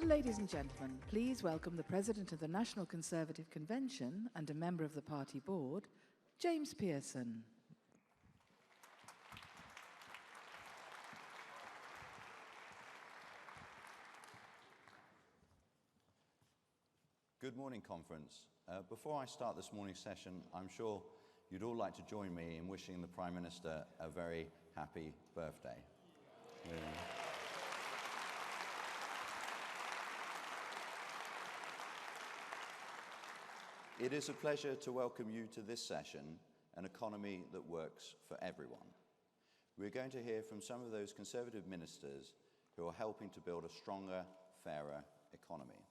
Ladies and gentlemen, please welcome the President of the National Conservative Convention and a member of the party board, James Pearson. Good morning, conference. Before I start this morning's session, I'm sure you'd all like to join me in wishing the Prime Minister a very happy birthday. It is a pleasure to welcome you to this session, An Economy That Works for Everyone. We're going to hear from some of those Conservative ministers who are helping to build a stronger, fairer economy.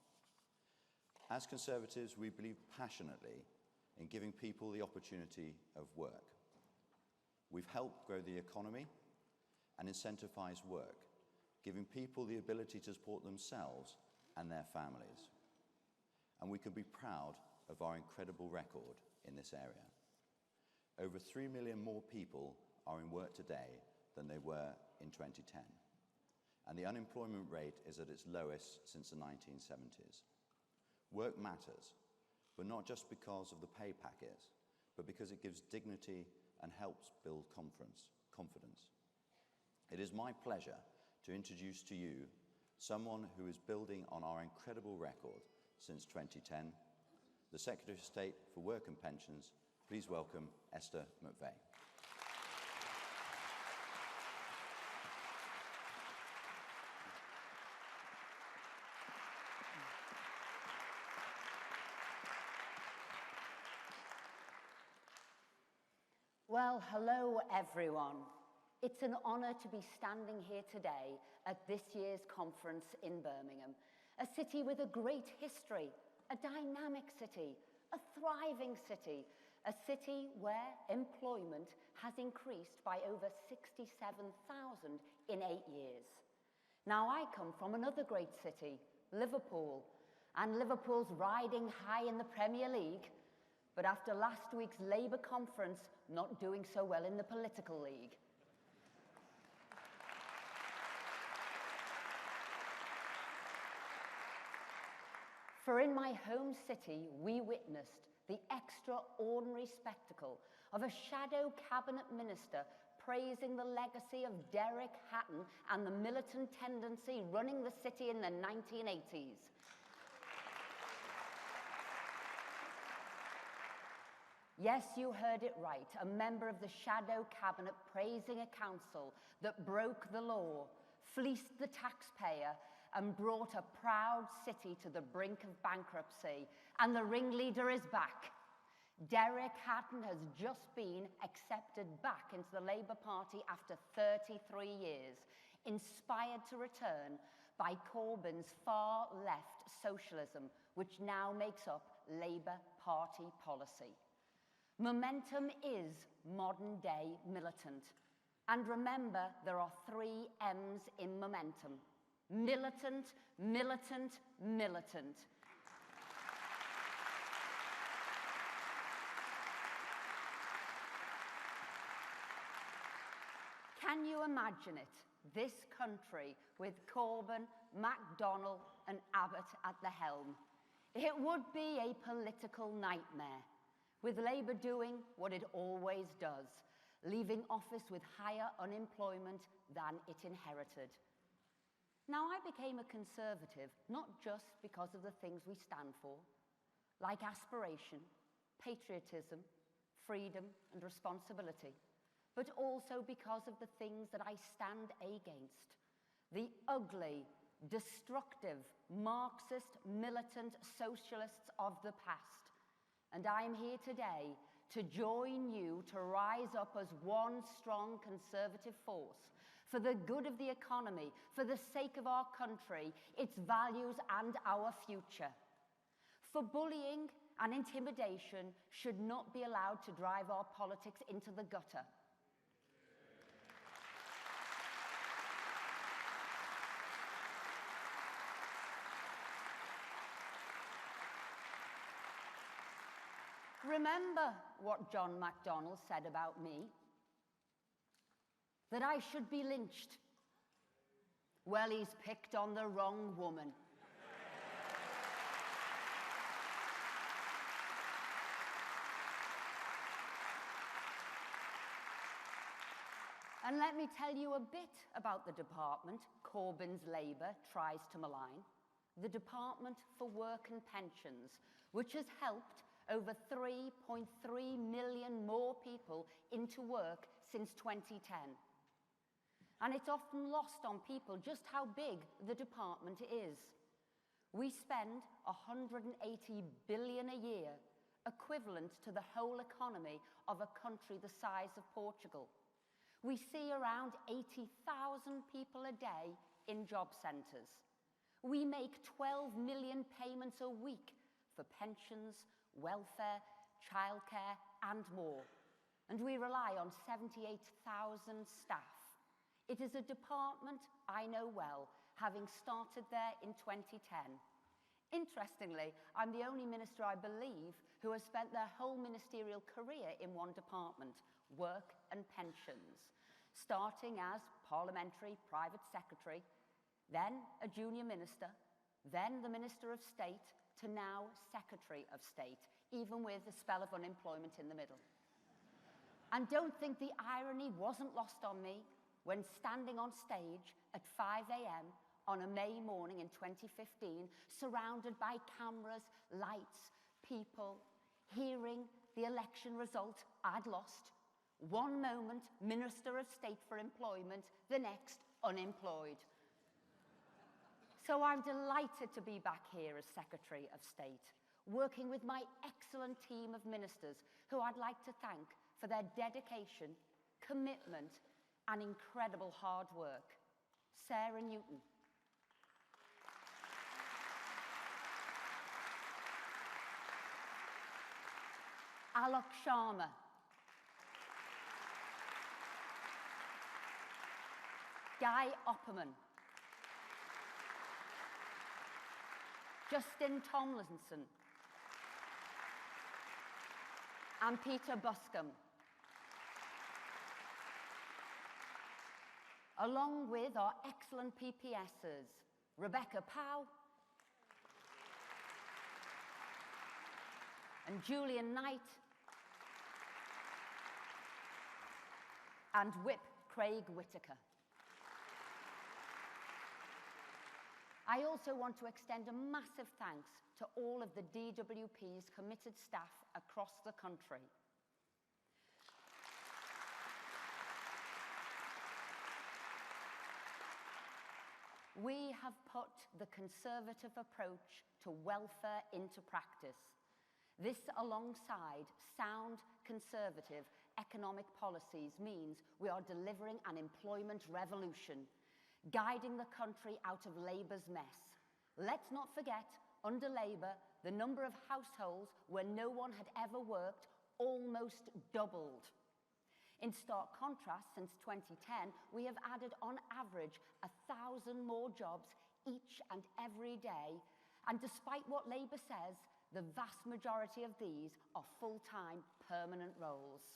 As Conservatives, we believe passionately in giving people the opportunity of work. We've helped grow the economy and incentivise work, giving people the ability to support themselves and their families. And we can be proud of our incredible record in this area. Over 3 million more people are in work today than they were in 2010. And the unemployment rate is at its lowest since the 1970s. Work matters, but not just because of the pay packets, but because it gives dignity and helps build confidence. It is my pleasure to introduce to you someone who is building on our incredible record since 2010, the Secretary of State for Work and Pensions. Please welcome Esther McVey. Well, hello everyone. It's an honour to be standing here today at this year's conference in Birmingham, a city with a great history, a dynamic city, a thriving city, a city where employment has increased by over 67,000 in 8 years. Now, I come from another great city, Liverpool, and Liverpool's riding high in the Premier League, but after last week's Labour conference, not doing so well in the political league. For in my home city, we witnessed the extraordinary spectacle of a shadow cabinet minister praising the legacy of Derek Hatton and the militant tendency running the city in the 1980s. Yes, you heard it right, a member of the shadow cabinet praising a council that broke the law, fleeced the taxpayer, and brought a proud city to the brink of bankruptcy. And the ringleader is back. Derek Hatton has just been accepted back into the Labour Party after 33 years, inspired to return by Corbyn's far-left socialism, which now makes up Labour Party policy. Momentum is modern-day militant. And remember, there are 3 M's in momentum. Militant, militant, militant. Can you imagine it? This country with Corbyn, MacDonnell and Abbott at the helm. It would be a political nightmare, with Labour doing what it always does, leaving office with higher unemployment than it inherited. Now, I became a Conservative not just because of the things we stand for, like aspiration, patriotism, freedom and responsibility, but also because of the things that I stand against. The ugly, destructive, Marxist, militant socialists of the past. And I'm here today to join you to rise up as one strong Conservative force for the good of the economy, for the sake of our country, its values and our future. For bullying and intimidation should not be allowed to drive our politics into the gutter. Remember what John MacDonnell said about me? That I should be lynched. Well, he's picked on the wrong woman. And let me tell you a bit about the department Corbyn's Labour tries to malign. The Department for Work and Pensions, which has helped over 3.3 million more people into work since 2010. And it's often lost on people just how big the department is. We spend 180 billion a year, equivalent to the whole economy of a country the size of Portugal. We see around 80,000 people a day in job centres. We make 12 million payments a week for pensions, welfare, childcare and more. And we rely on 78,000 staff. It is a department I know well, having started there in 2010. Interestingly, I'm the only minister, I believe, who has spent their whole ministerial career in one department, work and pensions, starting as parliamentary private secretary, then a junior minister, then the Minister of State, to now Secretary of State, even with a spell of unemployment in the middle. And don't think the irony wasn't lost on me when standing on stage at 5 a.m. on a May morning in 2015, surrounded by cameras, lights, people, hearing the election result I'd lost. One moment, Minister of State for Employment, the next, unemployed. So I'm delighted to be back here as Secretary of State, working with my excellent team of ministers who I'd like to thank for their dedication, commitment, and incredible hard work. Sarah Newton. Alok Sharma. Guy Opperman. Justin Tomlinson. And Peter Buscombe. Along with our excellent PPSs, Rebecca Powell and Julian Knight and Whip Craig Whitaker. I also want to extend a massive thanks to all of the DWP's committed staff across the country. We have put the Conservative approach to welfare into practice. This, alongside sound Conservative economic policies, means we are delivering an employment revolution, guiding the country out of Labour's mess. Let's not forget, under Labour, the number of households where no one had ever worked almost doubled. In stark contrast, since 2010, we have added on average 1,000 more jobs each and every day. And despite what Labour says, the vast majority of these are full-time permanent roles.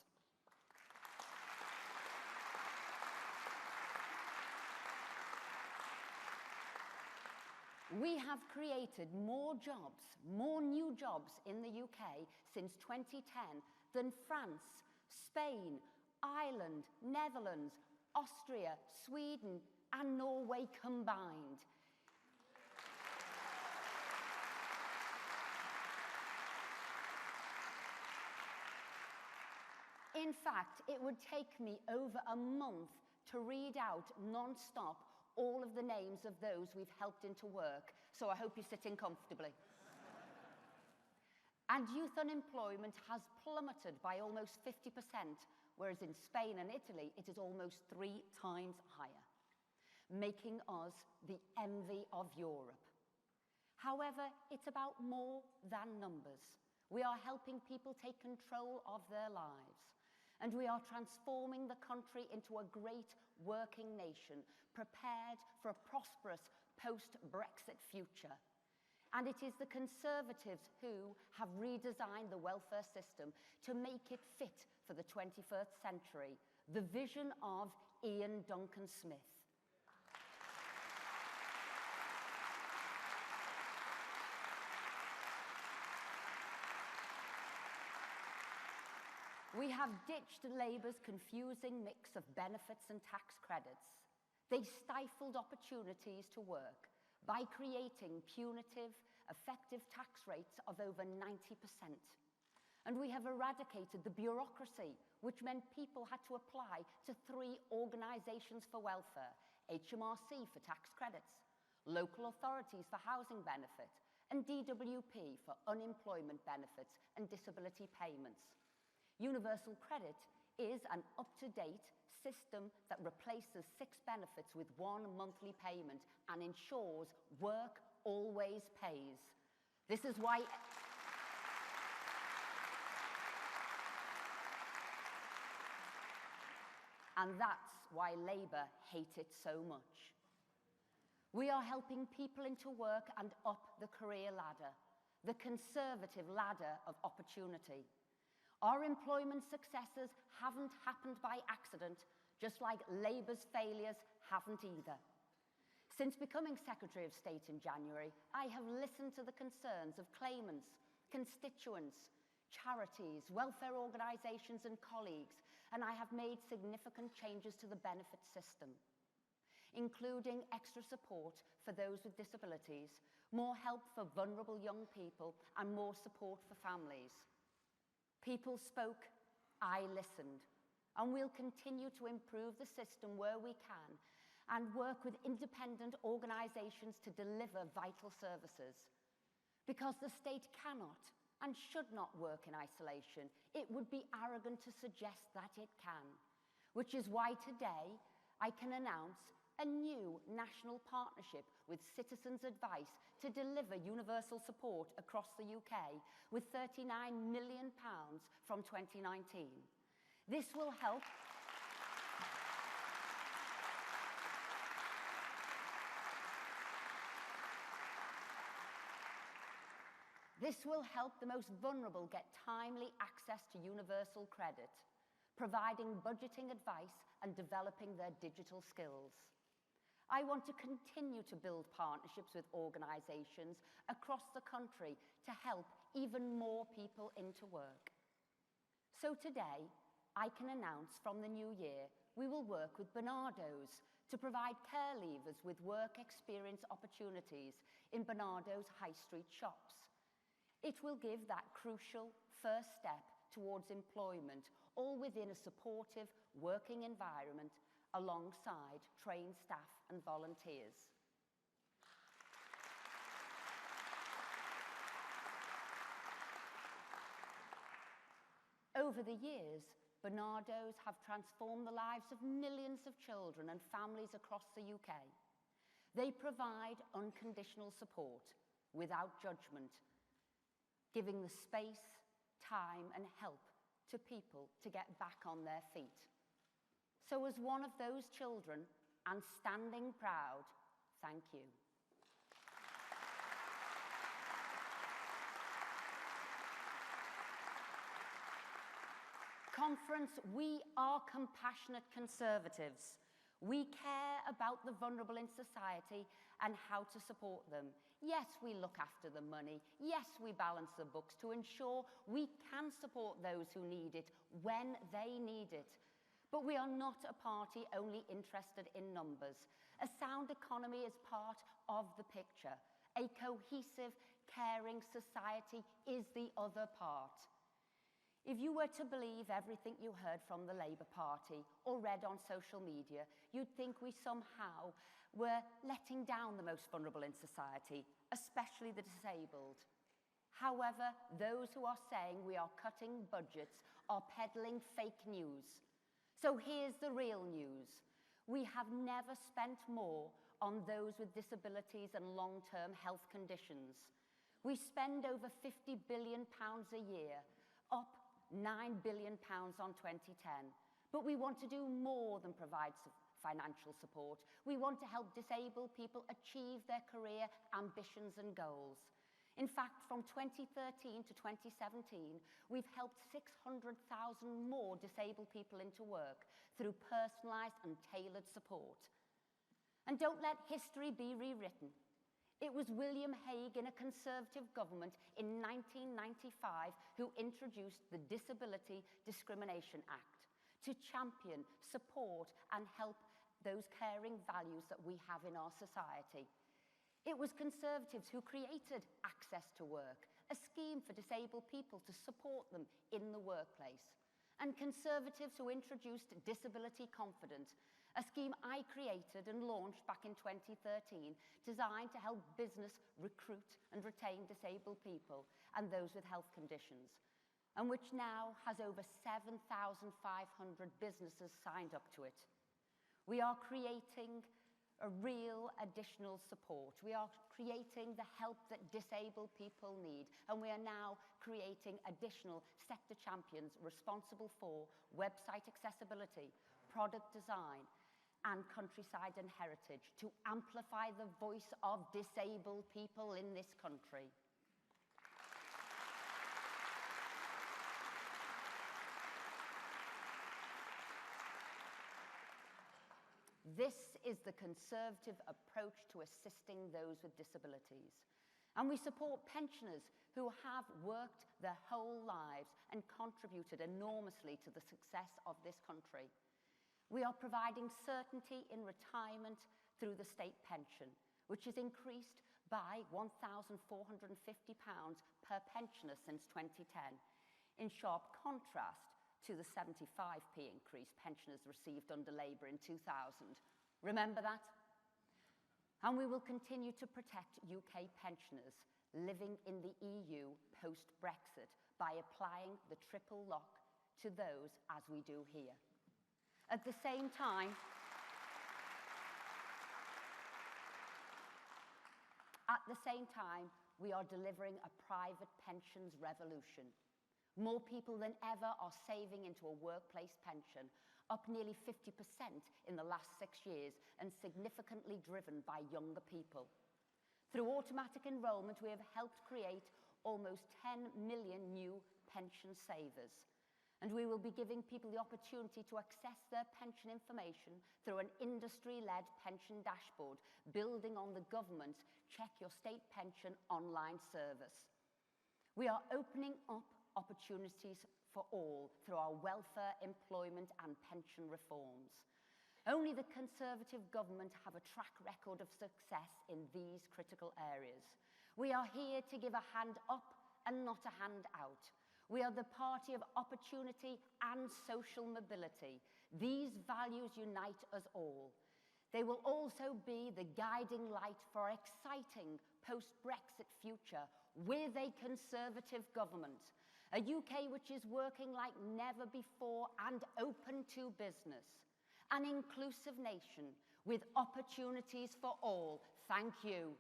We have created more jobs, more new jobs in the UK since 2010 than France, Spain, Ireland, Netherlands, Austria, Sweden, and Norway combined. In fact, it would take me over a month to read out non-stop all of the names of those we've helped into work, so I hope you're sitting comfortably. And youth unemployment has plummeted by almost 50%, whereas in Spain and Italy, it is almost 3 times higher, making us the envy of Europe. However, it's about more than numbers. We are helping people take control of their lives, and we are transforming the country into a great working nation, prepared for a prosperous post-Brexit future. And it is the Conservatives who have redesigned the welfare system to make it fit for the 21st century, the vision of Ian Duncan Smith. We have ditched Labour's confusing mix of benefits and tax credits. They stifled opportunities to work by creating punitive, effective tax rates of over 90%. And we have eradicated the bureaucracy, which meant people had to apply to 3 organisations for welfare: HMRC for tax credits, local authorities for housing benefit, and DWP for unemployment benefits and disability payments. Universal credit is an up-to-date system that replaces 6 benefits with 1 monthly payment and ensures work always pays. This is why... And that's why Labour hate it so much. We are helping people into work and up the career ladder, the Conservative ladder of opportunity. Our employment successes haven't happened by accident, just like Labour's failures haven't either. Since becoming Secretary of State in January, I have listened to the concerns of claimants, constituents, charities, welfare organisations and colleagues, and I have made significant changes to the benefit system, including extra support for those with disabilities, more help for vulnerable young people, and more support for families. People spoke, I listened, and we'll continue to improve the system where we can and work with independent organisations to deliver vital services. Because the state cannot and should not work in isolation, it would be arrogant to suggest that it can, which is why today I can announce a new national partnership with Citizens Advice to deliver universal support across the UK with £39 million from 2019. This will help the most vulnerable get timely access to universal credit, providing budgeting advice and developing their digital skills. I want to continue to build partnerships with organisations across the country to help even more people into work. So today, I can announce from the new year, we will work with Barnardo's to provide care leavers with work experience opportunities in Barnardo's high street shops. It will give that crucial first step towards employment, all within a supportive working environment alongside trained staff and volunteers. Over the years, Barnardo's have transformed the lives of millions of children and families across the UK. They provide unconditional support without judgment, giving the space, time and help to people to get back on their feet. So as one of those children, and standing proud, thank you. Conference, we are compassionate Conservatives. We care about the vulnerable in society and how to support them. Yes, we look after the money. Yes, we balance the books to ensure we can support those who need it when they need it. But we are not a party only interested in numbers. A sound economy is part of the picture. A cohesive, caring society is the other part. If you were to believe everything you heard from the Labour Party or read on social media, you'd think we somehow were letting down the most vulnerable in society, especially the disabled. However, those who are saying we are cutting budgets are peddling fake news. So here's the real news. We have never spent more on those with disabilities and long-term health conditions. We spend over £50 billion a year, up £9 billion on 2010. But we want to do more than provide financial support. We want to help disabled people achieve their career ambitions and goals. In fact, from 2013 to 2017, we've helped 600,000 more disabled people into work through personalised and tailored support. And don't let history be rewritten. It was William Hague in a Conservative government in 1995 who introduced the Disability Discrimination Act to champion, support and help those caring values that we have in our society. It was Conservatives who created Access to Work, a scheme for disabled people to support them in the workplace. And Conservatives who introduced Disability Confident, a scheme I created and launched back in 2013, designed to help business recruit and retain disabled people and those with health conditions, and which now has over 7,500 businesses signed up to it. We are creating a real additional support. We are creating the help that disabled people need, and we are now creating additional sector champions responsible for website accessibility, product design, and countryside and heritage to amplify the voice of disabled people in this country. This is the Conservative approach to assisting those with disabilities. And we support pensioners who have worked their whole lives and contributed enormously to the success of this country. We are providing certainty in retirement through the state pension, which has increased by £1,450 per pensioner since 2010, in sharp contrast to the 75p increase pensioners received under Labour in 2000. Remember that? And we will continue to protect UK pensioners living in the EU post-Brexit by applying the triple lock to those as we do here. At the same time, we are delivering a private pensions revolution. More people than ever are saving into a workplace pension, up nearly 50% in the last 6 years, and significantly driven by younger people. Through automatic enrolment, we have helped create almost 10 million new pension savers. And we will be giving people the opportunity to access their pension information through an industry-led pension dashboard, building on the government's Check Your State Pension online service. We are opening up opportunities for all through our welfare, employment and pension reforms. Only the Conservative government have a track record of success in these critical areas. We are here to give a hand up and not a hand out. We are the party of opportunity and social mobility. These values unite us all. They will also be the guiding light for our exciting post-Brexit future with a Conservative government, a UK which is working like never before and open to business, an inclusive nation with opportunities for all. Thank you.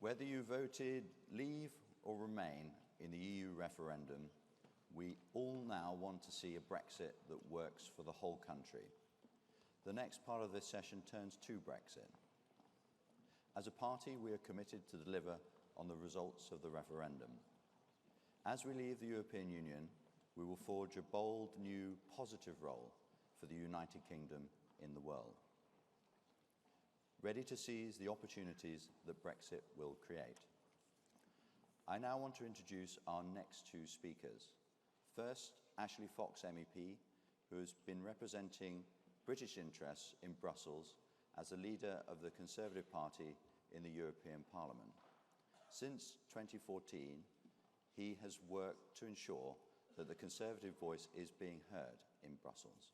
Whether you voted leave or remain in the EU referendum, we all now want to see a Brexit that works for the whole country. The next part of this session turns to Brexit. As a party, we are committed to deliver on the results of the referendum. As we leave the European Union, we will forge a bold, new, positive role for the United Kingdom in the world, ready to seize the opportunities that Brexit will create. I now want to introduce our next two speakers. First, Ashley Fox MEP, who has been representing British interests in Brussels as a leader of the Conservative Party in the European Parliament. Since 2014, he has worked to ensure that the Conservative voice is being heard in Brussels.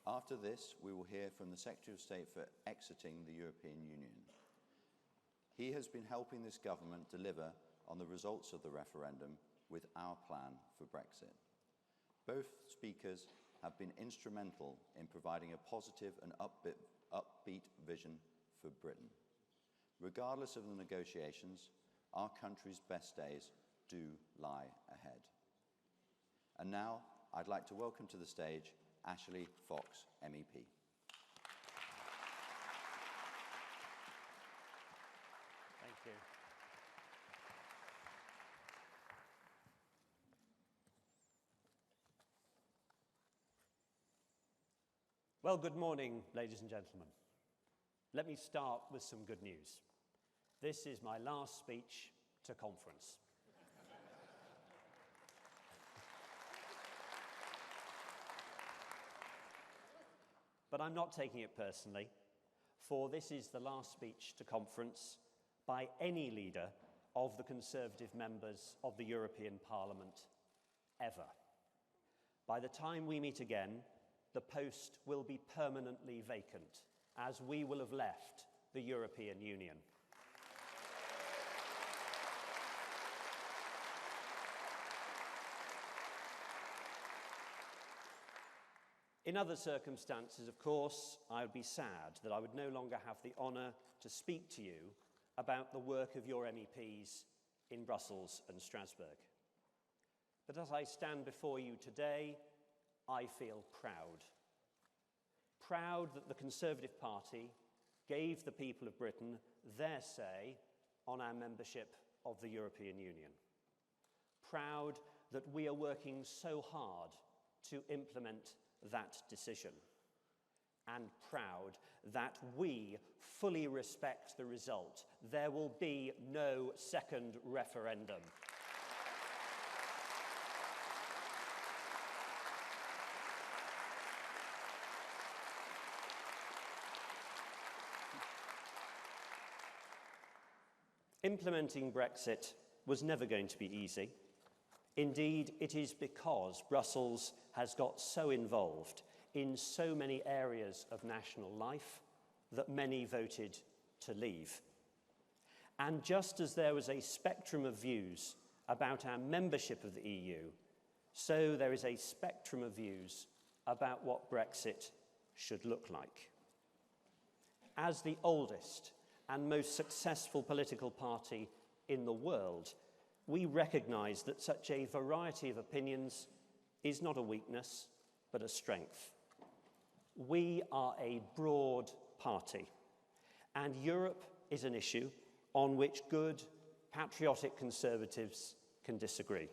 After this, we will hear from the Secretary of State for exiting the European Union. He has been helping this government deliver on the results of the referendum with our plan for Brexit. Both speakers have been instrumental in providing a positive and upbeat vision for Britain. Regardless of the negotiations, our country's best days do lie ahead. And now, I'd like to welcome to the stage Ashley Fox, MEP. Thank you. Well, good morning, ladies and gentlemen. Let me start with some good news. This is my last speech to conference. But I'm not taking it personally, for this is the last speech to conference by any leader of the Conservative members of the European Parliament ever. By the time we meet again, the post will be permanently vacant, as we will have left the European Union. In other circumstances, of course, I would be sad that I would no longer have the honour to speak to you about the work of your MEPs in Brussels and Strasbourg. But as I stand before you today, I feel proud. Proud that the Conservative Party gave the people of Britain their say on our membership of the European Union. Proud that we are working so hard to implement that decision. And proud that we fully respect the result. There will be no second referendum. Implementing Brexit was never going to be easy. Indeed, it is because Brussels has got so involved in so many areas of national life that many voted to leave. And just as there was a spectrum of views about our membership of the EU, so there is a spectrum of views about what Brexit should look like. As the oldest and most successful political party in the world, we recognise that such a variety of opinions is not a weakness, but a strength. We are a broad party, and Europe is an issue on which good, patriotic Conservatives can disagree.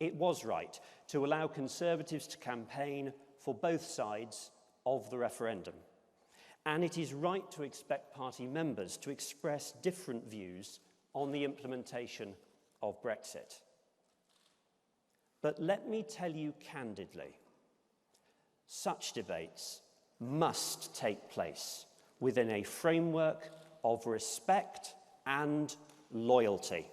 It was right to allow Conservatives to campaign for both sides of the referendum, and it is right to expect party members to express different views on the implementation of Brexit. But let me tell you candidly, such debates must take place within a framework of respect and loyalty.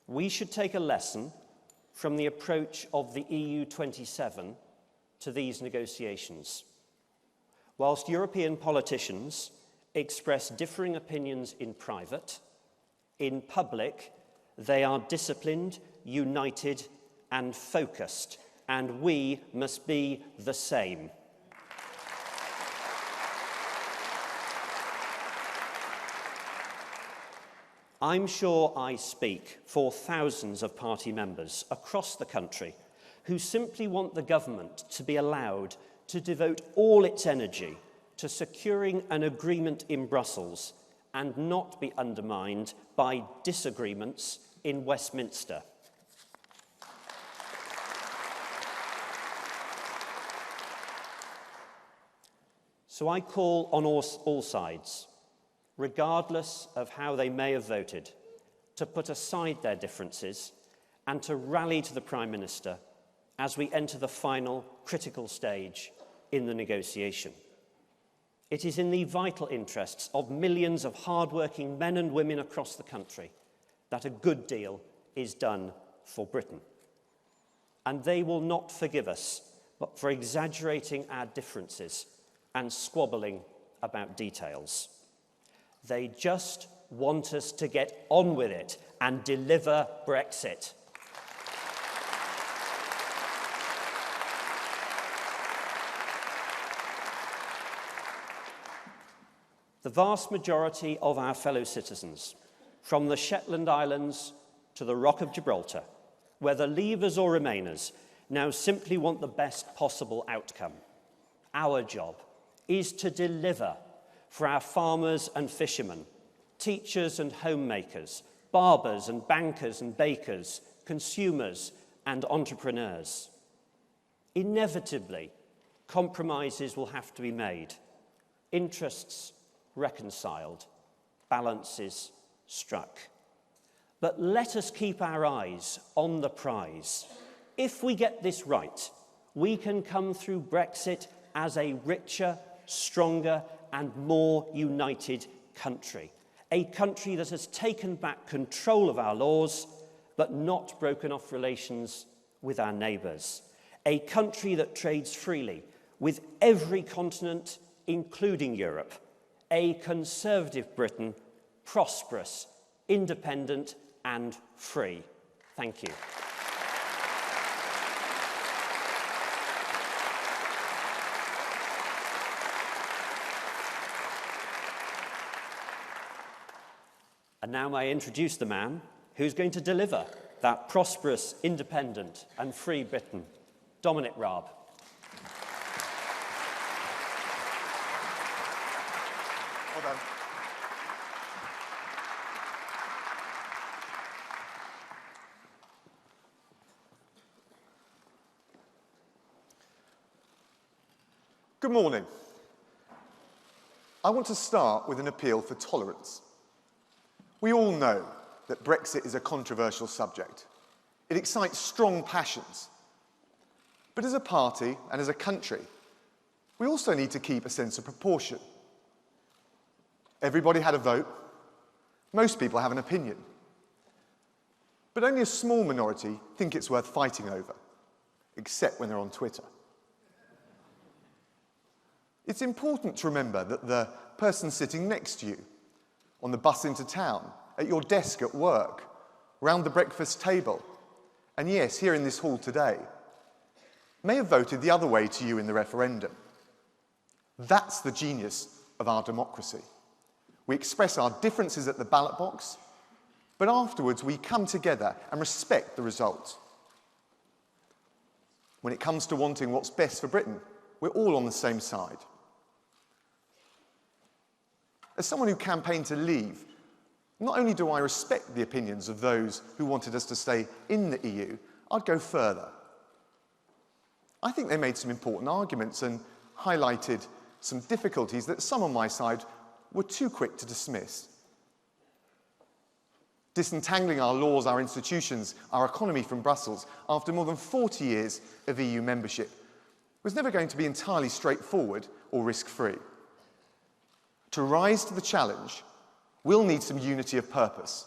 We should take a lesson from the approach of the EU 27 to these negotiations. Whilst European politicians express differing opinions in private, in public they are disciplined, united and focused, and we must be the same. I'm sure I speak for thousands of party members across the country who simply want the government to be allowed to devote all its energy to securing an agreement in Brussels and not be undermined by disagreements in Westminster. So I call on all sides, regardless of how they may have voted, to put aside their differences and to rally to the Prime Minister as we enter the final critical stage in the negotiation. It is in the vital interests of millions of hard-working men and women across the country that a good deal is done for Britain. And they will not forgive us but for exaggerating our differences and squabbling about details. They just want us to get on with it and deliver Brexit. The vast majority of our fellow citizens, from the Shetland Islands to the Rock of Gibraltar, whether Leavers or Remainers, now simply want the best possible outcome. Our job is to deliver for our farmers and fishermen, teachers and homemakers, barbers and bankers and bakers, consumers and entrepreneurs. Inevitably, compromises will have to be made, interests reconciled, balances struck. But let us keep our eyes on the prize. If we get this right, we can come through Brexit as a richer, stronger, and more united country. A country that has taken back control of our laws, but not broken off relations with our neighbours. A country that trades freely with every continent, including Europe. A conservative Britain, prosperous, independent, and free. Thank you. And now I introduce the man who's going to deliver that prosperous, independent, and free Britain, Dominic Raab. Well done. Good morning. I want to start with an appeal for tolerance. We all know that Brexit is a controversial subject. It excites strong passions. But as a party and as a country, we also need to keep a sense of proportion. Everybody had a vote. Most people have an opinion. But only a small minority think it's worth fighting over, except when they're on Twitter. It's important to remember that the person sitting next to you, on the bus into town, at your desk at work, round the breakfast table, and yes, here in this hall today, may have voted the other way to you in the referendum. That's the genius of our democracy. We express our differences at the ballot box, but afterwards we come together and respect the result. When it comes to wanting what's best for Britain, we're all on the same side. As someone who campaigned to leave, not only do I respect the opinions of those who wanted us to stay in the EU, I'd go further. I think they made some important arguments and highlighted some difficulties that some on my side were too quick to dismiss. Disentangling our laws, our institutions, our economy from Brussels after more than 40 years of EU membership was never going to be entirely straightforward or risk-free. To rise to the challenge, we'll need some unity of purpose,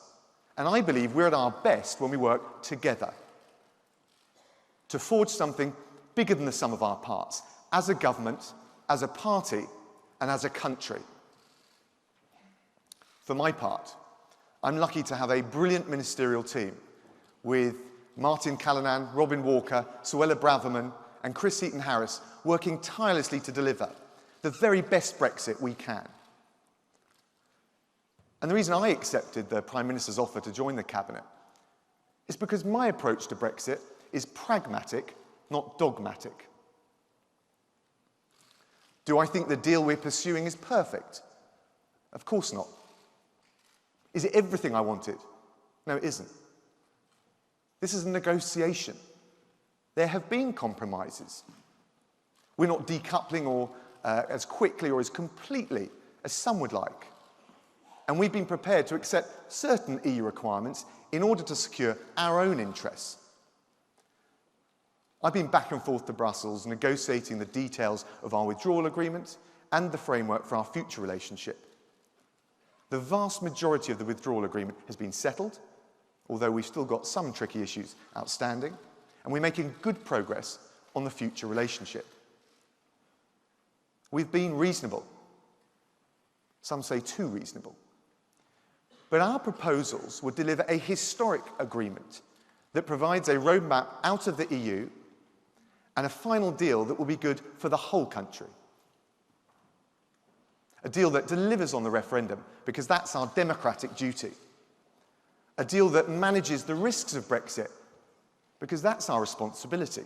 and I believe we're at our best when we work together to forge something bigger than the sum of our parts, as a government, as a party, and as a country. For my part, I'm lucky to have a brilliant ministerial team with Martin Callanan, Robin Walker, Suella Braverman, and Chris Eaton-Harris working tirelessly to deliver the very best Brexit we can. And the reason I accepted the Prime Minister's offer to join the Cabinet is because my approach to Brexit is pragmatic, not dogmatic. Do I think the deal we're pursuing is perfect? Of course not. Is it everything I wanted? No, it isn't. This is a negotiation. There have been compromises. We're not decoupling or as quickly or as completely as some would like. And we've been prepared to accept certain EU requirements in order to secure our own interests. I've been back and forth to Brussels negotiating the details of our withdrawal agreement and the framework for our future relationship. The vast majority of the withdrawal agreement has been settled, although we've still got some tricky issues outstanding, and we're making good progress on the future relationship. We've been reasonable. Some say too reasonable. But our proposals would deliver a historic agreement that provides a roadmap out of the EU and a final deal that will be good for the whole country. A deal that delivers on the referendum, because that's our democratic duty. A deal that manages the risks of Brexit, because that's our responsibility.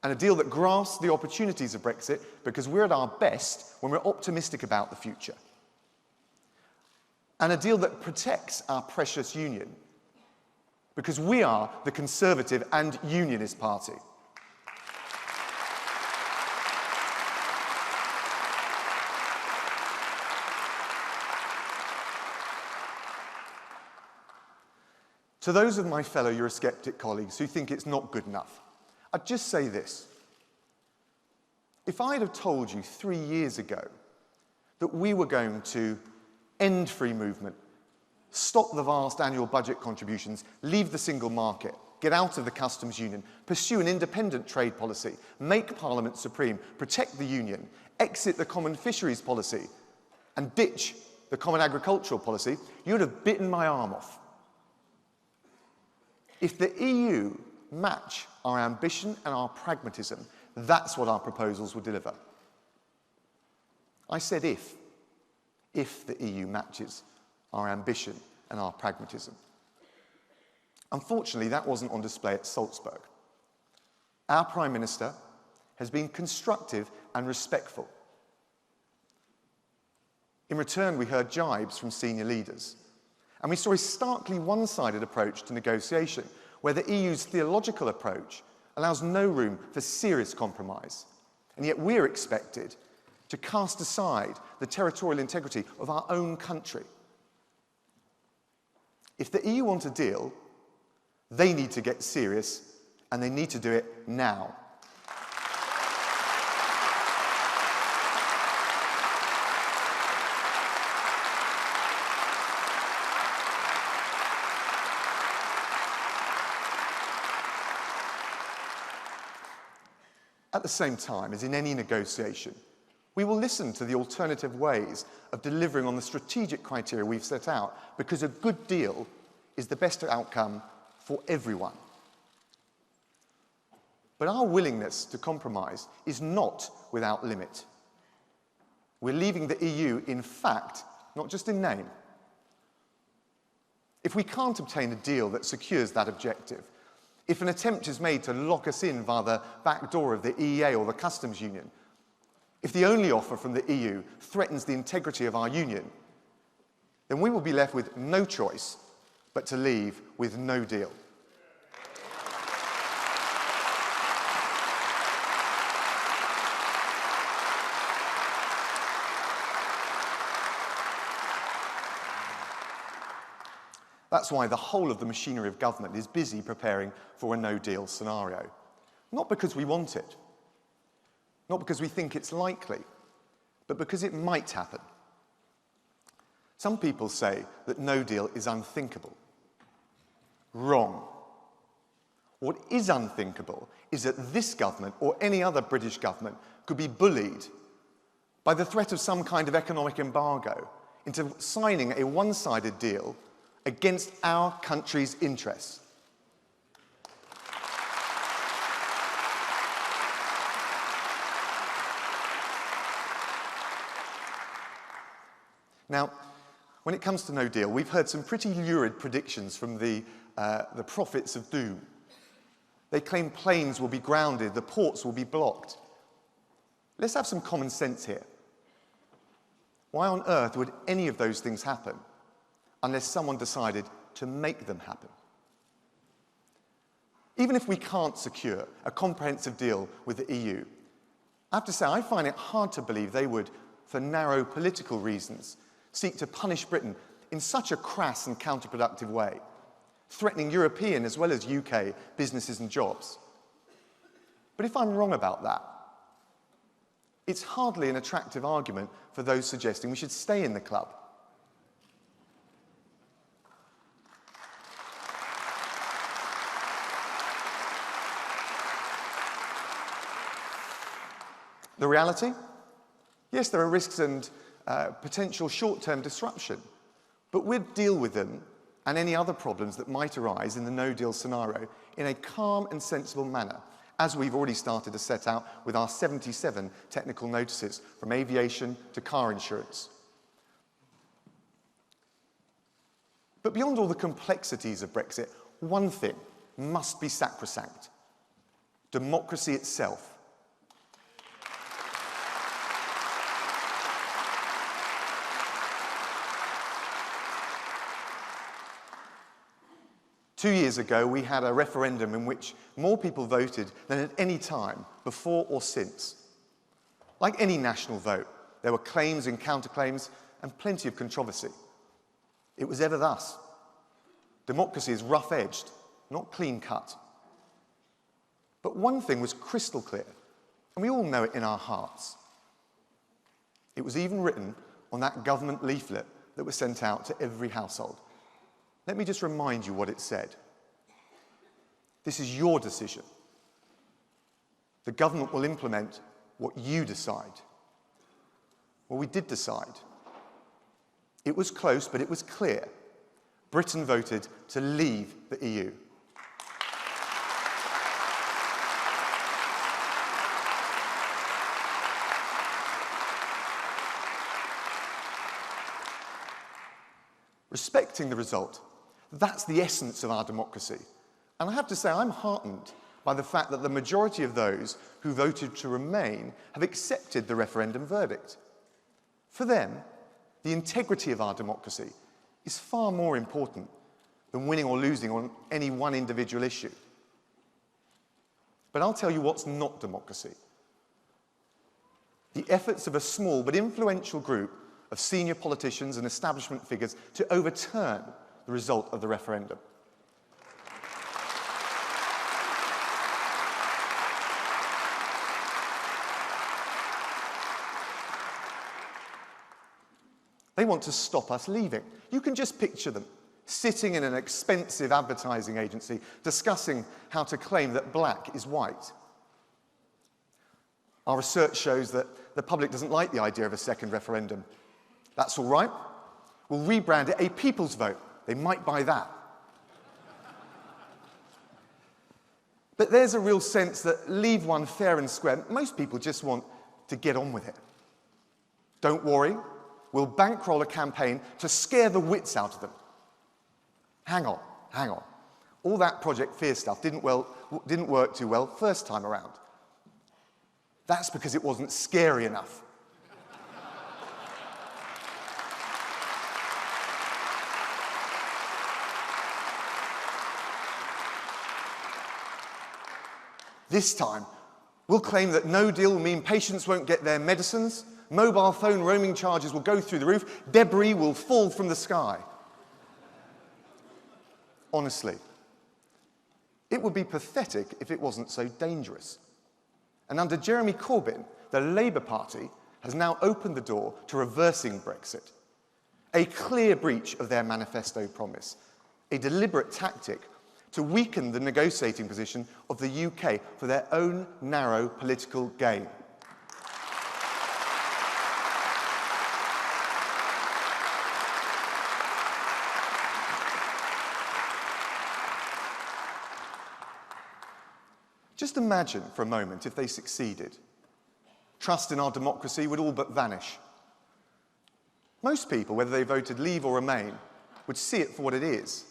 And a deal that grasps the opportunities of Brexit, because we're at our best when we're optimistic about the future. And a deal that protects our precious union, because we are the Conservative and Unionist Party. To those of my fellow Eurosceptic colleagues who think it's not good enough, I'd just say this. If I'd have told you 3 years ago that we were going to end free movement, stop the vast annual budget contributions, leave the single market, get out of the customs union, pursue an independent trade policy, make Parliament supreme, protect the union, exit the common fisheries policy, and ditch the common agricultural policy, you'd have bitten my arm off. If the EU match our ambition and our pragmatism, that's what our proposals will deliver. I said if the EU matches our ambition and our pragmatism. Unfortunately, that wasn't on display at Salzburg. Our Prime Minister has been constructive and respectful. In return, we heard jibes from senior leaders. And we saw a starkly one-sided approach to negotiation, where the EU's theological approach allows no room for serious compromise. And yet we're expected to cast aside the territorial integrity of our own country. If the EU want a deal, they need to get serious, and they need to do it now. At the same time, as in any negotiation, we will listen to the alternative ways of delivering on the strategic criteria we've set out, because a good deal is the best outcome for everyone. But our willingness to compromise is not without limit. We're leaving the EU in fact, not just in name. If we can't obtain a deal that secures that objective, if an attempt is made to lock us in via the back door of the EEA or the customs union, if the only offer from the EU threatens the integrity of our union, then we will be left with no choice but to leave with no deal. That's why the whole of the machinery of government is busy preparing for a no-deal scenario. Not because we want it, not because we think it's likely, but because it might happen. Some people say that no deal is unthinkable. Wrong. What is unthinkable is that this government or any other British government could be bullied by the threat of some kind of economic embargo into signing a one-sided deal against our country's interests. Now, when it comes to no deal, we've heard some pretty lurid predictions from the prophets of doom. They claim planes will be grounded, the ports will be blocked. Let's have some common sense here. Why on earth would any of those things happen unless someone decided to make them happen? Even if we can't secure a comprehensive deal with the EU, I have to say I find it hard to believe they would, for narrow political reasons, seek to punish Britain in such a crass and counterproductive way, threatening European as well as UK businesses and jobs. But if I'm wrong about that, it's hardly an attractive argument for those suggesting we should stay in the club. The reality? Yes, there are risks and potential short-term disruption, but we'll deal with them and any other problems that might arise in the no-deal scenario in a calm and sensible manner, as we've already started to set out with our 77 technical notices, from aviation to car insurance. But beyond all the complexities of Brexit, one thing must be sacrosanct: democracy itself. Two years ago, we had a referendum in which more people voted than at any time before or since. Like any national vote, there were claims and counterclaims and plenty of controversy. It was ever thus. Democracy is rough-edged, not clean-cut. But one thing was crystal clear, and we all know it in our hearts. It was even written on that government leaflet that was sent out to every household. Let me just remind you what it said. This is your decision. The government will implement what you decide. Well, we did decide. It was close, but it was clear. Britain voted to leave the EU. Respecting the result, that's the essence of our democracy. And I have to say, I'm heartened by the fact that the majority of those who voted to remain have accepted the referendum verdict. For them, the integrity of our democracy is far more important than winning or losing on any one individual issue. But I'll tell you what's not democracy. The efforts of a small but influential group of senior politicians and establishment figures to overturn the result of the referendum. They want to stop us leaving. You can just picture them sitting in an expensive advertising agency discussing how to claim that black is white. Our research shows that the public doesn't like the idea of a second referendum. That's all right. We'll rebrand it a people's vote. They might buy that. But there's a real sense that leave one fair and square. Most people just want to get on with it. Don't worry. We'll bankroll a campaign to scare the wits out of them. Hang on. All that Project Fear stuff didn't work too well first time around. That's because it wasn't scary enough. This time, we'll claim that no deal will mean patients won't get their medicines, mobile phone roaming charges will go through the roof, debris will fall from the sky. Honestly, it would be pathetic if it wasn't so dangerous. And under Jeremy Corbyn, the Labour Party has now opened the door to reversing Brexit. A clear breach of their manifesto promise, a deliberate tactic to weaken the negotiating position of the UK for their own narrow political gain. Just imagine for a moment if they succeeded. Trust in our democracy would all but vanish. Most people, whether they voted leave or remain, would see it for what it is.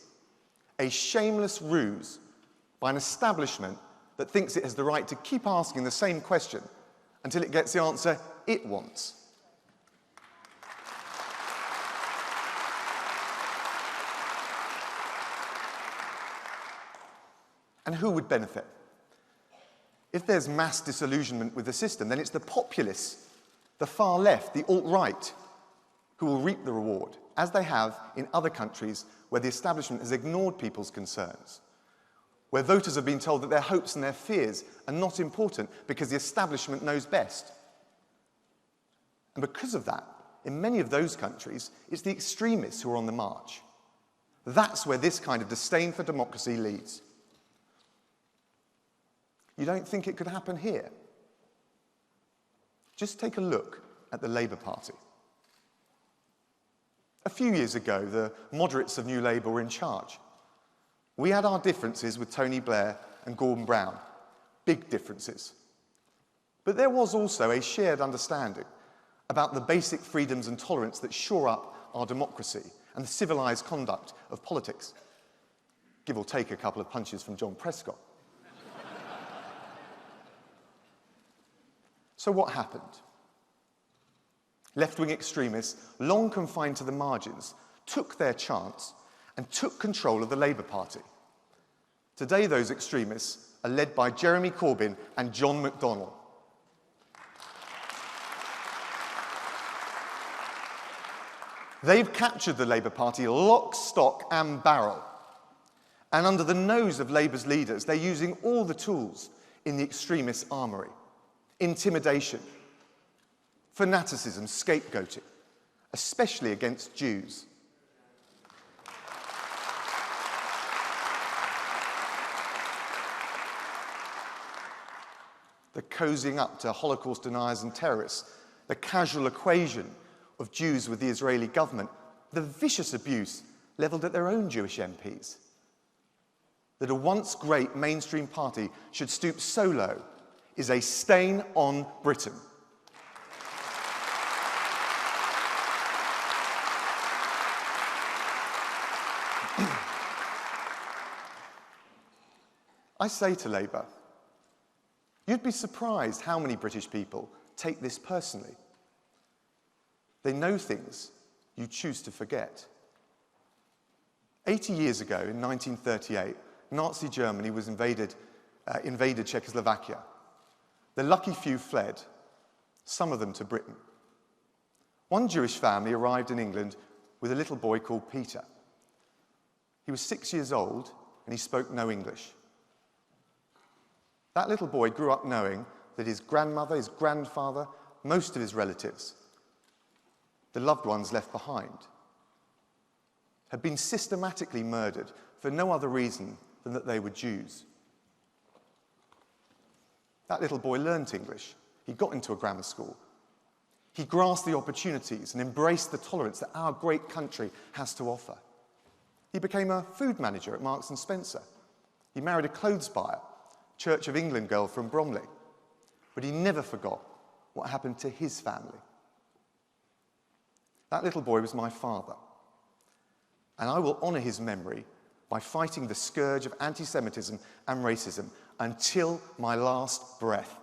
A shameless ruse by an establishment that thinks it has the right to keep asking the same question until it gets the answer it wants. And who would benefit? If there's mass disillusionment with the system, then it's the populists, the far left, the alt-right, who will reap the reward, as they have in other countries where the establishment has ignored people's concerns, where voters have been told that their hopes and their fears are not important because the establishment knows best. And because of that, in many of those countries, it's the extremists who are on the march. That's where this kind of disdain for democracy leads. You don't think it could happen here? Just take a look at the Labour Party. A few years ago, the moderates of New Labour were in charge. We had our differences with Tony Blair and Gordon Brown, big differences. But there was also a shared understanding about the basic freedoms and tolerance that shore up our democracy and the civilised conduct of politics. Give or take a couple of punches from John Prescott. So what happened? Left-wing extremists, long confined to the margins, took their chance and took control of the Labour Party. Today, those extremists are led by Jeremy Corbyn and John McDonnell. They've captured the Labour Party lock, stock and barrel. And under the nose of Labour's leaders, they're using all the tools in the extremist armoury. Intimidation, fanaticism, scapegoating, especially against Jews. The cozying up to Holocaust deniers and terrorists, the casual equation of Jews with the Israeli government, the vicious abuse levelled at their own Jewish MPs. That a once great mainstream party should stoop so low is a stain on Britain. I say to Labour, you'd be surprised how many British people take this personally. They know things you choose to forget. 80 years ago, in 1938, Nazi Germany was invaded Czechoslovakia. The lucky few fled, some of them to Britain. One Jewish family arrived in England with a little boy called Peter. He was 6 years old and he spoke no English. That little boy grew up knowing that his grandmother, his grandfather, most of his relatives, the loved ones left behind, had been systematically murdered for no other reason than that they were Jews. That little boy learnt English. He got into a grammar school. He grasped the opportunities and embraced the tolerance that our great country has to offer. He became a food manager at Marks & Spencer. He married a clothes buyer, Church of England girl from Bromley. But he never forgot what happened to his family. That little boy was my father. And I will honour his memory by fighting the scourge of anti-Semitism and racism until my last breath.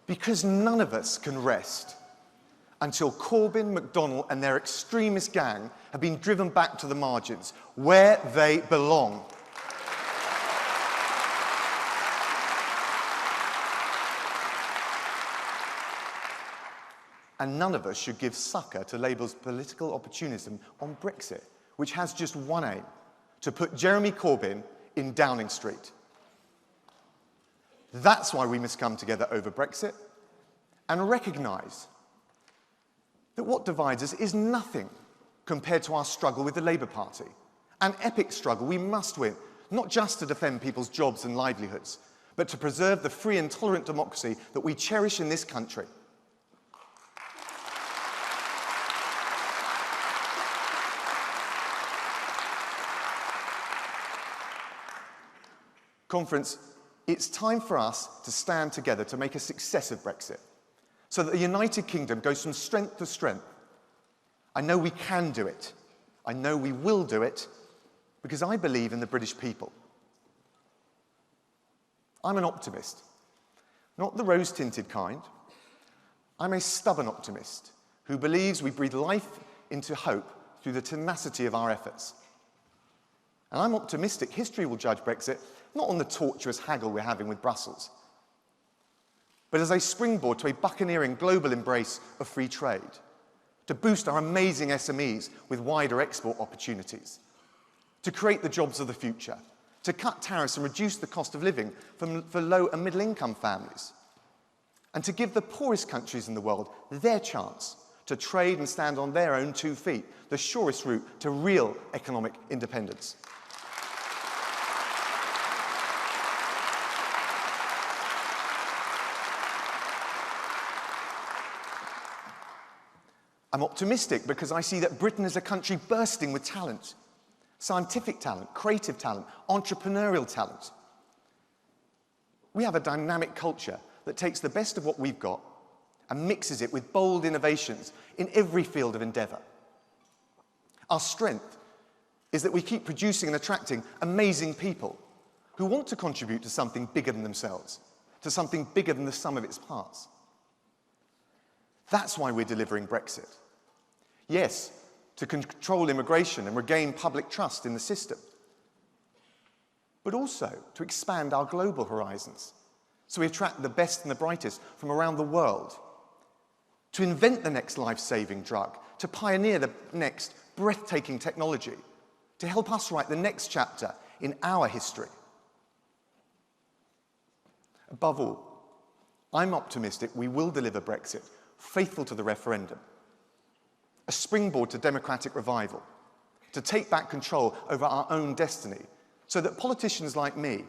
Because none of us can rest until Corbyn, McDonnell and their extremist gang have been driven back to the margins, where they belong. And none of us should give succor to Labour's political opportunism on Brexit, which has just one aim: to put Jeremy Corbyn in Downing Street. That's why we must come together over Brexit and recognise that what divides us is nothing compared to our struggle with the Labour Party. An epic struggle we must win, not just to defend people's jobs and livelihoods, but to preserve the free and tolerant democracy that we cherish in this country. Conference, it's time for us to stand together to make a success of Brexit, so that the United Kingdom goes from strength to strength. I know we can do it. I know we will do it, because I believe in the British people. I'm an optimist. Not the rose-tinted kind. I'm a stubborn optimist who believes we breathe life into hope through the tenacity of our efforts. And I'm optimistic history will judge Brexit not on the tortuous haggle we're having with Brussels, but as a springboard to a buccaneering global embrace of free trade, to boost our amazing SMEs with wider export opportunities, to create the jobs of the future, to cut tariffs and reduce the cost of living for low and middle income families, and to give the poorest countries in the world their chance to trade and stand on their own 2 feet, the surest route to real economic independence. I'm optimistic because I see that Britain is a country bursting with talent. Scientific talent, creative talent, entrepreneurial talent. We have a dynamic culture that takes the best of what we've got and mixes it with bold innovations in every field of endeavour. Our strength is that we keep producing and attracting amazing people who want to contribute to something bigger than themselves, to something bigger than the sum of its parts. That's why we're delivering Brexit. Yes, to control immigration and regain public trust in the system, but also to expand our global horizons so we attract the best and the brightest from around the world, to invent the next life-saving drug, to pioneer the next breathtaking technology, to help us write the next chapter in our history. Above all, I'm optimistic we will deliver Brexit faithful to the referendum, a springboard to democratic revival, to take back control over our own destiny, so that politicians like me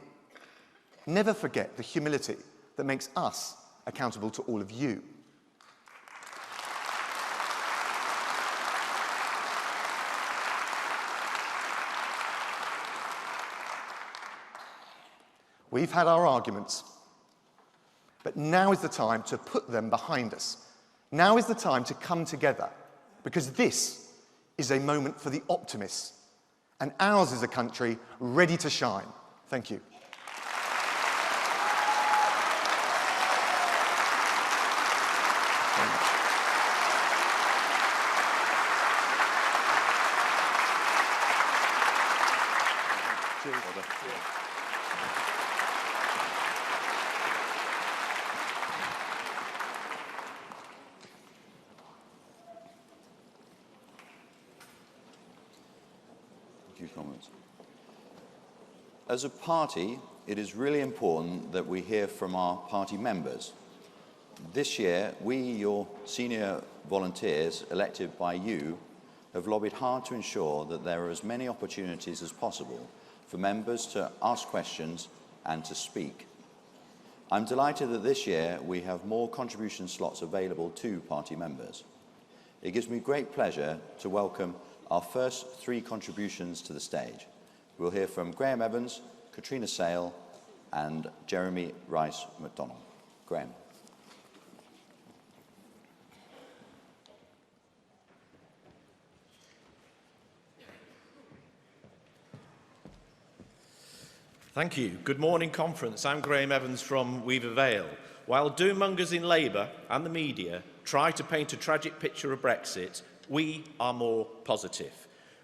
never forget the humility that makes us accountable to all of you. We've had our arguments, but now is the time to put them behind us. Now is the time to come together, because this is a moment for the optimists, and ours is a country ready to shine. Thank you. Comments. As a party, it is really important that we hear from our party members. This year, we, your senior volunteers elected by you, have lobbied hard to ensure that there are as many opportunities as possible for members to ask questions and to speak. I'm delighted that this year we have more contribution slots available to party members. It gives me great pleasure to welcome our first 3 contributions to the stage. We'll hear from Graham Evans, Katrina Sale, and Jeremy Rice MacDonald. Graham. Thank you. Good morning, conference. I'm Graham Evans from Weaver Vale. While doom-mongers in Labour and the media try to paint a tragic picture of Brexit, we are more positive.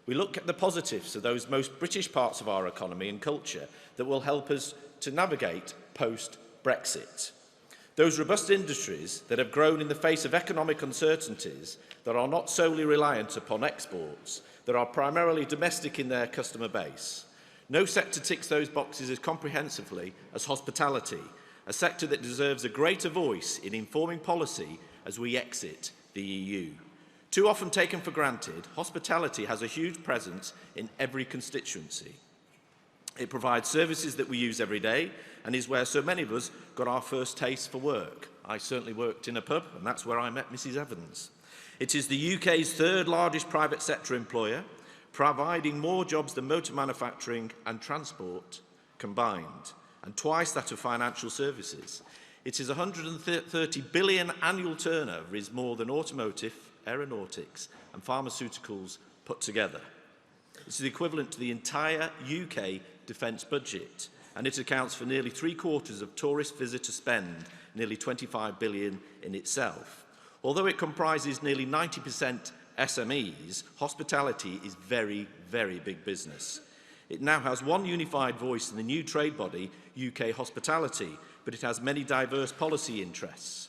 We look at the positives of those most British parts of our economy and culture that will help us to navigate post-Brexit. Those robust industries that have grown in the face of economic uncertainties, that are not solely reliant upon exports, that are primarily domestic in their customer base. No sector ticks those boxes as comprehensively as hospitality, a sector that deserves a greater voice in informing policy as we exit the EU. Too often taken for granted, hospitality has a huge presence in every constituency. It provides services that we use every day and is where so many of us got our first taste for work. I certainly worked in a pub, and that's where I met Mrs. Evans. It is the UK's 3rd largest private sector employer, providing more jobs than motor manufacturing and transport combined, and twice that of financial services. It is 130 billion annual turnover, is more than automotive, aeronautics and pharmaceuticals put together. This is equivalent to the entire UK defence budget, and it accounts for nearly 3/4 of tourist visitor spend nearly 25 billion in itself. Although it comprises nearly 90% SMEs, hospitality is very, very big business. It now has one unified voice in the new trade body, UK Hospitality, but it has many diverse policy interests.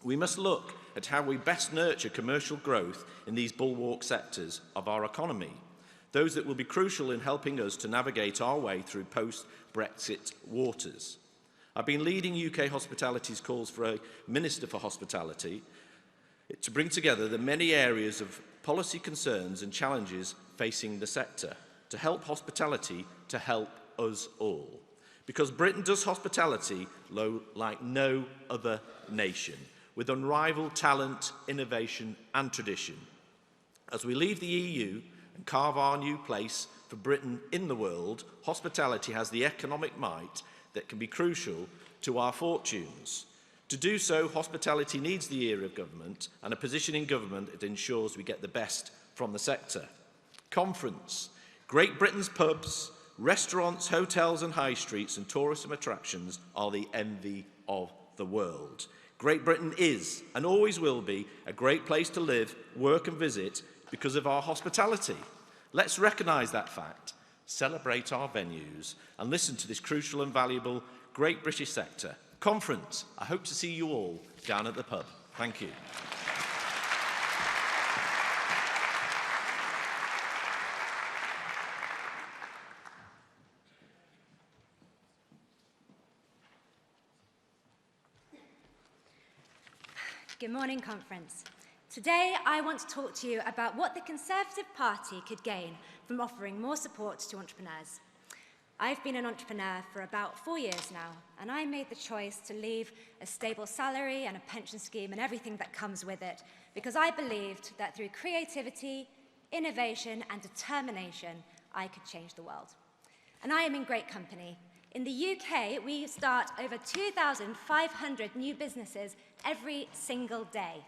We must look at how we best nurture commercial growth in these bulwark sectors of our economy, those that will be crucial in helping us to navigate our way through post-Brexit waters. I've been leading UK Hospitality's calls for a Minister for Hospitality to bring together the many areas of policy concerns and challenges facing the sector, to help hospitality to help us all. Because Britain does hospitality like no other nation, with unrivaled talent, innovation and tradition. As we leave the EU and carve our new place for Britain in the world, hospitality has the economic might that can be crucial to our fortunes. To do so, hospitality needs the ear of government and a position in government that ensures we get the best from the sector. Conference. Great Britain's pubs, restaurants, hotels and high streets and tourism attractions are the envy of the world. Great Britain is and always will be a great place to live, work and visit because of our hospitality. Let's recognise that fact, celebrate our venues and listen to this crucial and valuable great British sector. Conference. I hope to see you all down at the pub. Thank you. Good morning, Conference. Today, I want to talk to you about what the Conservative Party could gain from offering more support to entrepreneurs. I've been an entrepreneur for about 4 years now, and I made the choice to leave a stable salary and a pension scheme and everything that comes with it, because I believed that through creativity, innovation, and determination, I could change the world. And I am in great company. In the UK, we start over 2,500 new businesses every single day.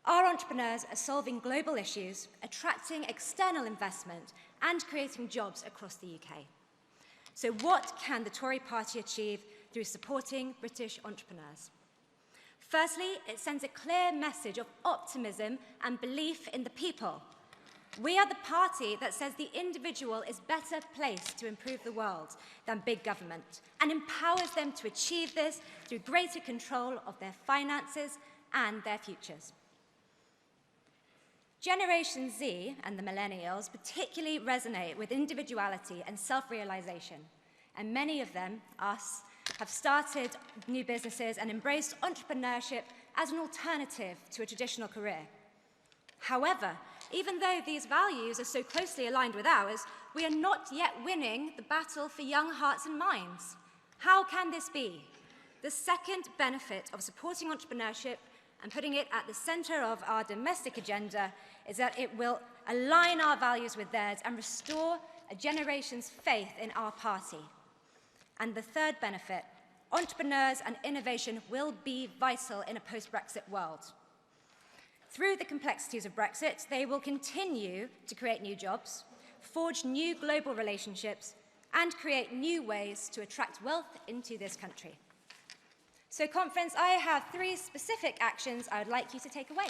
Our entrepreneurs are solving global issues, attracting external investment, and creating jobs across the UK. So what can the Tory party achieve through supporting British entrepreneurs? Firstly, it sends a clear message of optimism and belief in the people. We are the party that says the individual is better placed to improve the world than big government and empowers them to achieve this through greater control of their finances and their futures. Generation Z and the millennials particularly resonate with individuality and self-realization, and many of them, us, have started new businesses and embraced entrepreneurship as an alternative to a traditional career. However, even though these values are so closely aligned with ours, we are not yet winning the battle for young hearts and minds. How can this be? The second benefit of supporting entrepreneurship and putting it at the centre of our domestic agenda is that it will align our values with theirs and restore a generation's faith in our party. And the third benefit, entrepreneurs and innovation will be vital in a post-Brexit world. Through the complexities of Brexit, they will continue to create new jobs, forge new global relationships, and create new ways to attract wealth into this country. So, Conference, I have 3 specific actions I would like you to take away.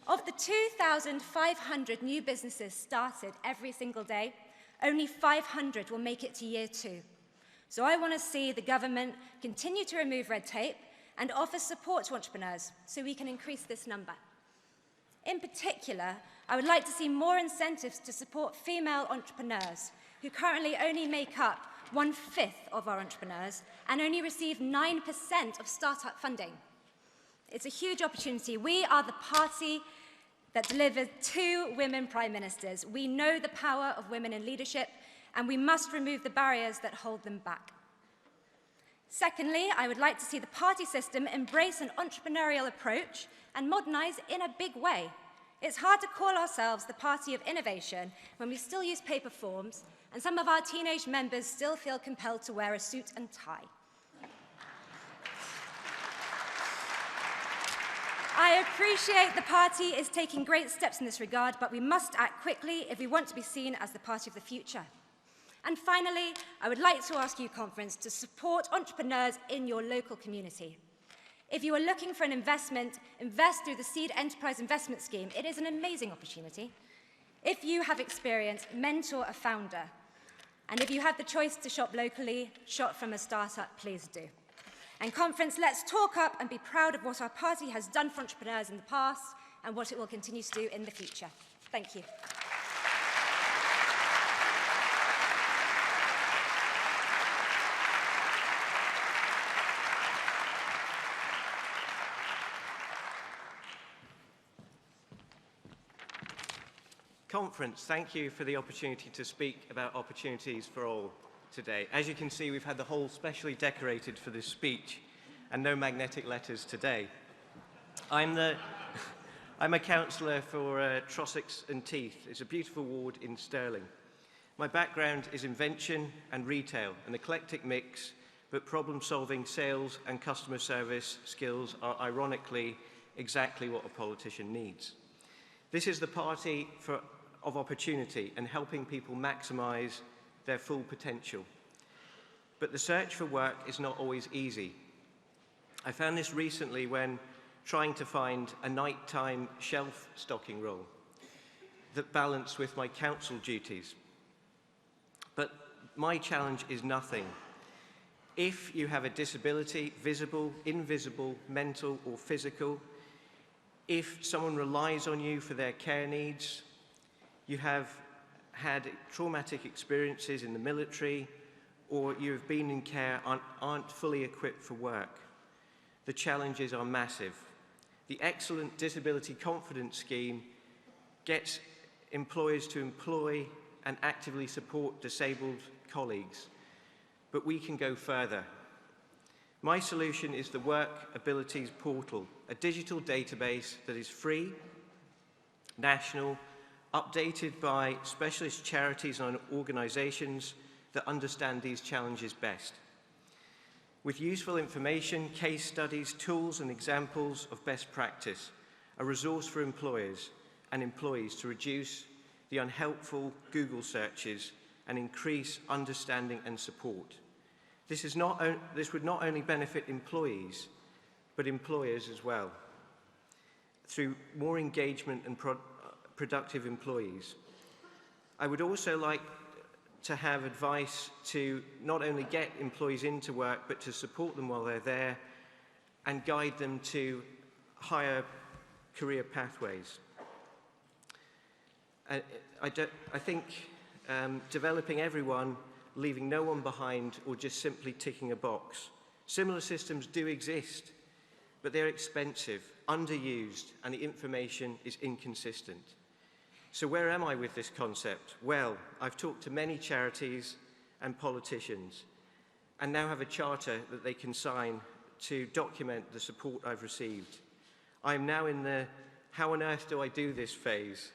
Of the 2,500 new businesses started every single day, only 500 will make it to year 2. So I want to see the government continue to remove red tape and offer support to entrepreneurs so we can increase this number. In particular, I would like to see more incentives to support female entrepreneurs who currently only make up 1/5 of our entrepreneurs and only receive 9% of startup funding. It's a huge opportunity. We are the party that delivered 2 women prime ministers. We know the power of women in leadership, and we must remove the barriers that hold them back. Secondly, I would like to see the party system embrace an entrepreneurial approach and modernise in a big way. It's hard to call ourselves the party of innovation when we still use paper forms and some of our teenage members still feel compelled to wear a suit and tie. I appreciate the party is taking great steps in this regard, but we must act quickly if we want to be seen as the party of the future. And finally, I would like to ask you, conference, to support entrepreneurs in your local community. If you are looking for an investment, invest through the Seed Enterprise Investment Scheme. It is an amazing opportunity. If you have experience, mentor a founder. And if you have the choice to shop locally, shop from a startup, please do. And conference, let's talk up and be proud of what our party has done for entrepreneurs in the past and what it will continue to do in the future. Thank you. Conference, thank you for the opportunity to speak about opportunities for all today. As you can see, we've had the hall specially decorated for this speech and no magnetic letters today. I'm a councillor for Trossachs and Teeth. It's a beautiful ward in Stirling. My background is invention and retail, an eclectic mix, but problem-solving sales and customer service skills are ironically exactly what a politician needs. This is the party of opportunity and helping people maximise their full potential. But the search for work is not always easy. I found this recently when trying to find a nighttime shelf stocking role that balanced with my council duties. But my challenge is nothing. If you have a disability, visible, invisible, mental or physical, if someone relies on you for their care needs, you have had traumatic experiences in the military, or you have been in care and aren't fully equipped for work, the challenges are massive. The excellent Disability Confidence Scheme gets employers to employ and actively support disabled colleagues, but we can go further. My solution is the Work Abilities Portal, a digital database that is free, national, updated by specialist charities and organisations that understand these challenges best. With useful information, case studies, tools and examples of best practice, a resource for employers and employees to reduce the unhelpful Google searches and increase understanding and support. This would not only benefit employees, but employers as well, through more engagement and productive employees. I would also like to have advice to not only get employees into work, but to support them while they're there and guide them to higher career pathways. I think developing everyone, leaving no one behind, or just simply ticking a box. Similar systems do exist, but they're expensive, underused, and the information is inconsistent. So where am I with this concept? Well, I've talked to many charities and politicians and now have a charter that they can sign to document the support I've received. I'm now in the how on earth do I do this phase,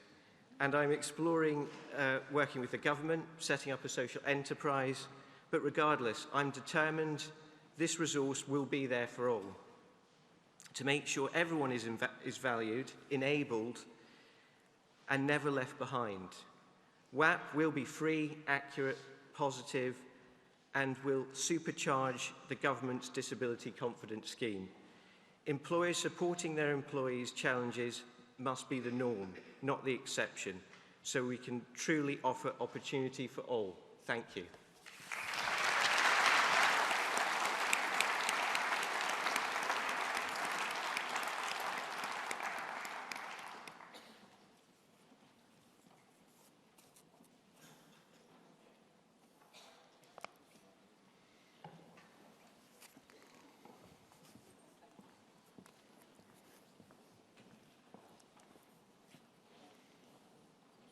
and I'm exploring working with the government, setting up a social enterprise, but regardless, I'm determined this resource will be there for all, to make sure everyone is valued, enabled, and never left behind. WAP will be free, accurate, positive, and will supercharge the government's Disability Confidence Scheme. Employers supporting their employees' challenges must be the norm, not the exception, so we can truly offer opportunity for all. Thank you.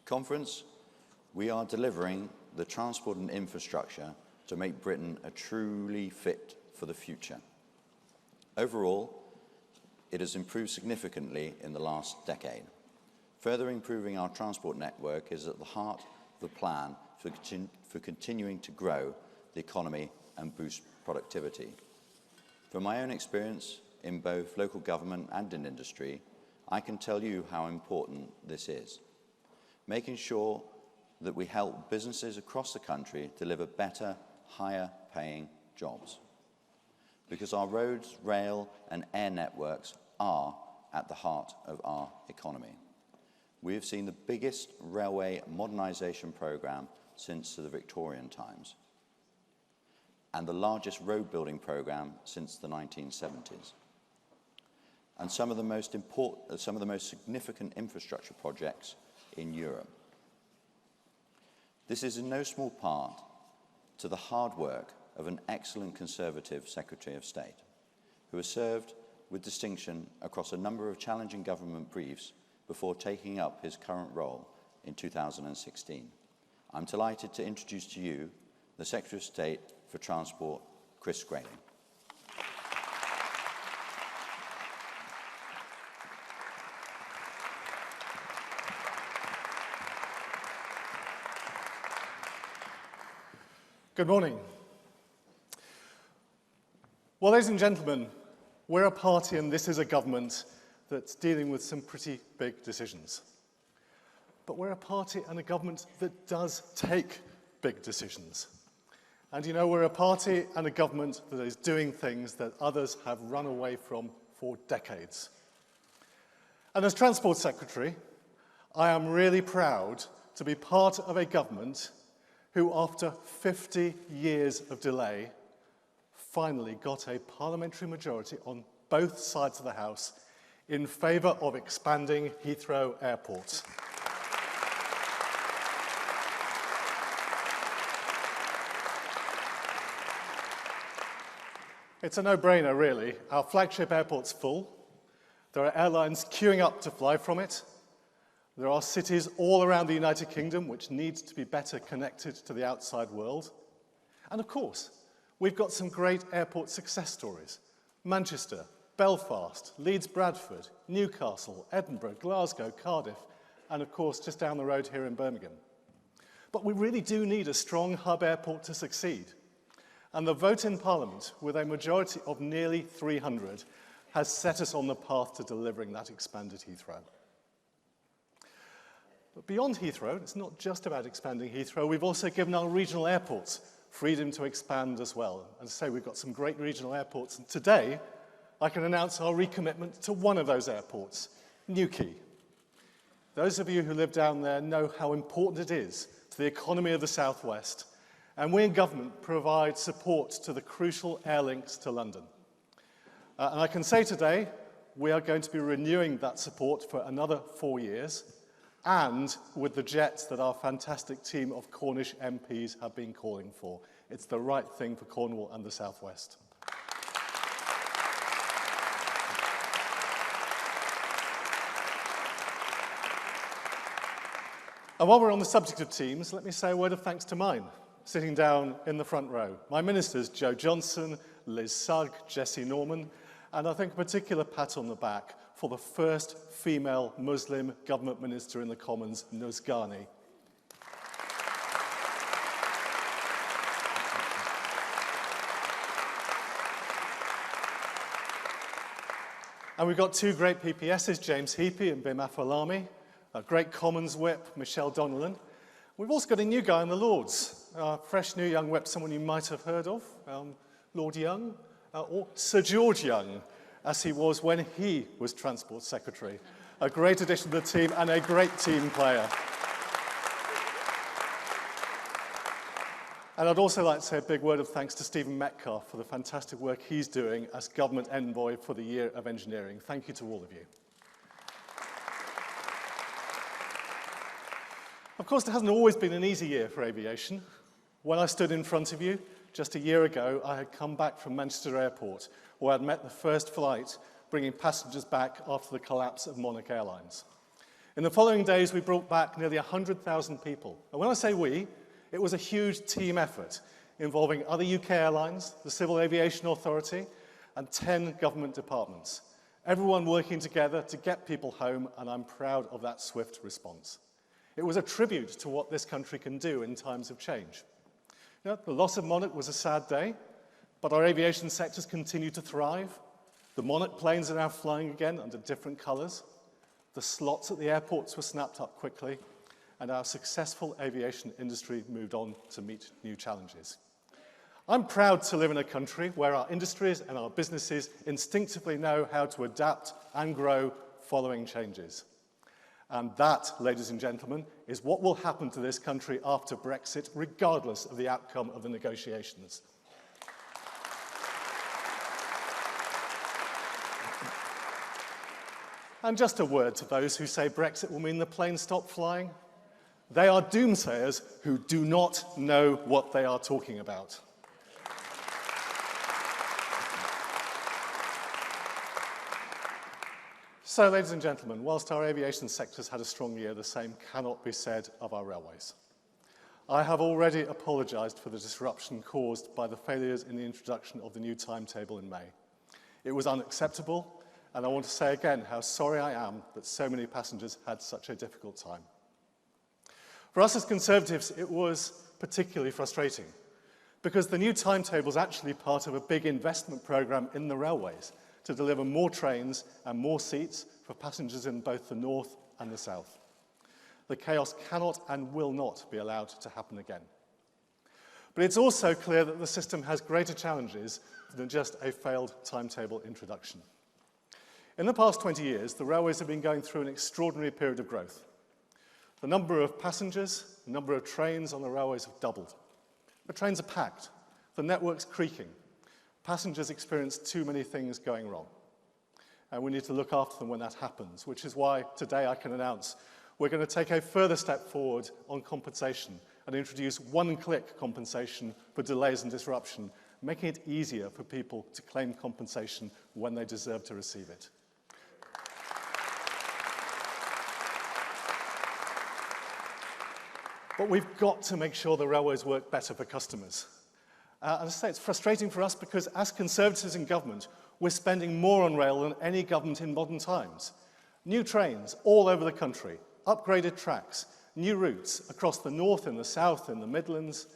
Conference, we are delivering the transport and infrastructure to make Britain a truly fit for the future. Overall, it has improved significantly in the last decade. Further improving our transport network is at the heart of the plan for continuing to grow the economy and boost productivity. From my own experience in both local government and in industry, I can tell you how important this is. Making sure that we help businesses across the country deliver better, higher-paying jobs. Because our roads, rail and air networks are at the heart of our economy. We have seen the biggest railway modernisation programme since the Victorian times, and the largest road building programme since the 1970s, and some of the most significant infrastructure projects in Europe. This is in no small part to the hard work of an excellent Conservative Secretary of State, who has served with distinction across a number of challenging government briefs before taking up his current role in 2016. I'm delighted to introduce to you the Secretary of State for Transport, Chris Grayling. Good morning. Well, ladies and gentlemen, we're a party and this is a government that's dealing with some pretty big decisions. But we're a party and a government that does take big decisions. And you know, we're a party and a government that is doing things that others have run away from for decades. And as Transport Secretary, I am really proud to be part of a government who, after 50 years of delay, finally got a parliamentary majority on both sides of the House in favour of expanding Heathrow Airport. It's a no-brainer, really. Our flagship airport's full. There are airlines queuing up to fly from it. There are cities all around the United Kingdom which need to be better connected to the outside world. And of course, we've got some great airport success stories. Manchester, Belfast, Leeds Bradford, Newcastle, Edinburgh, Glasgow, Cardiff, and of course just down the road here in Birmingham. But we really do need a strong hub airport to succeed. And the vote in Parliament, with a majority of nearly 300, has set us on the path to delivering that expanded Heathrow. But beyond Heathrow, it's not just about expanding Heathrow, we've also given our regional airports freedom to expand as well. And so we've got some great regional airports. And today, I can announce our recommitment to one of those airports, Newquay. Those of you who live down there know how important it is to the economy of the South West. And we in government provide support to the crucial air links to London. And I can say today, we are going to be renewing that support for another 4 years, and with the jets that our fantastic team of Cornish MPs have been calling for. It's the right thing for Cornwall and the South West. And while we're on the subject of teams, let me say a word of thanks to mine, sitting down in the front row. My ministers, Jo Johnson, Liz Sugg, Jessie Norman, and I think a particular pat on the back for the first female Muslim government minister in the Commons, Nuz Ghani. And we've got two great PPSs, James Heapy and Bim Afolami, a great Commons whip, Michelle Donnellan. We've also got a new guy in the Lords, a fresh new young whip, someone you might have heard of, Lord Young, or Sir George Young, as he was when he was Transport Secretary. A great addition to the team and a great team player. And I'd also like to say a big word of thanks to Stephen Metcalfe for the fantastic work he's doing as Government Envoy for the Year of Engineering. Thank you to all of you. Of course, it hasn't always been an easy year for aviation. When I stood in front of you just a year ago, I had come back from Manchester Airport, where I'd met the first flight bringing passengers back after the collapse of Monarch Airlines. In the following days, we brought back nearly 100,000 people. And when I say we, it was a huge team effort involving other UK airlines, the Civil Aviation Authority, and 10 government departments. Everyone working together to get people home, and I'm proud of that swift response. It was a tribute to what this country can do in times of change. You know, the loss of Monarch was a sad day, but our aviation sectors continue to thrive. The Monarch planes are now flying again under different colours. The slots at the airports were snapped up quickly. and our successful aviation industry moved on to meet new challenges. I'm proud to live in a country where our industries and our businesses instinctively know how to adapt and grow following changes. And that, ladies and gentlemen, is what will happen to this country after Brexit, regardless of the outcome of the negotiations. And just a word to those who say Brexit will mean the planes stop flying. They are doomsayers who do not know what they are talking about. So, ladies and gentlemen, whilst our aviation sectors had a strong year, the same cannot be said of our railways. I have already apologised for the disruption caused by the failures in the introduction of the new timetable in May. It was unacceptable, and I want to say again how sorry I am that so many passengers had such a difficult time. For us as Conservatives, it was particularly frustrating because the new timetable is actually part of a big investment programme in the railways to deliver more trains and more seats for passengers in both the north and the south. The chaos cannot and will not be allowed to happen again. But it's also clear that the system has greater challenges than just a failed timetable introduction. In the past 20 years, the railways have been going through an extraordinary period of growth. The number of passengers, the number of trains on the railways have doubled. The trains are packed, the network's creaking. Passengers experience too many things going wrong. And we need to look after them when that happens, which is why today I can announce we're going to take a further step forward on compensation and introduce one-click compensation for delays and disruption, making it easier for people to claim compensation when they deserve to receive it. But we've got to make sure the railways work better for customers. As I say, it's frustrating for us because as Conservatives in government, we're spending more on rail than any government in modern times. New trains all over the country, upgraded tracks, new routes across the north and the south and the Midlands,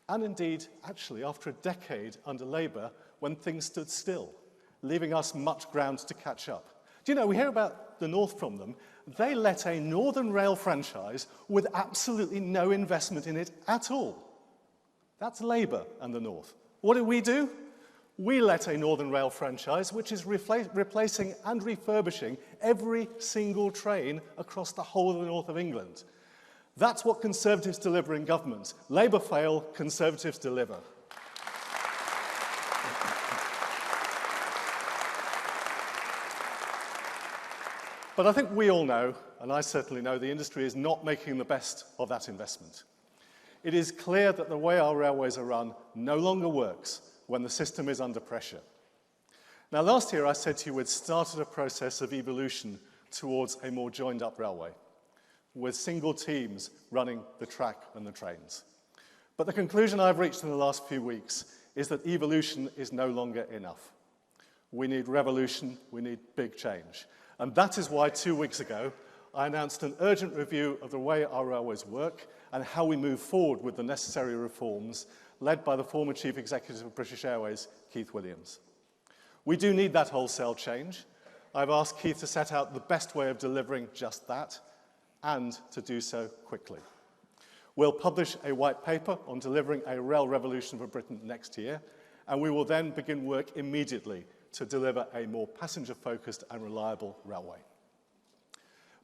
and indeed, actually, after a decade under Labour, when things stood still, leaving us much ground to catch up. Do you know, we hear about the north from them. They let a Northern Rail franchise with absolutely no investment in it at all. That's Labour and the north. What do? We let a Northern Rail franchise, which is replacing and refurbishing every single train across the whole of the north of England. That's what Conservatives deliver in government. Labour fail, Conservatives deliver. But I think we all know, and I certainly know, the industry is not making the best of that investment. It is clear that the way our railways are run no longer works when the system is under pressure. Now, last year I said to you we'd started a process of evolution towards a more joined-up railway, with single teams running the track and the trains. But the conclusion I've reached in the last few weeks is that evolution is no longer enough. We need revolution, we need big change. And that is why 2 weeks ago I announced an urgent review of the way our railways work and how we move forward with the necessary reforms led by the former Chief Executive of British Airways, Keith Williams. We do need that wholesale change. I've asked Keith to set out the best way of delivering just that and to do so quickly. We'll publish a white paper on delivering a rail revolution for Britain next year, and we will then begin work immediately to deliver a more passenger-focused and reliable railway.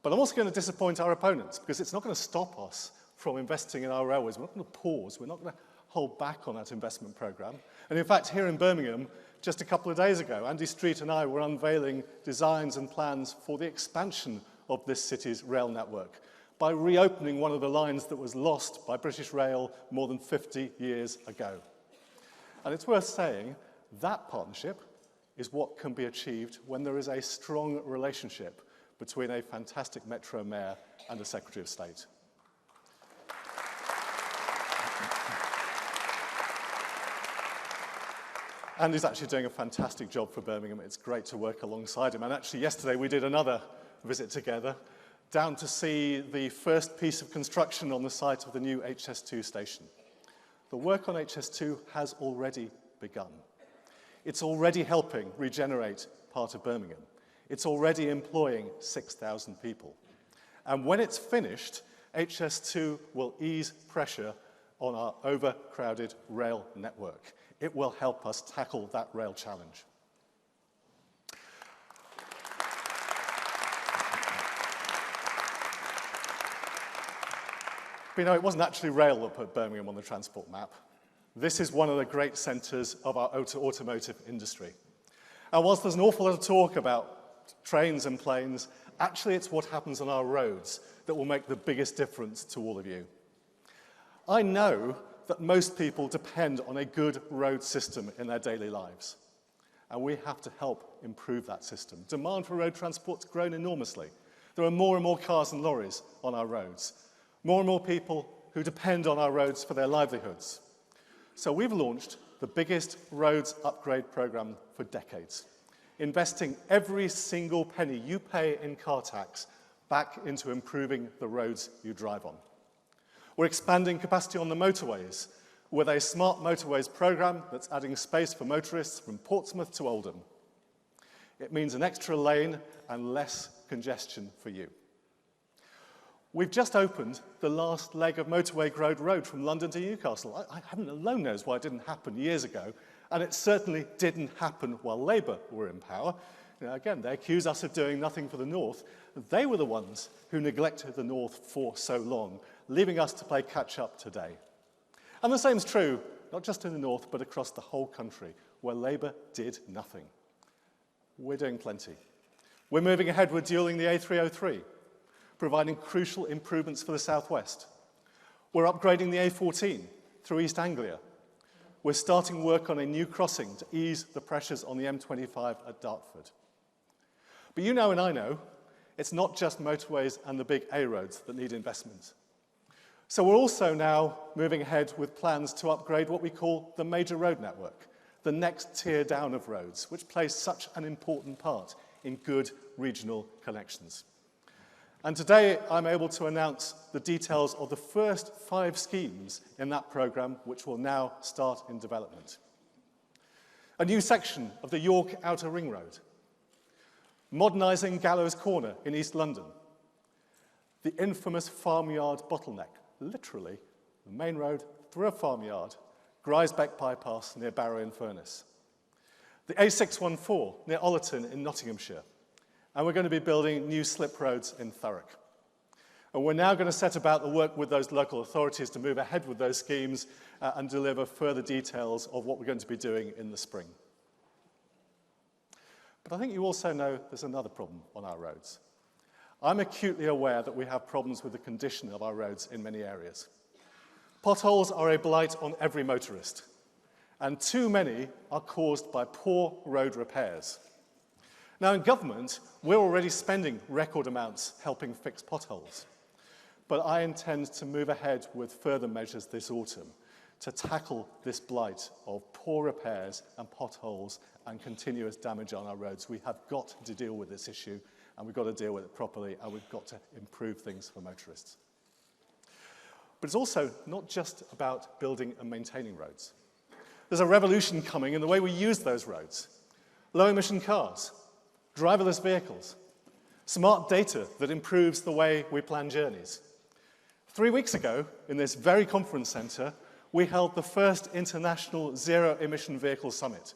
But I'm also going to disappoint our opponents because it's not going to stop us from investing in our railways. We're not going to pause. We're not going to hold back on that investment programme. And in fact, here in Birmingham, just a couple of days ago, Andy Street and I were unveiling designs and plans for the expansion of this city's rail network by reopening one of the lines that was lost by British Rail more than 50 years ago. And it's worth saying that partnership is what can be achieved when there is a strong relationship between a fantastic Metro Mayor and a Secretary of State. Andy's actually doing a fantastic job for Birmingham. It's great to work alongside him. And actually, yesterday we did another visit together, down to see the first piece of construction on the site of the new HS2 station. The work on HS2 has already begun. It's already helping regenerate part of Birmingham. It's already employing 6,000 people. And when it's finished, HS2 will ease pressure on our overcrowded rail network. It will help us tackle that rail challenge. But you know, it wasn't actually rail that put Birmingham on the transport map. This is one of the great centres of our automotive industry. And whilst there's an awful lot of talk about trains and planes, actually it's what happens on our roads that will make the biggest difference to all of you. I know that most people depend on a good road system in their daily lives. And we have to help improve that system. Demand for road transport's grown enormously. There are more and more cars and lorries on our roads. More and more people who depend on our roads for their livelihoods. So we've launched the biggest roads upgrade programme for decades, investing every single penny you pay in car tax back into improving the roads you drive on. We're expanding capacity on the motorways with a smart motorways programme that's adding space for motorists from Portsmouth to Oldham. It means an extra lane and less congestion for you. We've just opened the last leg of Motorway Grade Road from London to Newcastle. Heaven alone knows why it didn't happen years ago, and it certainly didn't happen while Labour were in power. You know, again, they accuse us of doing nothing for the North. They were the ones who neglected the North for so long, leaving us to play catch-up today. And the same is true, not just in the North, but across the whole country, where Labour did nothing. We're doing plenty. We're moving ahead with dualling the A303, providing crucial improvements for the southwest. We're upgrading the A14 through East Anglia. We're starting work on a new crossing to ease the pressures on the M25 at Dartford. But you know and I know, it's not just motorways and the big A roads that need investment. So we're also now moving ahead with plans to upgrade what we call the major road network, the next tier down of roads, which plays such an important part in good regional connections. And today, I'm able to announce the details of the first 5 schemes in that programme, which will now start in development. A new section of the York Outer Ring Road, modernising Gallows Corner in East London, the infamous farmyard bottleneck, literally the main road through a farmyard, Grisbeck Bypass near Barrow-in-Furness, the A614 near Ollerton in Nottinghamshire, and we're going to be building new slip roads in Thurrock. And we're now going to set about the work with those local authorities to move ahead with those schemes and deliver further details of what we're going to be doing in the spring. But I think you also know there's another problem on our roads. I'm acutely aware that we have problems with the condition of our roads in many areas. Potholes are a blight on every motorist, and too many are caused by poor road repairs. Now, in government, we're already spending record amounts helping fix potholes. But I intend to move ahead with further measures this autumn to tackle this blight of poor repairs and potholes and continuous damage on our roads. We have got to deal with this issue, and we've got to deal with it properly, and we've got to improve things for motorists. But it's also not just about building and maintaining roads. There's a revolution coming in the way we use those roads. Low-emission cars, driverless vehicles, smart data that improves the way we plan journeys. 3 weeks ago, in this very conference centre, we held the first international zero-emission vehicle summit,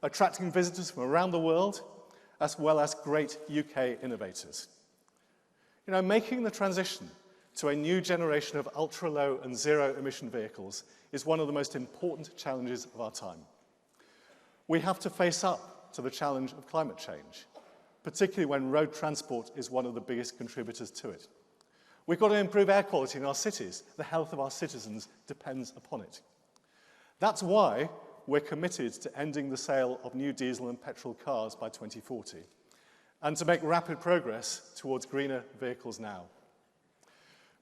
attracting visitors from around the world, as well as great UK innovators. You know, making the transition to a new generation of ultra-low and zero-emission vehicles is one of the most important challenges of our time. We have to face up to the challenge of climate change, particularly when road transport is one of the biggest contributors to it. We've got to improve air quality in our cities. The health of our citizens depends upon it. That's why we're committed to ending the sale of new diesel and petrol cars by 2040, and to make rapid progress towards greener vehicles now.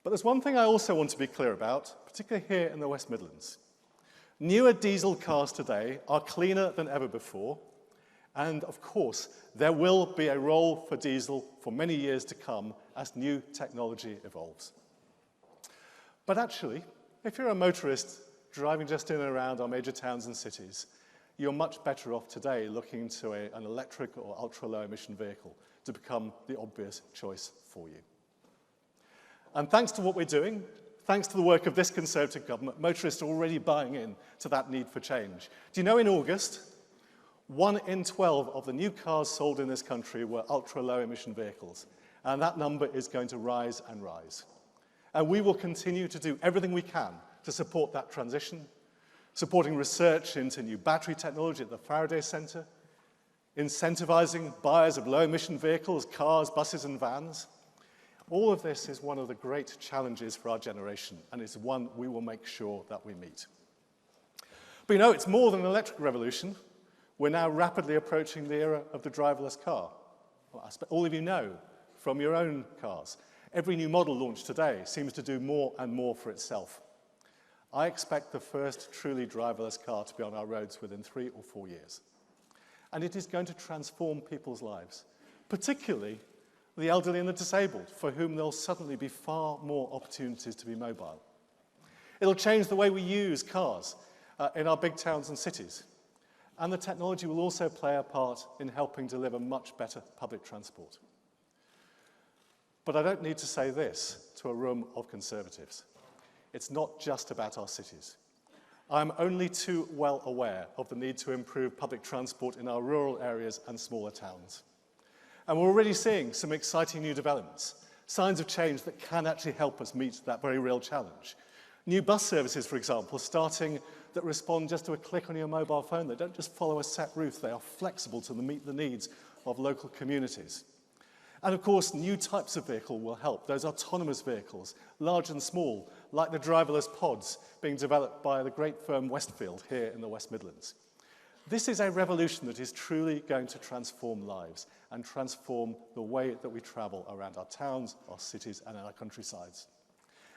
But there's one thing I also want to be clear about, particularly here in the West Midlands. Newer diesel cars today are cleaner than ever before, and of course, there will be a role for diesel for many years to come as new technology evolves. But actually, if you're a motorist driving just in and around our major towns and cities, you're much better off today looking to an electric or ultra-low emission vehicle to become the obvious choice for you. And thanks to what we're doing, thanks to the work of this Conservative government, motorists are already buying in to that need for change. Do you know in August, 1 in 12 of the new cars sold in this country were ultra-low emission vehicles, and that number is going to rise and rise. And we will continue to do everything we can to support that transition, supporting research into new battery technology at the Faraday Centre, incentivizing buyers of low-emission vehicles, cars, buses and vans. All of this is one of the great challenges for our generation, and it's one we will make sure that we meet. But you know, it's more than an electric revolution. We're now rapidly approaching the era of the driverless car. Well, I expect all of you know from your own cars. Every new model launched today seems to do more and more for itself. I expect the first truly driverless car to be on our roads within 3 or 4 years. And it is going to transform people's lives, particularly the elderly and the disabled, for whom there'll suddenly be far more opportunities to be mobile. It'll change the way we use cars in our big towns and cities. And the technology will also play a part in helping deliver much better public transport. But I don't need to say this to a room of Conservatives. It's not just about our cities. I'm only too well aware of the need to improve public transport in our rural areas and smaller towns. And we're already seeing some exciting new developments, signs of change that can actually help us meet that very real challenge. New bus services, for example, starting that respond just to a click on your mobile phone. They don't just follow a set route, they are flexible to meet the needs of local communities. And of course, new types of vehicle will help. Those autonomous vehicles, large and small, like the driverless pods being developed by the great firm Westfield here in the West Midlands. This is a revolution that is truly going to transform lives and transform the way that we travel around our towns, our cities, and our countrysides.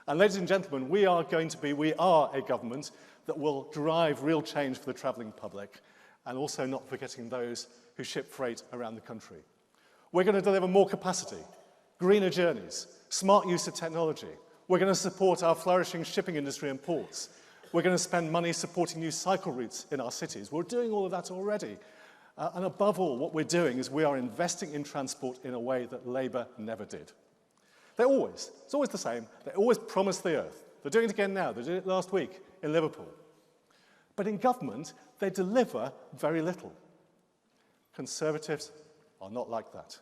And ladies and gentlemen, we are a government that will drive real change for the travelling public, and also not forgetting those who ship freight around the country. We're going to deliver more capacity, greener journeys, smart use of technology. We're going to support our flourishing shipping industry and ports. We're going to spend money supporting new cycle routes in our cities. We're doing all of that already. And above all, what we're doing is we are investing in transport in a way that Labour never did. It's always the same, they always promise the earth. They're doing it again now, they did it last week in Liverpool. But in government, they deliver very little. Conservatives are not like that.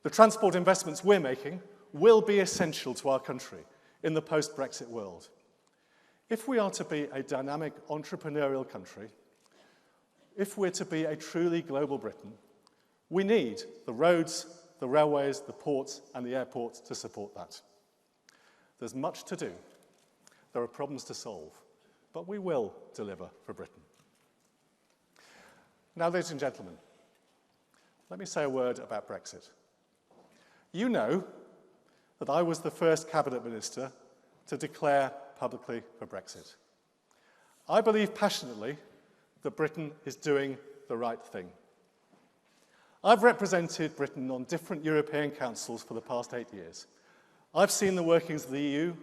The transport investments we're making will be essential to our country in the post-Brexit world. If we are to be a dynamic entrepreneurial country, if we're to be a truly global Britain, we need the roads, the railways, the ports and the airports to support that. There's much to do. There are problems to solve, but we will deliver for Britain. Now, ladies and gentlemen, let me say a word about Brexit. You know that I was the first cabinet minister to declare publicly for Brexit. I believe passionately that Britain is doing the right thing. I've represented Britain on different European councils for the past 8 years. I've seen the workings of the EU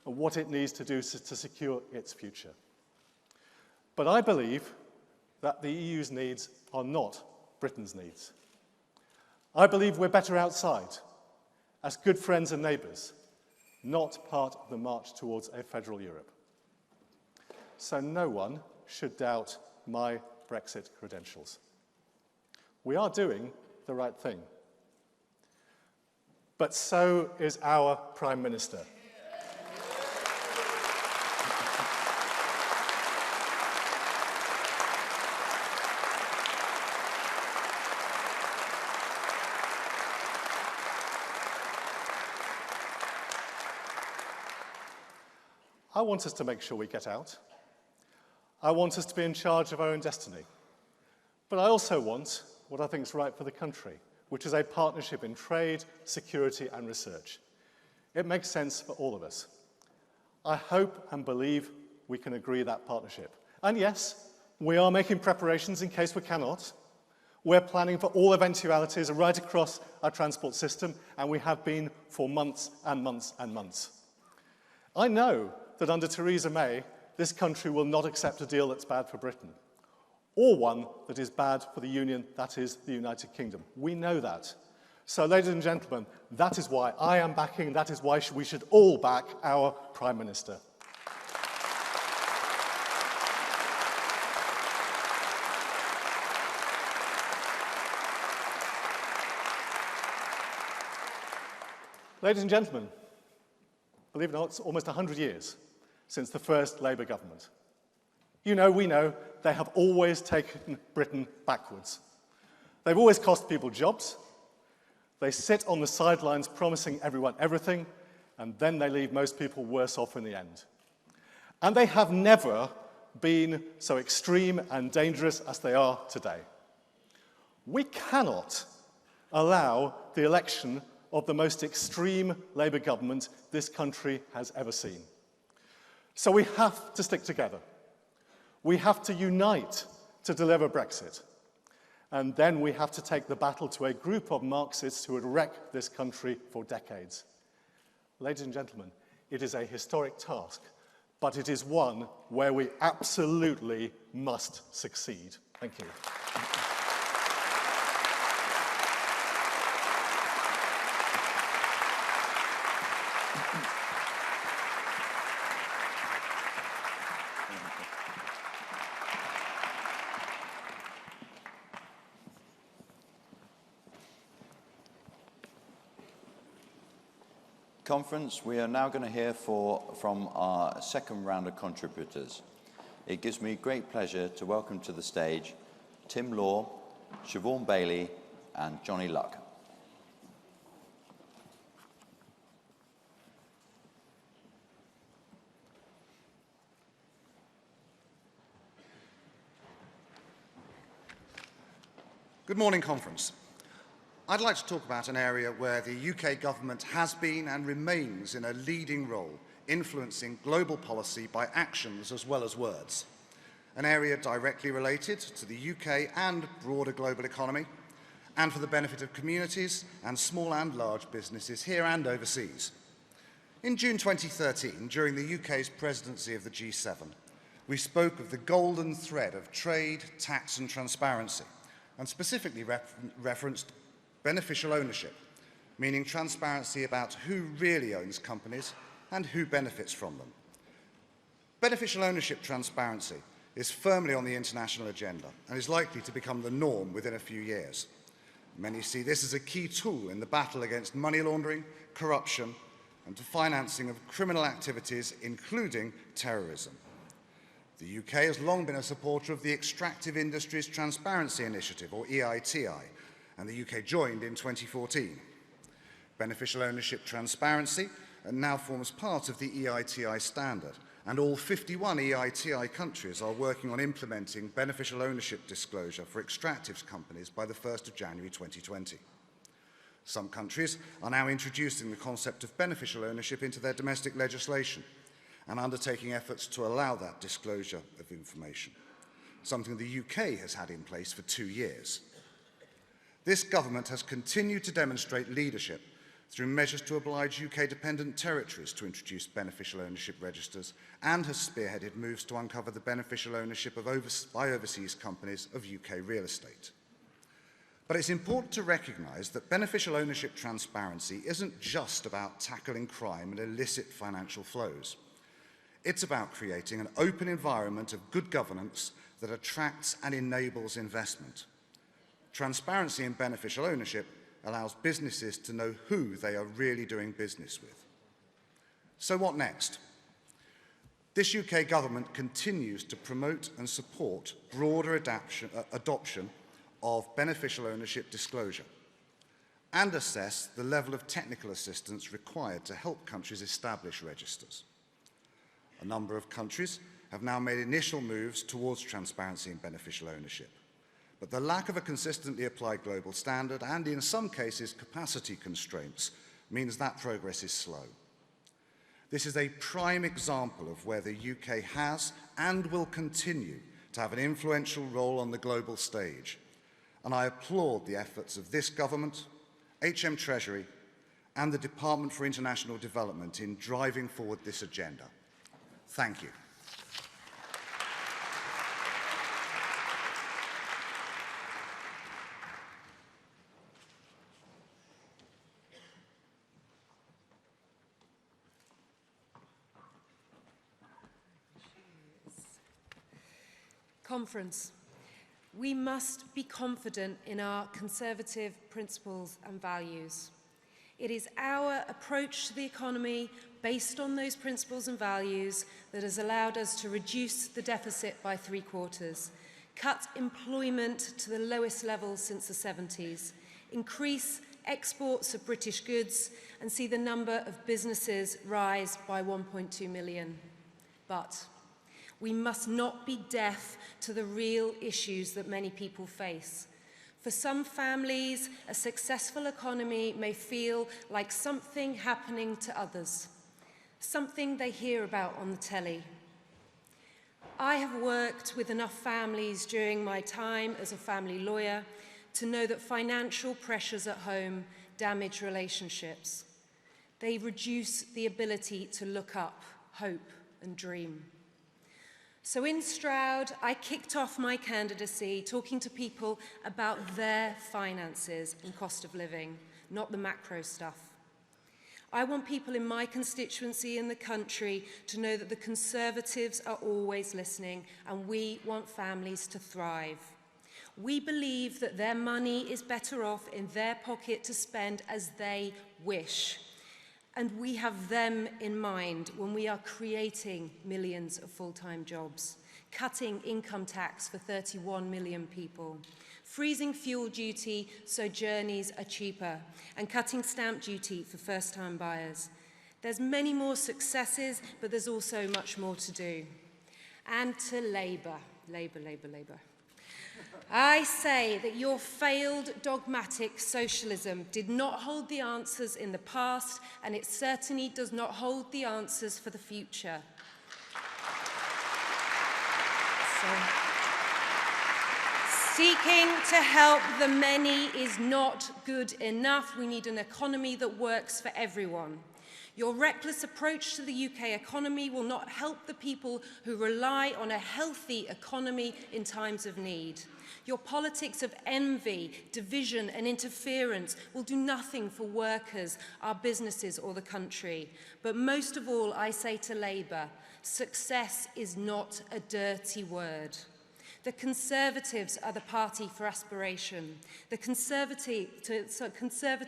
and what it needs to do to secure its future. But I believe that the EU's needs are not Britain's needs. I believe we're better outside, as good friends and neighbours, not part of the march towards a federal Europe. So no one should doubt my Brexit credentials. We are doing the right thing. But so is our Prime Minister. I want us to make sure we get out. I want us to be in charge of our own destiny. But I also want what I think is right for the country, which is a partnership in trade, security and research. It makes sense for all of us. I hope and believe we can agree that partnership. And yes, we are making preparations in case we cannot. We're planning for all eventualities right across our transport system, and we have been for months and months and months. I know that under Theresa May, this country will not accept a deal that's bad for Britain, or one that is bad for the Union, that is the United Kingdom. We know that. So, ladies and gentlemen, that is why I am backing, that is why we should all back our Prime Minister. Ladies and gentlemen, believe it or not, it's almost 100 years since the first Labour government. You know, we know, they have always taken Britain backwards. They've always cost people jobs. They sit on the sidelines promising everyone everything, and then they leave most people worse off in the end. And they have never been so extreme and dangerous as they are today. We cannot allow the election of the most extreme Labour government this country has ever seen. So we have to stick together. We have to unite to deliver Brexit. And then we have to take the battle to a group of Marxists who would wreck this country for decades. Ladies and gentlemen, it is a historic task, but it is one where we absolutely must succeed. Thank you. Conference, we are now going to hear from our second round of contributors. It gives me great pleasure to welcome to the stage Tim Law, Siobhan Bailey and Johnny Luck. Good morning, Conference. I'd like to talk about an area where the UK government has been and remains in a leading role, influencing global policy by actions as well as words. An area directly related to the UK and broader global economy, and for the benefit of communities and small and large businesses here and overseas. In June 2013, during the UK's presidency of the G7, we spoke of the golden thread of trade, tax and transparency, and specifically referenced beneficial ownership, meaning transparency about who really owns companies and who benefits from them. Beneficial ownership transparency is firmly on the international agenda and is likely to become the norm within a few years. Many see this as a key tool in the battle against money laundering, corruption, and to financing of criminal activities, including terrorism. The UK has long been a supporter of the Extractive Industries Transparency Initiative, or EITI, and the UK joined in 2014. Beneficial ownership transparency now forms part of the EITI standard, and all 51 EITI countries are working on implementing beneficial ownership disclosure for extractives companies by the 1st of January 2020. Some countries are now introducing the concept of beneficial ownership into their domestic legislation and undertaking efforts to allow that disclosure of information, something the UK has had in place for 2 years. This government has continued to demonstrate leadership through measures to oblige UK-dependent territories to introduce beneficial ownership registers and has spearheaded moves to uncover the beneficial ownership of by overseas companies of UK real estate. But it's important to recognise that beneficial ownership transparency isn't just about tackling crime and illicit financial flows. It's about creating an open environment of good governance that attracts and enables investment. Transparency in beneficial ownership allows businesses to know who they are really doing business with. So what next? This UK government continues to promote and support broader adoption of beneficial ownership disclosure and assess the level of technical assistance required to help countries establish registers. A number of countries have now made initial moves towards transparency in beneficial ownership. But the lack of a consistently applied global standard and, in some cases, capacity constraints means that progress is slow. This is a prime example of where the UK has and will continue to have an influential role on the global stage. And I applaud the efforts of this government, HM Treasury, and the Department for International Development in driving forward this agenda. Thank you. Conference. We must be confident in our conservative principles and values. It is our approach to the economy based on those principles and values that has allowed us to reduce the deficit by 3/4, cut employment to the lowest level since the 70s, increase exports of British goods, and see the number of businesses rise by 1.2 million. But we must not be deaf to the real issues that many people face. For some families, a successful economy may feel like something happening to others, something they hear about on the telly. I have worked with enough families during my time as a family lawyer to know that financial pressures at home damage relationships. They reduce the ability to look up, hope, and dream. So in Stroud, I kicked off my candidacy talking to people about their finances and cost of living, not the macro stuff. I want people in my constituency in the country to know that the Conservatives are always listening, and we want families to thrive. We believe that their money is better off in their pocket to spend as they wish. And we have them in mind when we are creating millions of full-time jobs, cutting income tax for 31 million people, freezing fuel duty so journeys are cheaper, and cutting stamp duty for first-time buyers. There's many more successes, but there's also much more to do. And to Labour. I say that your failed dogmatic socialism did not hold the answers in the past, and it certainly does not hold the answers for the future. Seeking to help the many is not good enough. We need an economy that works for everyone. Your reckless approach to the UK economy will not help the people who rely on a healthy economy in times of need. Your politics of envy, division and interference will do nothing for workers, our businesses or the country. But most of all, I say to Labour, success is not a dirty word. The Conservatives are the party for aspiration. The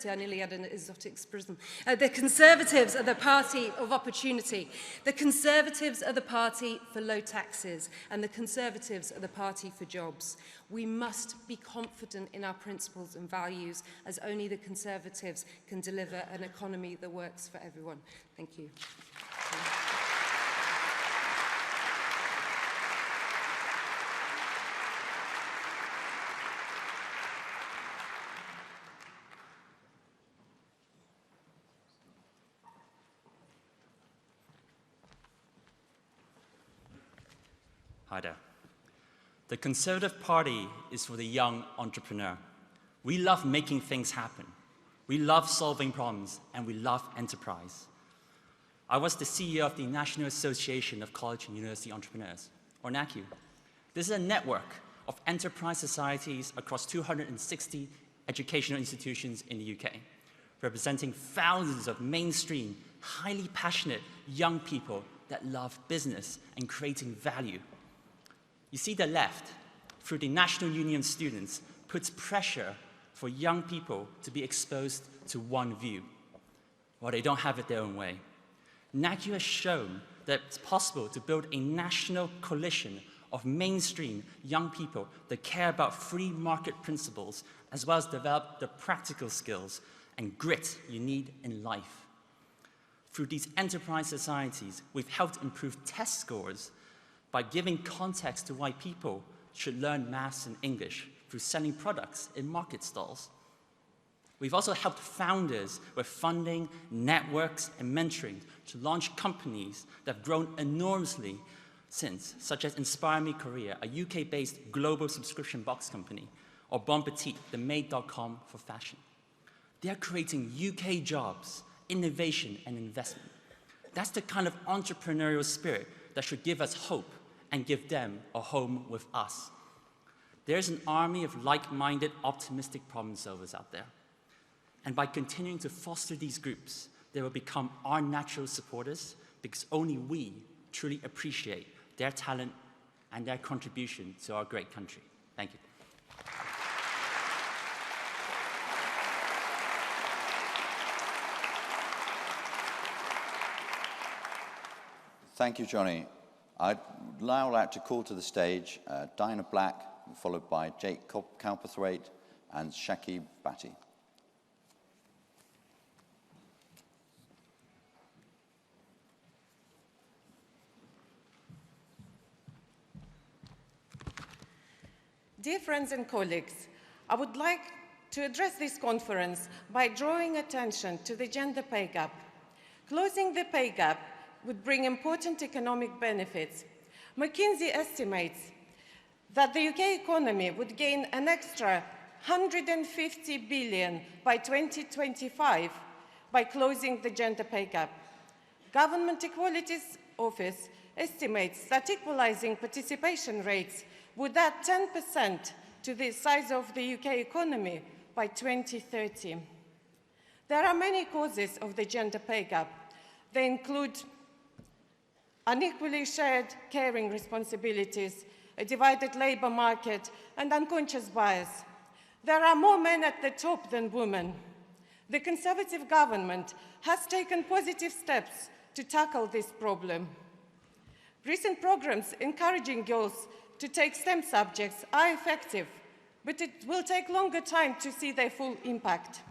I nearly had an exotic expression. The Conservatives are the party of opportunity. The Conservatives are the party for low taxes. And the Conservatives are the party for jobs. We must be confident in our principles and values, as only the Conservatives can deliver an economy that works for everyone. Thank you. Hi there. The Conservative Party is for the young entrepreneur. We love making things happen. We love solving problems, and we love enterprise. I was the CEO of the National Association of College and University Entrepreneurs, or NACU. This is a network of enterprise societies across 260 educational institutions in the UK, representing thousands of mainstream, highly passionate young people that love business and creating value. You see, the left, through the National Union students, puts pressure for young people to be exposed to one view, while they don't have it their own way. NACU has shown that it's possible to build a national coalition of mainstream young people that care about free market principles, as well as develop the practical skills and grit you need in life. Through these enterprise societies, we've helped improve test scores by giving context to why people should learn maths and English through selling products in market stalls. We've also helped founders with funding, networks, and mentoring to launch companies that have grown enormously since, such as Inspire Me Korea, a UK-based global subscription box company, or Bon Petit, the maid.com for fashion. They are creating UK jobs, innovation, and investment. That's the kind of entrepreneurial spirit that should give us hope and give them a home with us. There's an army of like-minded, optimistic problem solvers out there. And by continuing to foster these groups, they will become our natural supporters, because only we truly appreciate their talent and their contribution to our great country. Thank you. Thank you, Johnny. I'd now like to call to the stage Dinah Black, followed by Jake Calperthwaite and Shakib Bhatti. Dear friends and colleagues, I would like to address this conference by drawing attention to the gender pay gap. Closing the pay gap would bring important economic benefits. McKinsey estimates that the UK economy would gain an extra 150 billion by 2025 by closing the gender pay gap. Government Equalities Office estimates that equalising participation rates would add 10% to the size of the UK economy by 2030. There are many causes of the gender pay gap. They include unequally shared caring responsibilities, a divided labour market, and unconscious bias. There are more men at the top than women. The Conservative government has taken positive steps to tackle this problem. Recent programmes encouraging girls to take STEM subjects are effective, but it will take longer time to see their full impact.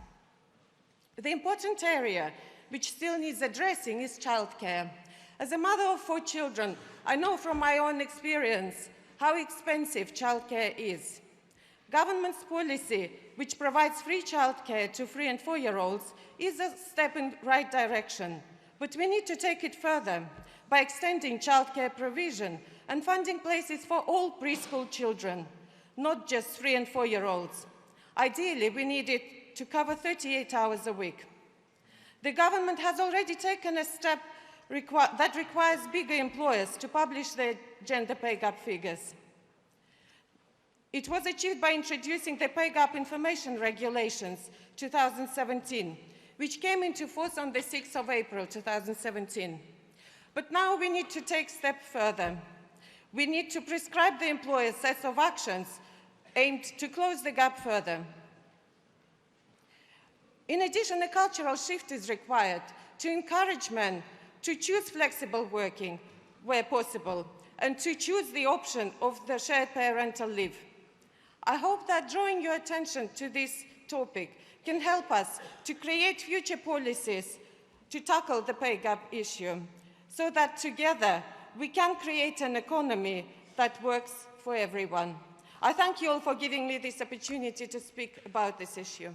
The important area which still needs addressing is childcare. As a mother of 4 children, I know from my own experience how expensive childcare is. Government's policy, which provides free childcare to 3- and 4-year-olds, is a step in the right direction. But we need to take it further by extending childcare provision and funding places for all preschool children, not just 3- and 4-year-olds. Ideally, we need it to cover 38 hours a week. The government has already taken a step that requires bigger employers to publish their gender pay gap figures. It was achieved by introducing the Pay Gap Information Regulations 2017, which came into force on the 6th of April 2017. But now we need to take a step further. We need to prescribe the employers sets of actions aimed to close the gap further. In addition, a cultural shift is required to encourage men to choose flexible working where possible and to choose the option of the shared parental leave. I hope that drawing your attention to this topic can help us to create future policies to tackle the pay gap issue, so that together we can create an economy that works for everyone. I thank you all for giving me this opportunity to speak about this issue.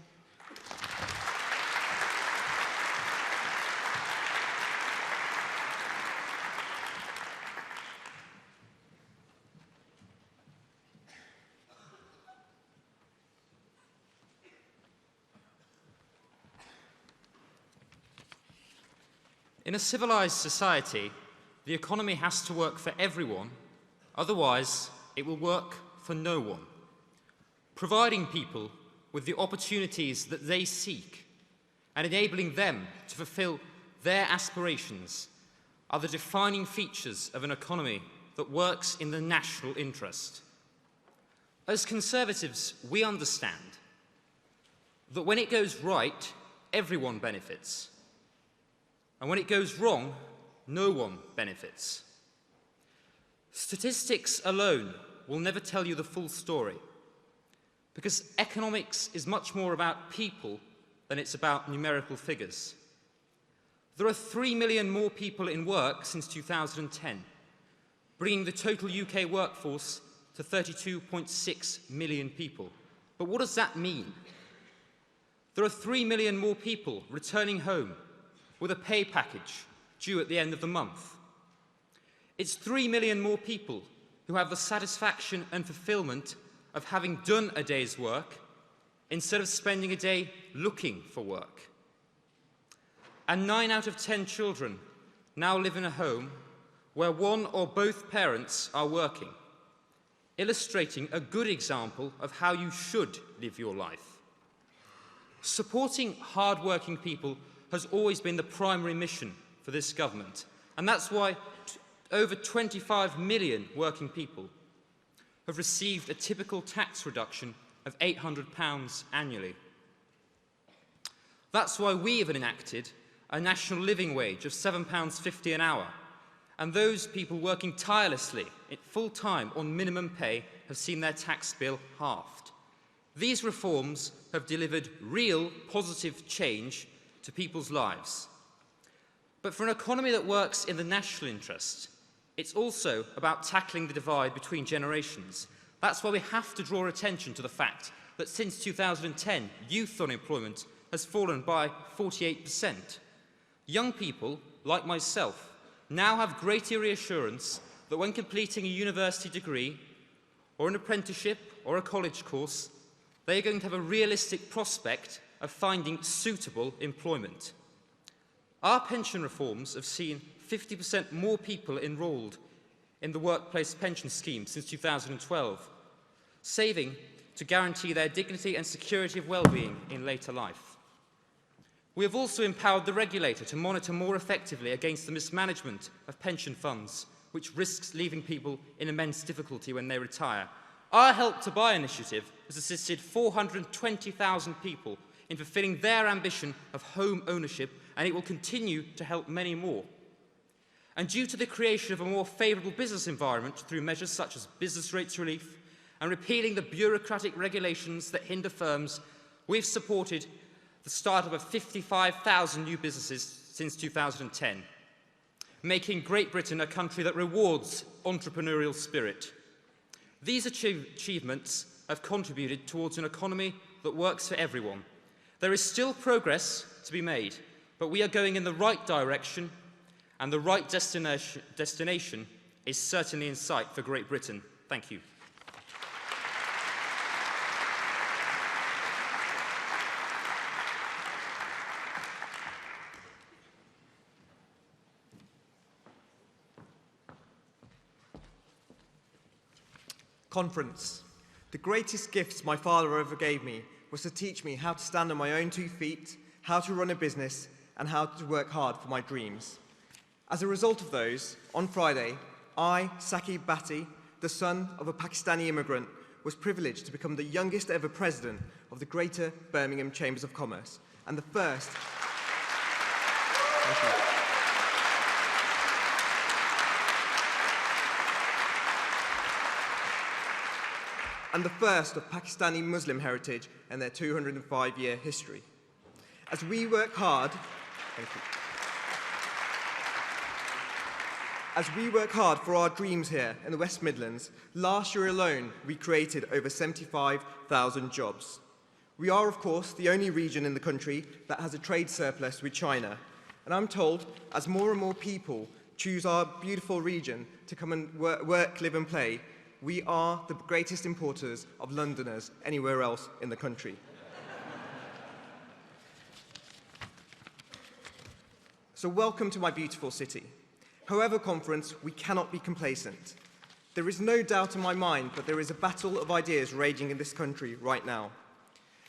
In a civilized society, the economy has to work for everyone, otherwise it will work for no one. Providing people with the opportunities that they seek and enabling them to fulfill their aspirations are the defining features of an economy that works in the national interest. As Conservatives, we understand that when it goes right, everyone benefits. And when it goes wrong, no one benefits. Statistics alone will never tell you the full story, because economics is much more about people than it's about numerical figures. There are 3 million more people in work since 2010, bringing the total UK workforce to 32.6 million people. But what does that mean? There are 3 million more people returning home with a pay package due at the end of the month. It's 3 million more people who have the satisfaction and fulfilment of having done a day's work instead of spending a day looking for work. And 9 out of 10 children now live in a home where one or both parents are working, illustrating a good example of how you should live your life. Supporting hard-working people has always been the primary mission for this government, and that's why over 25 million working people have received a typical tax reduction of £800 annually. That's why we have enacted a national living wage of £7.50 an hour, and those people working tirelessly at full time on minimum pay have seen their tax bill halved. These reforms have delivered real positive change to people's lives. But for an economy that works in the national interest, it's also about tackling the divide between generations. That's why we have to draw attention to the fact that since 2010, youth unemployment has fallen by 48%. Young people, like myself, now have greater reassurance that when completing a university degree or an apprenticeship or a college course, they are going to have a realistic prospect of finding suitable employment. Our pension reforms have seen 50% more people enrolled in the workplace pension scheme since 2012, saving to guarantee their dignity and security of well-being in later life. We have also empowered the regulator to monitor more effectively against the mismanagement of pension funds, which risks leaving people in immense difficulty when they retire. Our Help to Buy initiative has assisted 420,000 people in fulfilling their ambition of home ownership, and it will continue to help many more. And due to the creation of a more favourable business environment through measures such as business rates relief and repealing the bureaucratic regulations that hinder firms, we've supported the start-up of 55,000 new businesses since 2010, making Great Britain a country that rewards entrepreneurial spirit. These achievements have contributed towards an economy that works for everyone. There is still progress to be made, but we are going in the right direction, and the right destination is certainly in sight for Great Britain. Thank you. Conference. The greatest gifts my father ever gave me was to teach me how to stand on my own 2 feet, how to run a business, and how to work hard for my dreams. As a result of those, on Friday, I, Saqib Bhatti, the son of a Pakistani immigrant, was privileged to become the youngest ever president of the Greater Birmingham Chambers of Commerce, and the first... Thank you. And the first of Pakistani Muslim heritage in their 205-year history. As we work hard, thank you. As we work hard for our dreams here in the West Midlands, last year alone we created over 75,000 jobs. We are, of course, the only region in the country that has a trade surplus with China. And I'm told, as more and more people choose our beautiful region to come and work, live and play, we are the greatest importers of Londoners anywhere else in the country. So welcome to my beautiful city. However, Conference, we cannot be complacent. There is no doubt in my mind that there is a battle of ideas raging in this country right now.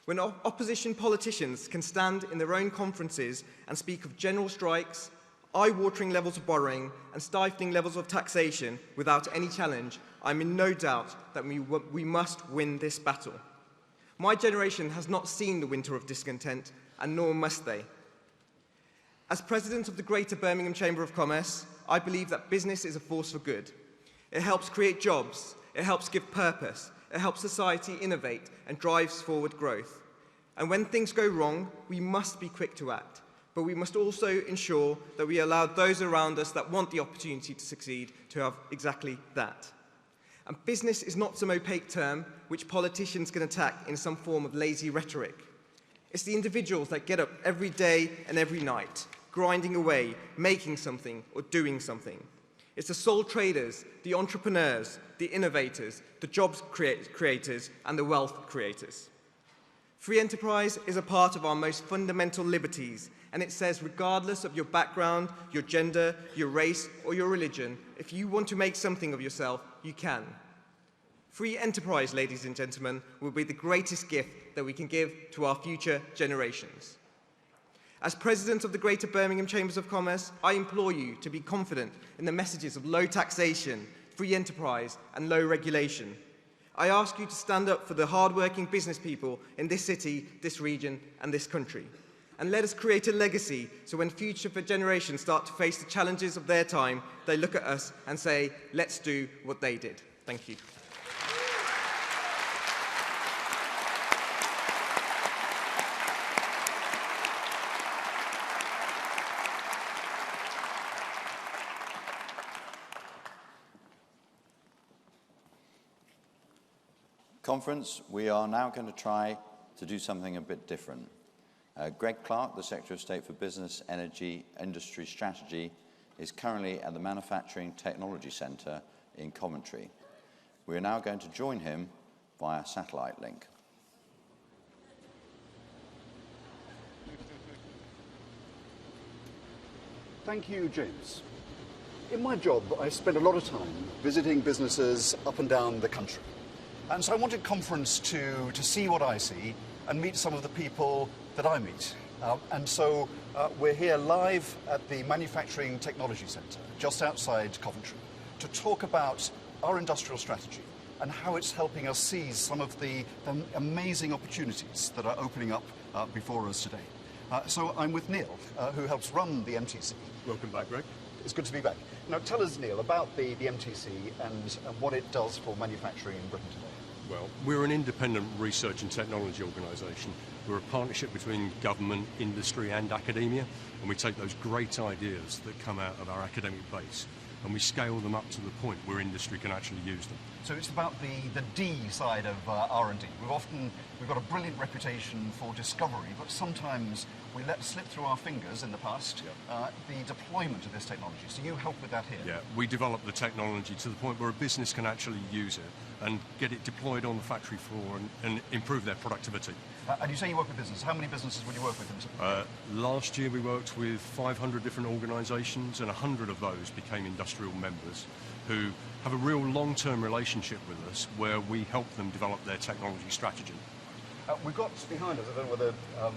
When opposition politicians can stand in their own conferences and speak of general strikes, eye-watering levels of borrowing and stifling levels of taxation without any challenge, I'm in no doubt that we must win this battle. My generation has not seen the winter of discontent, and nor must they. As president of the Greater Birmingham Chamber of Commerce, I believe that business is a force for good. It helps create jobs, it helps give purpose, it helps society innovate and drives forward growth. And when things go wrong, we must be quick to act. But we must also ensure that we allow those around us that want the opportunity to succeed to have exactly that. And business is not some opaque term which politicians can attack in some form of lazy rhetoric. It's the individuals that get up every day and every night, grinding away, making something or doing something. It's the sole traders, the entrepreneurs, the innovators, the jobs creators, and the wealth creators. Free enterprise is a part of our most fundamental liberties, and it says regardless of your background, your gender, your race, or your religion, if you want to make something of yourself, you can. Free enterprise, ladies and gentlemen, will be the greatest gift that we can give to our future generations. As President of the Greater Birmingham Chambers of Commerce, I implore you to be confident in the messages of low taxation, free enterprise, and low regulation. I ask you to stand up for the hard-working business people in this city, this region, and this country. And let us create a legacy so when future generations start to face the challenges of their time, they look at us and say, let's do what they did. Thank you. Conference, we are now going to try to do something a bit different. Greg Clark, the Secretary of State for Business, Energy, Industry Strategy, is currently at the Manufacturing Technology Centre in Coventry. We are now going to join him via satellite link. Thank you, James. In my job, I spend a lot of time visiting businesses up and down the country. And so I wanted Conference to see what I see and meet some of the people that I meet. And so we're here live at the Manufacturing Technology Centre, just outside Coventry, to talk about our industrial strategy and how it's helping us seize some of the amazing opportunities that are opening up before us today. So I'm with Neil, who helps run the MTC. Welcome back, Greg. It's good to be back. Now tell us, Neil, about the MTC and what it does for manufacturing in Britain today. Well, we're an independent research and technology organisation. We're a partnership between government, industry and academia, and we take those great ideas that come out of our academic base and we scale them up to the point where industry can actually use them. So it's about the D side of R&D. We've got a brilliant reputation for discovery, but sometimes we let slip through our fingers in the past the deployment of this technology. So you help with that here. Yeah, we develop the technology to the point where a business can actually use it and get it deployed on the factory floor and improve their productivity. And you say you work with businesses. How many businesses would you work with? Last year we worked with 500 different organisations, and 100 of those became industrial members who have a real long-term relationship with us where we help them develop their technology strategy. We've got behind us, I don't know whether the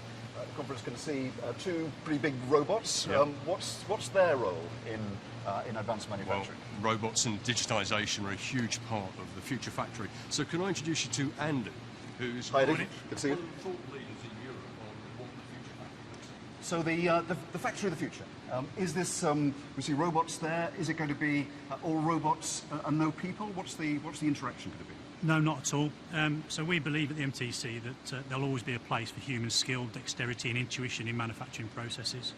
conference can see, two pretty big robots. Yeah. What's their role in advanced manufacturing? Well, robots and digitisation are a huge part of the future factory. So can I introduce you to Andy, who's Hi, Andy. one Good to see you. of the thought leaders in Europe on what the future factory looks like. So the factory of the future, is this, we see robots there, is it going to be all robots and no people? What's the interaction going to be? No, not at all. So we believe at the MTC that there'll always be a place for human skill, dexterity and intuition in manufacturing processes.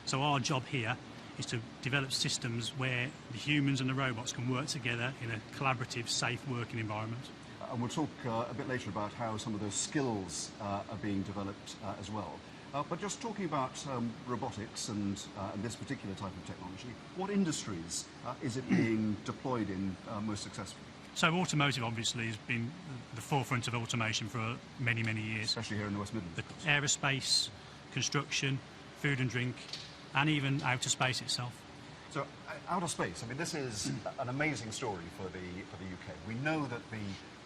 So our job here is to develop systems where the humans and the robots can work together in a collaborative, safe working environment. And we'll talk a bit later about how some of those skills are being developed as well. But just talking about robotics and this particular type of technology, what industries is it being deployed in most successfully? So automotive obviously has been the forefront of automation for many, many years. Especially here in the West Midlands. The aerospace, construction, food and drink, and even outer space itself. So outer space, I mean, this is an amazing story for the UK. We know that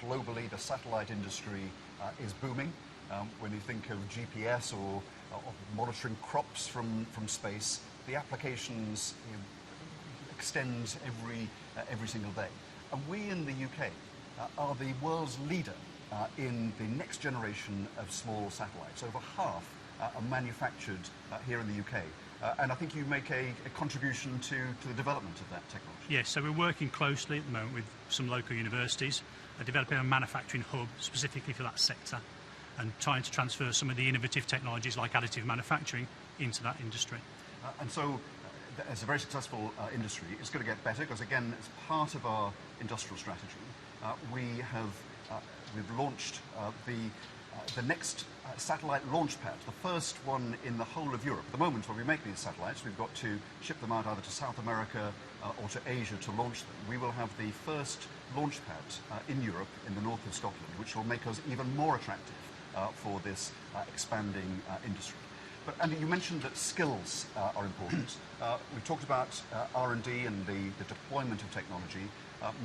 globally the satellite industry is booming. When you think of GPS or monitoring crops from space, the applications extend every single day. And we in the UK are the world's leader in the next generation of small satellites. Over half are manufactured here in the UK. And I think you make a contribution to the development of that technology. Yes, so we're working closely at the moment with some local universities, developing a manufacturing hub specifically for that sector and trying to transfer some of the innovative technologies like additive manufacturing into that industry. And so it's a very successful industry. It's going to get better because, again, as part of our industrial strategy, we've launched the next satellite launch pad, the first one in the whole of Europe. At the moment, when we make these satellites, we've got to ship them out either to South America or to Asia to launch them. We will have the first launch pad in Europe, in the north of Scotland, which will make us even more attractive for this expanding industry. But Andy, you mentioned that skills are important. We've talked about R&D and the deployment of technology.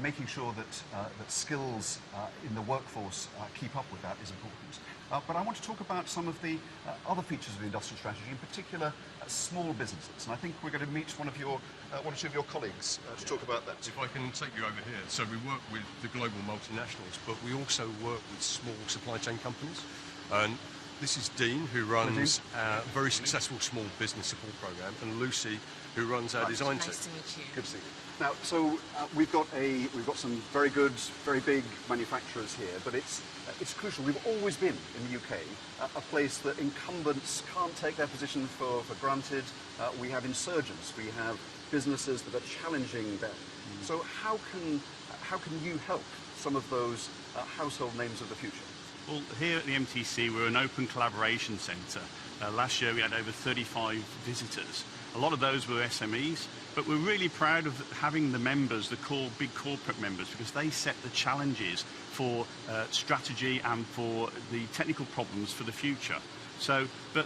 making sure that skills in the workforce keep up with that is important. But I want to talk about some of the other features of the industrial strategy, in particular small businesses. And I think we're going to meet one or two of your colleagues to talk about that. If I can take you over here. So we work with the global multinationals, but we also work with small supply chain companies. And this is Dean, who runs our very successful small business support program, and Lucy, who runs our design team. Nice to meet you. Good to see you. Now, so we've got some very good, very big manufacturers here, but it's crucial. We've always been in the UK a place that incumbents can't take their position for granted. We have insurgents. We have businesses that are challenging them. So how can you help some of those household names of the future? Well, here at the MTC, we're an open collaboration centre. Last year we had over 35 visitors. A lot of those were SMEs, but we're really proud of having the members, the big corporate members, because they set the challenges for strategy and for the technical problems for the future. So, but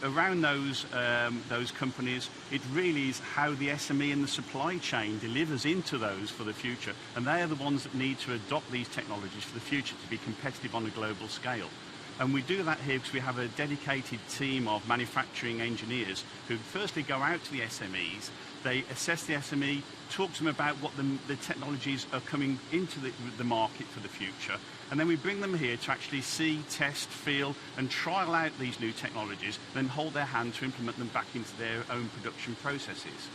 around those companies, it really is how the SME and the supply chain delivers into those for the future, and they are the ones that need to adopt these technologies for the future to be competitive on a global scale. And we do that here because we have a dedicated team of manufacturing engineers who firstly go out to the SMEs, they assess the SME, talk to them about what the technologies are coming into the market for the future, and then we bring them here to actually see, test, feel and trial out these new technologies, then hold their hand to implement them back into their own production processes.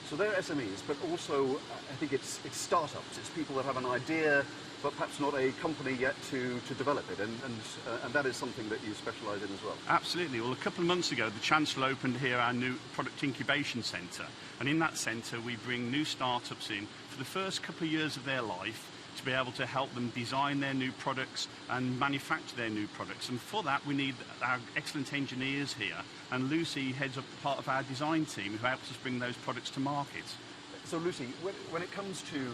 So they're SMEs, but also I think it's startups. It's people that have an idea, but perhaps not a company yet to develop it, and that is something that you specialise in as well. Absolutely. Well, a couple of months ago, the Chancellor opened here our new product incubation centre, and in that centre we bring new startups in for the first couple of years of their life to be able to help them design their new products and manufacture their new products. And for that, we need our excellent engineers here. And Lucy heads up part of our design team who helps us bring those products to market. So Lucy, when it comes to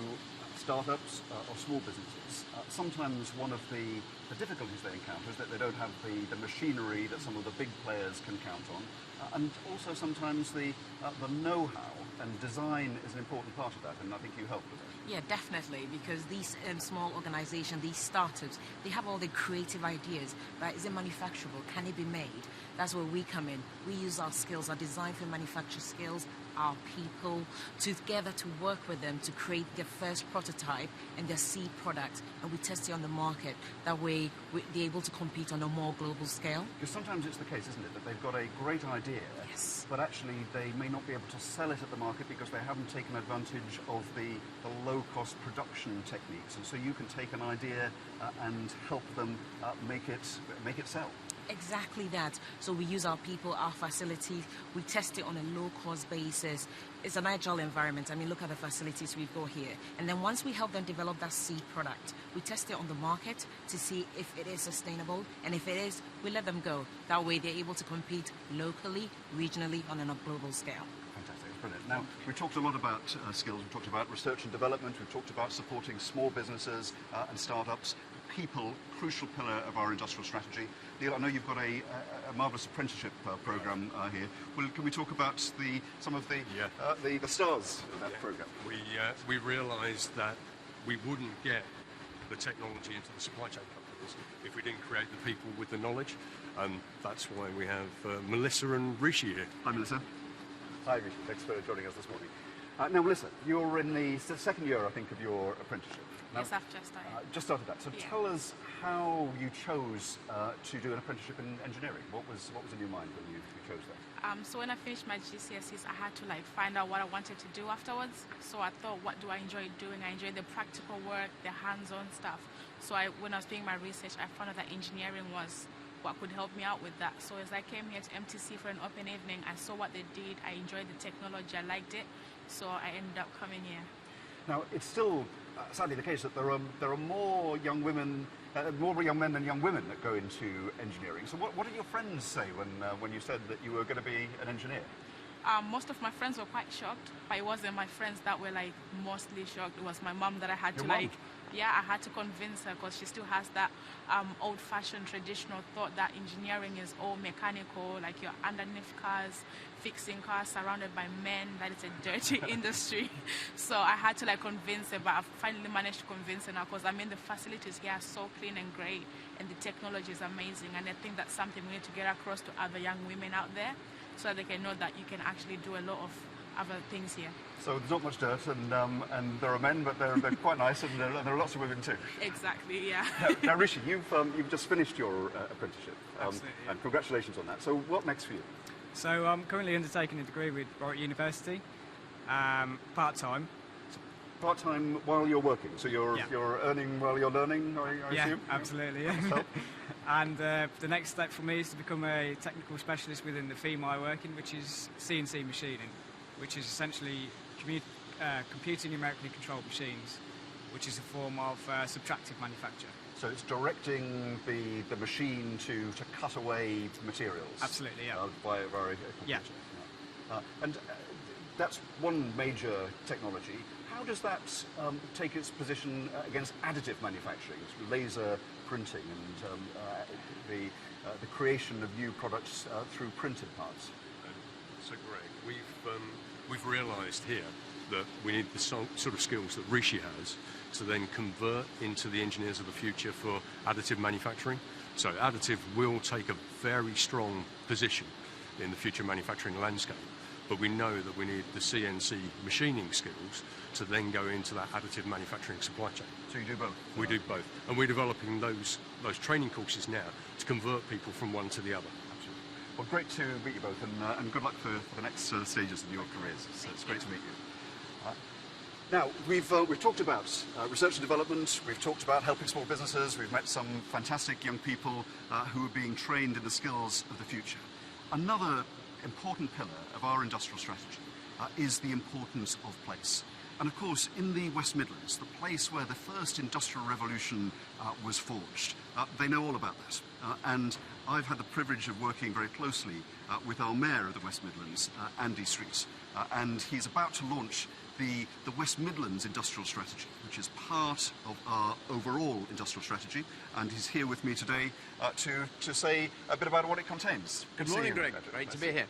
startups or small businesses, sometimes one of the difficulties they encounter is that they don't have the machinery that some of the big players can count on, and also sometimes the know-how, and design is an important part of that, and I think you help with that. Yeah, definitely, because these small organizations, these startups, they have all the creative ideas, right? Is it manufacturable? Can it be made? That's where we come in. We use our skills, our design for manufacture skills, our people, together to work with them to create their first prototype and their seed product, and we test it on the market. That way, they're able to compete on a more global scale. Because sometimes it's the case, isn't it, that they've got a great idea, yes, but actually they may not be able to sell it at the market because they haven't taken advantage of the low-cost production techniques, and so you can take an idea and help them make it sell. Exactly that. So we use our people, our facilities, we test it on a low-cost basis. It's an agile environment. I mean, look at the facilities we've got here. And then once we help them develop that seed product, we test it on the market to see if it is sustainable. And if it is, we let them go. That way they're able to compete locally, regionally, on a global scale. Fantastic, brilliant. Now, we've talked a lot about skills, we've talked about research and development, we've talked about supporting small businesses and startups. People, crucial pillar of our industrial strategy. Neil, I know you've got a marvellous apprenticeship programme here. Well, can we talk about some of the stars of that programme? We realised that we wouldn't get the technology into the supply chain companies if we didn't create the people with the knowledge, and that's why we have Melissa and Rishi here. Hi, Melissa. Hi, Rishi. Thanks for joining us this morning. Now, Melissa, you're in the second year, I think, of your apprenticeship. Now, yes, I've just started. Just started that. So tell us how you chose to do an apprenticeship in engineering. What was in your mind when you chose that? So when I finished my GCSEs, I had to find out what I wanted to do afterwards. So I thought, what do I enjoy doing? I enjoy the practical work, the hands-on stuff. So when I was doing my research, I found out that engineering was what could help me out with that. So as I came here to MTC for an open evening, I saw what they did. I enjoyed the technology. I liked it. So I ended up coming here. Now, it's still sadly the case that there are more young men than young women that go into engineering. So what did your friends say when you said that you were going to be an engineer? Most of my friends were quite shocked, but it wasn't my friends that were mostly shocked. It was my mum that I had to yeah, I had to convince her because she still has that old-fashioned traditional thought that engineering is all mechanical, like you're underneath cars, fixing cars, surrounded by men, that it's a dirty industry. So I had to like convince her, but I finally managed to convince her now because I mean the facilities here are so clean and great and the technology is amazing, and I think that's something we need to get across to other young women out there so that they can know that you can actually do a lot of other things here. So there's not much dirt, and there are men, but they're quite nice, and there are lots of women too. Exactly, yeah. Now Rishi, you've just finished your apprenticeship, and congratulations on that. So what next for you? So I'm currently undertaking a degree with Warwick University, part-time. Part-time while you're working, so you're earning while you're learning, I assume? Yeah, absolutely. Yeah. And the next step for me is to become a technical specialist within the field I work in, which is CNC machining, which is essentially computer numerically controlled machines, which is a form of subtractive manufacture. So it's directing the machine to cut away materials. Absolutely, yeah. By a computer. Yeah. And that's one major technology. How does that take its position against additive manufacturing, laser printing, and the creation of new products through printed parts? So Greg, we've realised here that we need the sort of skills that Rishi has to then convert into the engineers of the future for additive manufacturing. So additive will take a very strong position in the future manufacturing landscape, but we know that we need the CNC machining skills to then go into that additive manufacturing supply chain. So you do both? We do both, and we're developing those training courses now to convert people from one to the other. Absolutely. Well, great to meet you both, and good luck for the next stages of your careers. It's great to meet you. Now, we've talked about research and development, we've talked about helping small businesses, we've met some fantastic young people who are being trained in the skills of the future. Another important pillar of our industrial strategy is the importance of place. And of course, in the West Midlands, the place where the first industrial revolution was forged, they know all about that. And I've had the privilege of working very closely with our Mayor of the West Midlands, Andy Street, and he's about to launch the West Midlands Industrial Strategy, which is part of our overall industrial strategy, and he's here with me today to say a bit about what it contains. Good morning, Greg. Great to be here.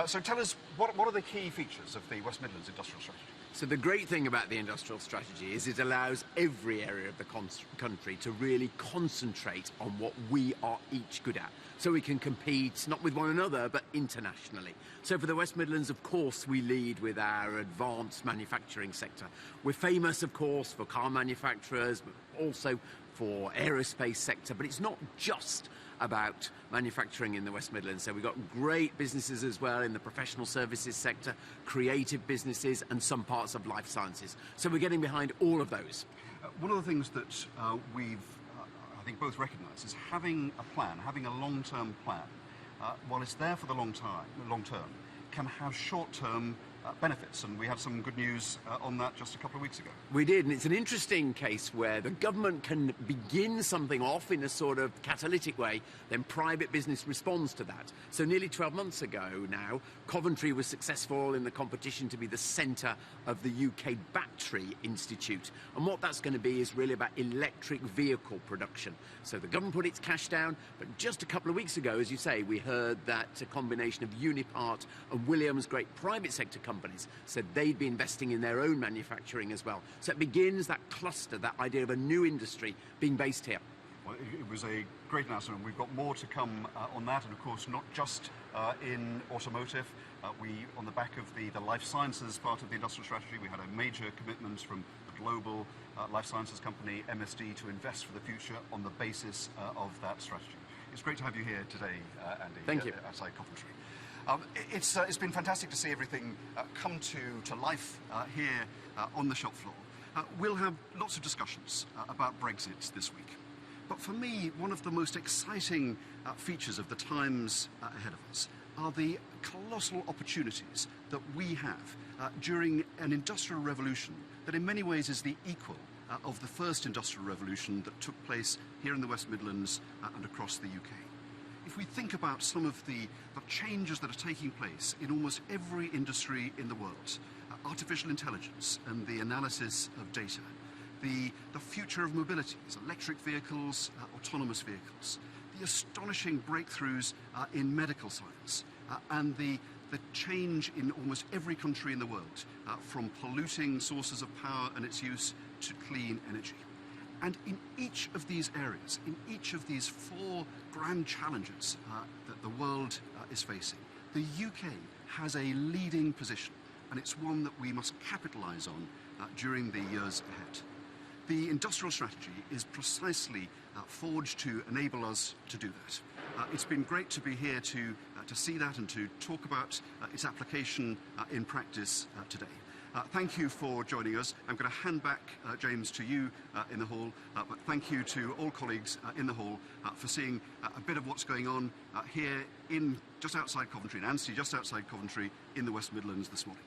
So tell us, what are the key features of the West Midlands Industrial Strategy? So the great thing about the industrial strategy is it allows every area of the country to really concentrate on what we are each good at. So we can compete not with one another, but internationally. So for the West Midlands, of course, we lead with our advanced manufacturing sector. We're famous, of course, for car manufacturers, but also for aerospace sector. But it's not just about manufacturing in the West Midlands. So we've got great businesses as well in the professional services sector, creative businesses, and some parts of life sciences. So we're getting behind all of those. One of the things that we've, I think, both recognise is having a plan, having a long-term plan, while it's there for the long term, can have short-term benefits, and we had some good news on that just a couple of weeks ago. We did, and it's an interesting case where the government can begin something off in a sort of catalytic way, then private business responds to that. So nearly 12 months ago now, Coventry was successful in the competition to be the centre of the UK Battery Institute, and what that's going to be is really about electric vehicle production. So the government put its cash down, but just a couple of weeks ago, as you say, we heard that a combination of Unipart and Williams, great private sector companies, said they'd be investing in their own manufacturing as well. So it begins that cluster, that idea of a new industry being based here. Well, it was a great announcement. We've got more to come on that, and of course not just in automotive. On the back of the life sciences part of the industrial strategy, we had a major commitment from a global life sciences company, MSD, to invest for the future on the basis of that strategy. It's great to have you here today, Andy. Thank you. Outside Coventry. It's been fantastic to see everything come to life here on the shop floor. We'll have lots of discussions about Brexit this week. But for me, one of the most exciting features of the times ahead of us are the colossal opportunities that we have during an industrial revolution that in many ways is the equal of the first industrial revolution that took place here in the West Midlands and across the UK. If we think about some of the changes that are taking place in almost every industry in the world, artificial intelligence and the analysis of data, the future of mobility, electric vehicles, autonomous vehicles, the astonishing breakthroughs in medical science, and the change in almost every country in the world, from polluting sources of power and its use to clean energy. And in each of these areas, in each of these four grand challenges that the world is facing, the UK has a leading position, and it's one that we must capitalise on during the years ahead. The industrial strategy is precisely forged to enable us to do that. It's been great to be here to see that and to talk about its application in practice today. Thank you for joining us. I'm going to hand back, James, to you in the hall, but thank you to all colleagues in the hall for seeing a bit of what's going on here in just outside Coventry, in Anstey, just outside Coventry, in the West Midlands this morning.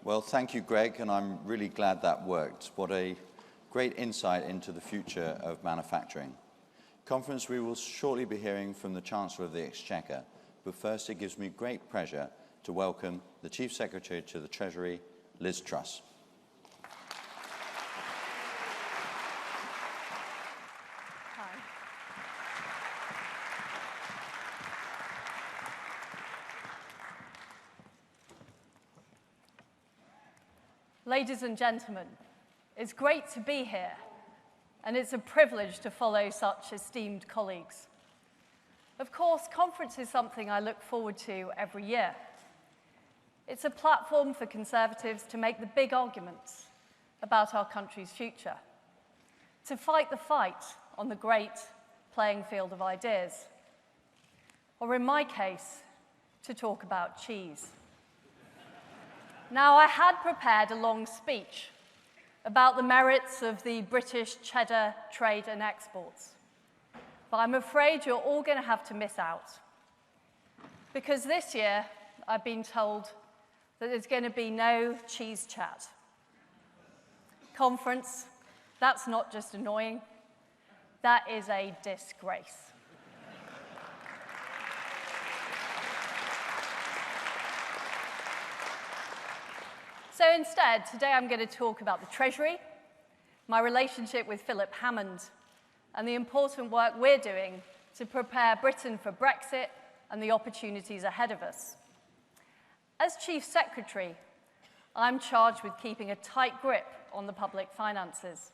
Well, thank you, Greg, and I'm really glad that worked. What a great insight into the future of manufacturing. Conference, we will shortly be hearing from the Chancellor of the Exchequer, but first it gives me great pleasure to welcome the Chief Secretary to the Treasury, Liz Truss. Ladies and gentlemen, it's great to be here, and it's a privilege to follow such esteemed colleagues. Of course, conference is something I look forward to every year. It's a platform for Conservatives to make the big arguments about our country's future, to fight the fight on the great playing field of ideas, or in my case, to talk about cheese. Now, I had prepared a long speech about the merits of the British cheddar trade and exports, but I'm afraid you're all going to have to miss out, because this year I've been told that there's going to be no cheese chat. Conference, that's not just annoying, that is a disgrace. So instead, today I'm going to talk about the Treasury, my relationship with Philip Hammond, and the important work we're doing to prepare Britain for Brexit and the opportunities ahead of us. As Chief Secretary, I'm charged with keeping a tight grip on the public finances.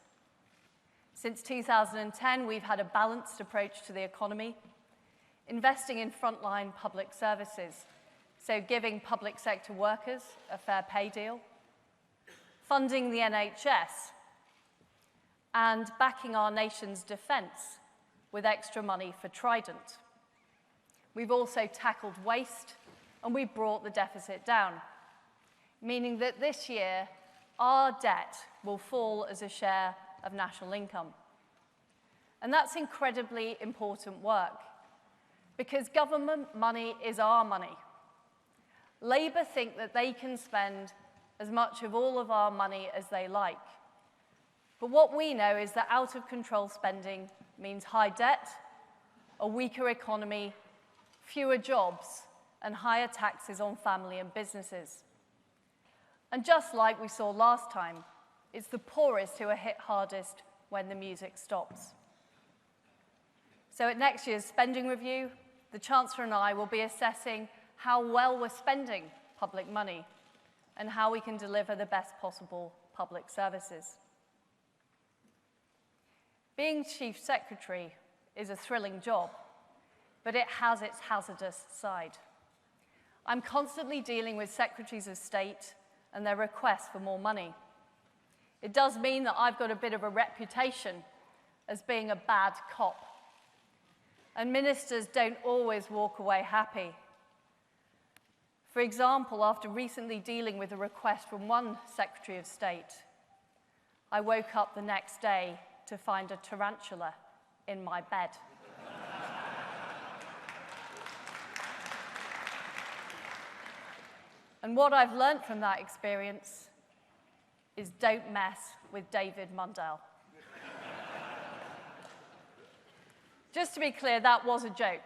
Since 2010, we've had a balanced approach to the economy, investing in frontline public services, so giving public sector workers a fair pay deal, funding the NHS, and backing our nation's defence with extra money for Trident. We've also tackled waste, and we've brought the deficit down, meaning that this year our debt will fall as a share of national income. And that's incredibly important work, because government money is our money. Labour think that they can spend as much of all of our money as they like. But what we know is that out-of-control spending means high debt, a weaker economy, fewer jobs, and higher taxes on family and businesses. And just like we saw last time, it's the poorest who are hit hardest when the music stops. So at next year's spending review, the Chancellor and I will be assessing how well we're spending public money and how we can deliver the best possible public services. Being Chief Secretary is a thrilling job, but it has its hazardous side. I'm constantly dealing with Secretaries of State and their requests for more money. It does mean that I've got a bit of a reputation as being a bad cop. And ministers don't always walk away happy. For example, after recently dealing with a request from one Secretary of State, I woke up the next day to find a tarantula in my bed. And what I've learned from that experience is don't mess with David Mundell. Just to be clear, that was a joke.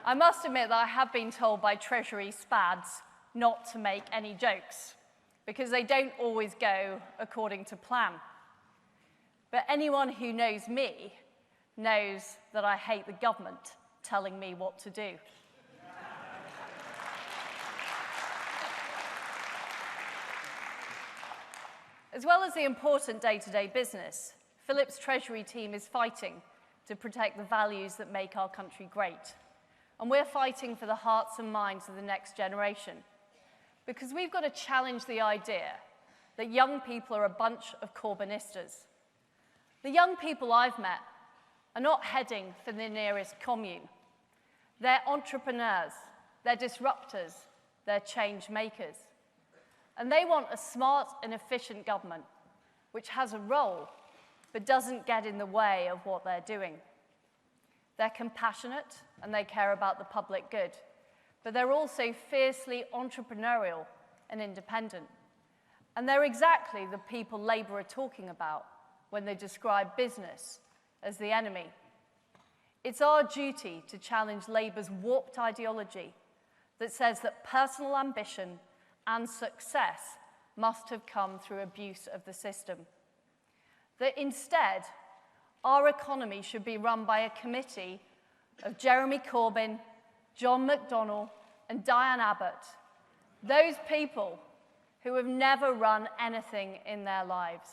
I must admit that I have been told by Treasury spads not to make any jokes, because they don't always go according to plan. But anyone who knows me knows that I hate the government telling me what to do. As well as the important day-to-day business, Philip's Treasury team is fighting to protect the values that make our country great. And we're fighting for the hearts and minds of the next generation. Because we've got to challenge the idea that young people are a bunch of Corbynistas. The young people I've met are not heading for the nearest commune. They're entrepreneurs, they're disruptors, they're change makers. And they want a smart and efficient government which has a role but doesn't get in the way of what they're doing. They're compassionate and they care about the public good, but they're also fiercely entrepreneurial and independent. And they're exactly the people Labour are talking about when they describe business as the enemy. It's our duty to challenge Labour's warped ideology that says that personal ambition and success must have come through abuse of the system. That instead, our economy should be run by a committee of Jeremy Corbyn, John McDonnell, and Diane Abbott, those people who have never run anything in their lives.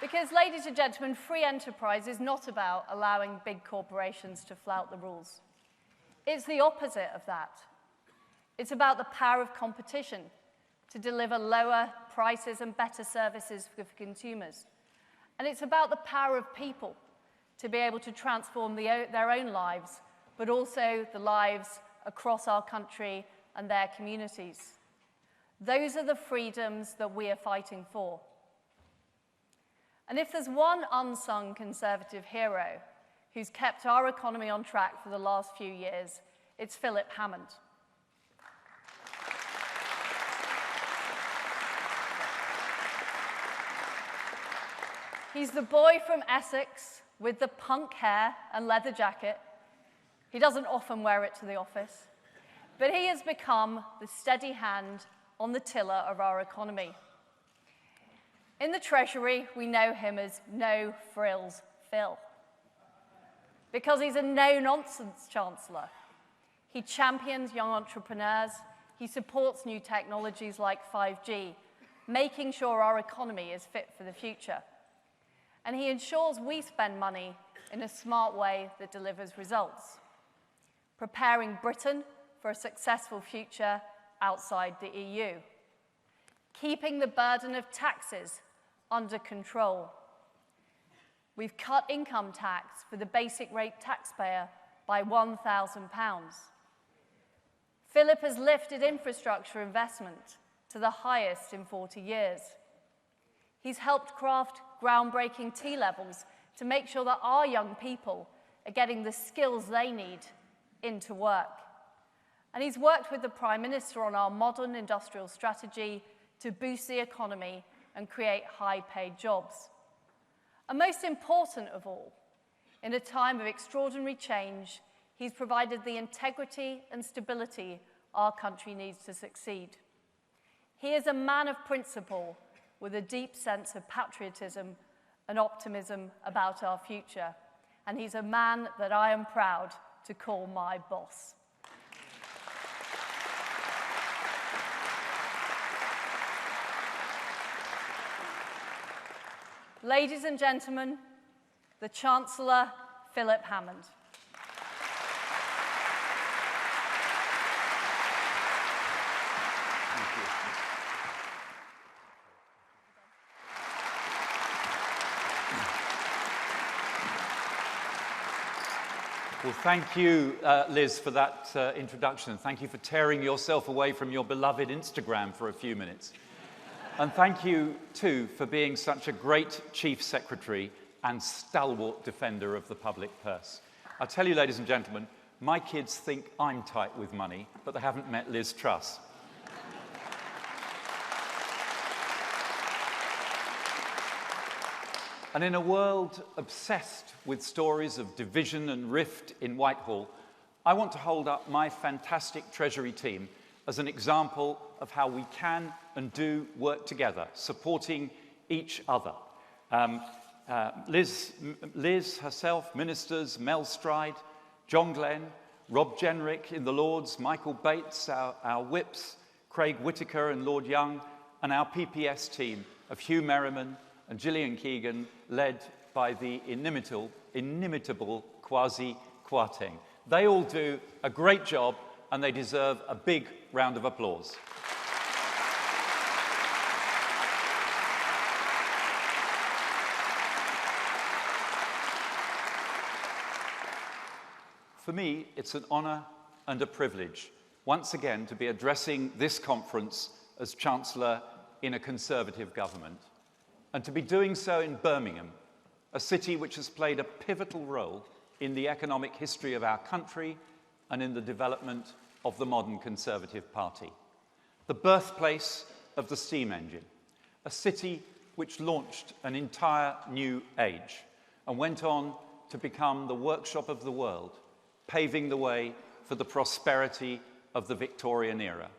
Because, ladies and gentlemen, free enterprise is not about allowing big corporations to flout the rules. It's the opposite of that. It's about the power of competition to deliver lower prices and better services for consumers. And it's about the power of people to be able to transform their own lives, but also the lives across our country and their communities. Those are the freedoms that we are fighting for. And if there's one unsung Conservative hero who's kept our economy on track for the last few years, it's Philip Hammond. He's the boy from Essex with the punk hair and leather jacket. He doesn't often wear it to the office, but he has become the steady hand on the tiller of our economy. In the Treasury, we know him as No Frills Phil, because he's a no-nonsense Chancellor. He champions young entrepreneurs, he supports new technologies like 5G, making sure our economy is fit for the future. And he ensures we spend money in a smart way that delivers results, preparing Britain for a successful future outside the EU, keeping the burden of taxes under control. We've cut income tax for the basic rate taxpayer by £1,000. Philip has lifted infrastructure investment to the highest in 40 years. He's helped craft groundbreaking T-levels to make sure that our young people are getting the skills they need into work. And he's worked with the Prime Minister on our modern industrial strategy to boost the economy and create high-paid jobs. And most important of all, in a time of extraordinary change, he's provided the integrity and stability our country needs to succeed. He is a man of principle with a deep sense of patriotism and optimism about our future. And he's a man that I am proud to call my boss. Ladies and gentlemen, the Chancellor, Philip Hammond. Well, thank you, Liz, for that introduction. Thank you for tearing yourself away from your beloved Instagram for a few minutes. And thank you, too, for being such a great Chief Secretary and stalwart defender of the public purse. I'll tell you, ladies and gentlemen, my kids think I'm tight with money, but they haven't met Liz Truss. And in a world obsessed with stories of division and rift in Whitehall, I want to hold up my fantastic Treasury team as an example of how we can and do work together, supporting each other. Liz herself, ministers, Mel Stride, John Glenn, Rob Jenrick in the Lords, Michael Bates, our whips, Craig Whitaker and Lord Young, and our PPS team of Hugh Merriman and Gillian Keegan, led by the inimitable Kwasi Kwarteng. They all do a great job, and they deserve a big round of applause. For me, it's an honour and a privilege, once again, to be addressing this conference as Chancellor in a Conservative government, and to be doing so in Birmingham, a city which has played a pivotal role in the economic history of our country and in the development of the modern Conservative Party. The birthplace of the steam engine, a city which launched an entire new age and went on to become the workshop of the world, paving the way for the prosperity of the Victorian era,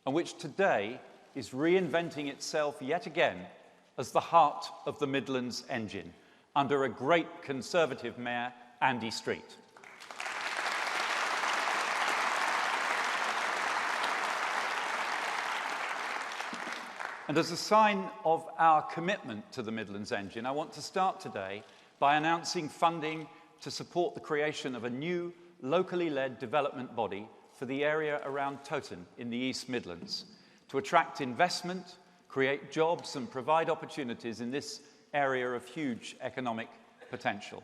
and which today is reinventing itself yet again as the heart of the Midlands engine, under a great Conservative Mayor, Andy Street. And as a sign of our commitment to the Midlands engine, I want to start today by announcing funding to support the creation of a new locally led development body for the area around Towton in the East Midlands, to attract investment, create jobs and provide opportunities in this area of huge economic potential.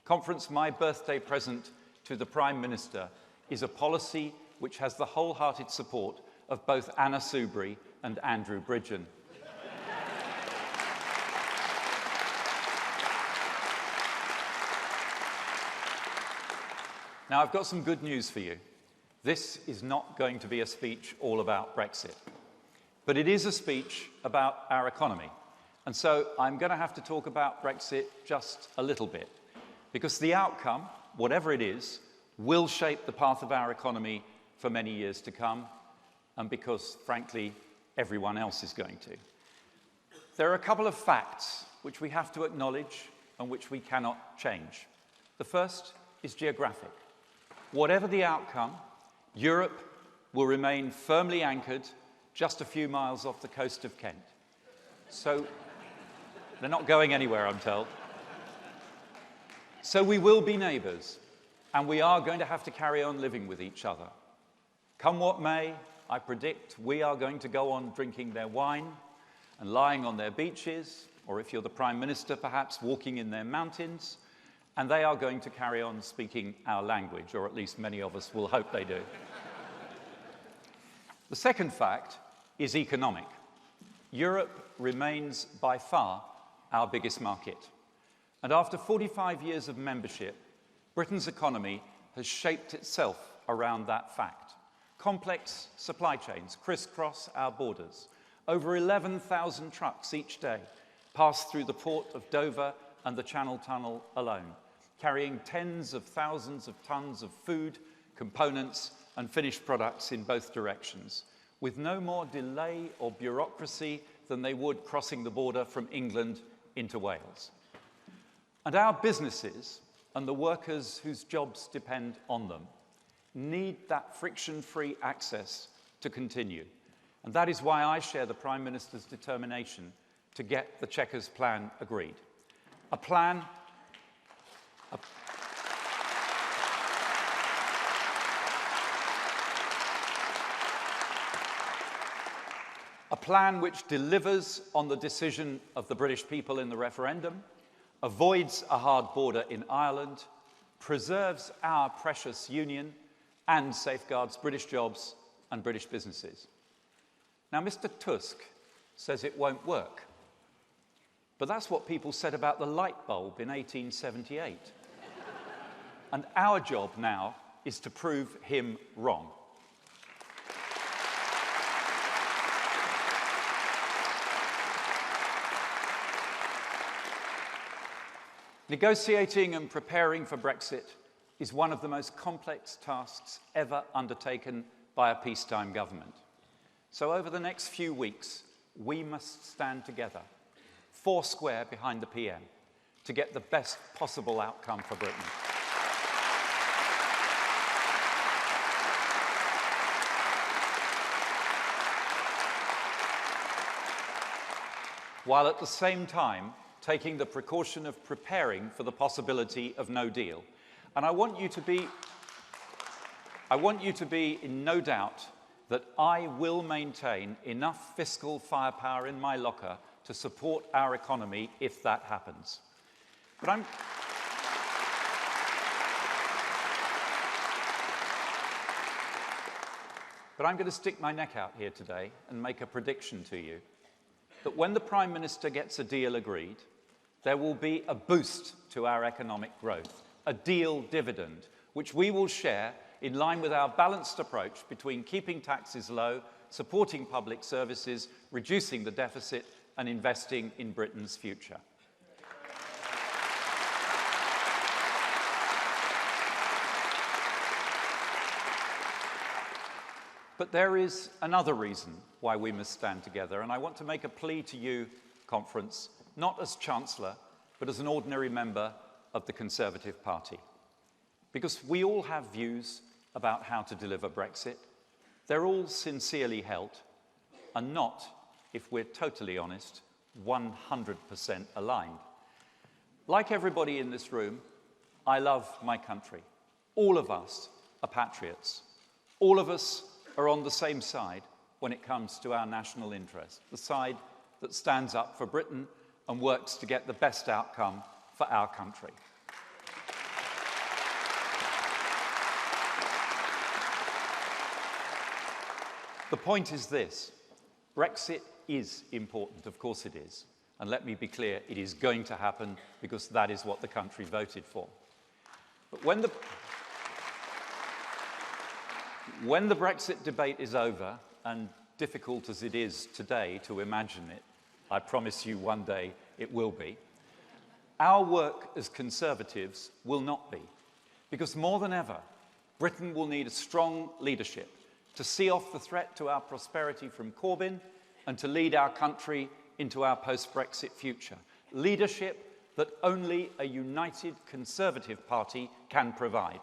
Conference, my birthday present to the Prime Minister is a policy which has the wholehearted support of both Anna Soubry and Andrew Bridgen. Now, I've got some good news for you. This is not going to be a speech all about Brexit, but it is a speech about our economy. And so I'm going to have to talk about Brexit just a little bit, because the outcome, whatever it is, will shape the path of our economy for many years to come, and because, frankly, everyone else is going to. There are a couple of facts which we have to acknowledge and which we cannot change. The first is geographic. Whatever the outcome, Europe will remain firmly anchored just a few miles off the coast of Kent. So they're not going anywhere, I'm told. So we will be neighbours, and we are going to have to carry on living with each other. Come what may, I predict we are going to go on drinking their wine and lying on their beaches, or if you're the Prime Minister, perhaps walking in their mountains, and they are going to carry on speaking our language, or at least many of us will hope they do. The second fact is economic. Europe remains by far our biggest market. And after 45 years of membership, Britain's economy has shaped itself around that fact. Complex supply chains crisscross our borders. Over 11,000 trucks each day pass through the port of Dover and the Channel Tunnel alone, carrying tens of thousands of tons of food, components, and finished products in both directions, with no more delay or bureaucracy than they would crossing the border from England into Wales. And our businesses and the workers whose jobs depend on them need that friction-free access to continue. And that is why I share the Prime Minister's determination to get the Chequers Plan agreed. A plan which delivers on the decision of the British people in the referendum, avoids a hard border in Ireland, preserves our precious union and safeguards British jobs and British businesses. Now, Mr. Tusk says it won't work. But that's what people said about the light bulb in 1878. And our job now is to prove him wrong. Negotiating and preparing for Brexit is one of the most complex tasks ever undertaken by a peacetime government. So over the next few weeks, we must stand together, foursquare behind the PM, to get the best possible outcome for Britain. While at the same time taking the precaution of preparing for the possibility of no deal. And I want you to be in no doubt that I will maintain enough fiscal firepower in my locker to support our economy if that happens. But I'm going to stick my neck out here today and make a prediction to you that when the Prime Minister gets a deal agreed, there will be a boost to our economic growth, a deal dividend, which we will share in line with our balanced approach between keeping taxes low, supporting public services, reducing the deficit, and investing in Britain's future. But there is another reason why we must stand together, and I want to make a plea to you, Conference, not as Chancellor, but as an ordinary member of the Conservative Party. Because we all have views about how to deliver Brexit. They're all sincerely held, and not, if we're totally honest, 100% aligned. Like everybody in this room, I love my country. All of us are patriots. All of us are on the same side when it comes to our national interest, the side that stands up for Britain and works to get the best outcome for our country. The point is this: Brexit is important, of course it is. And let me be clear, it is going to happen because that is what the country voted for. But when the Brexit debate is over, and difficult as it is today to imagine it, I promise you one day it will be, our work as Conservatives will not be. Because more than ever, Britain will need a strong leadership to see off the threat to our prosperity from Corbyn and to lead our country into our post-Brexit future. Leadership that only a united Conservative Party can provide.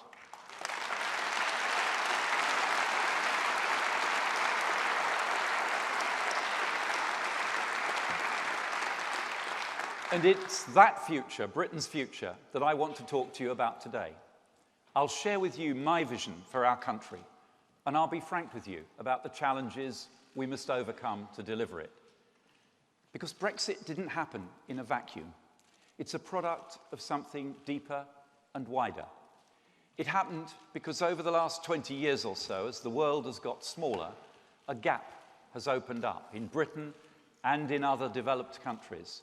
And it's that future, Britain's future, that I want to talk to you about today. I'll share with you my vision for our country, and I'll be frank with you about the challenges we must overcome to deliver it. Because Brexit didn't happen in a vacuum. It's a product of something deeper and wider. It happened because over the last 20 years or so, as the world has got smaller, a gap has opened up in Britain and in other developed countries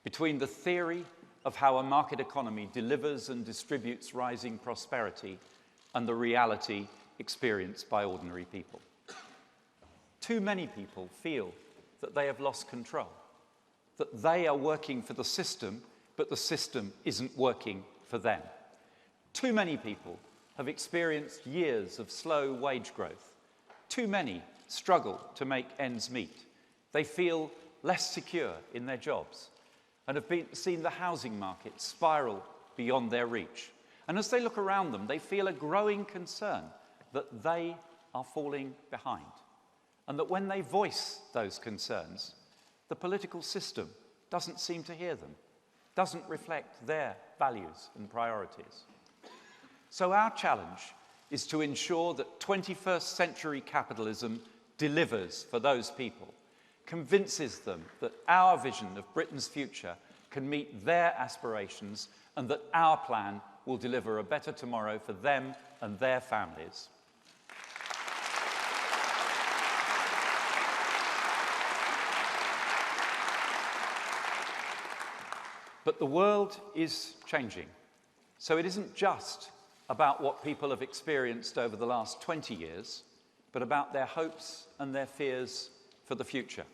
between the theory of how a market economy delivers and distributes rising prosperity and the reality experienced by ordinary people. Too many people feel that they have lost control, that they are working for the system, but the system isn't working for them. Too many people have experienced years of slow wage growth. Too many struggle to make ends meet. They feel less secure in their jobs and have seen the housing market spiral beyond their reach. And as they look around them, they feel a growing concern that they are falling behind, and that when they voice those concerns, the political system doesn't seem to hear them, doesn't reflect their values and priorities. So our challenge is to ensure that 21st century capitalism delivers for those people, convinces them that our vision of Britain's future can meet their aspirations and that our plan will deliver a better tomorrow for them and their families. But the world is changing. So it isn't just about what people have experienced over the last 20 years, but about their hopes and their fears for the future.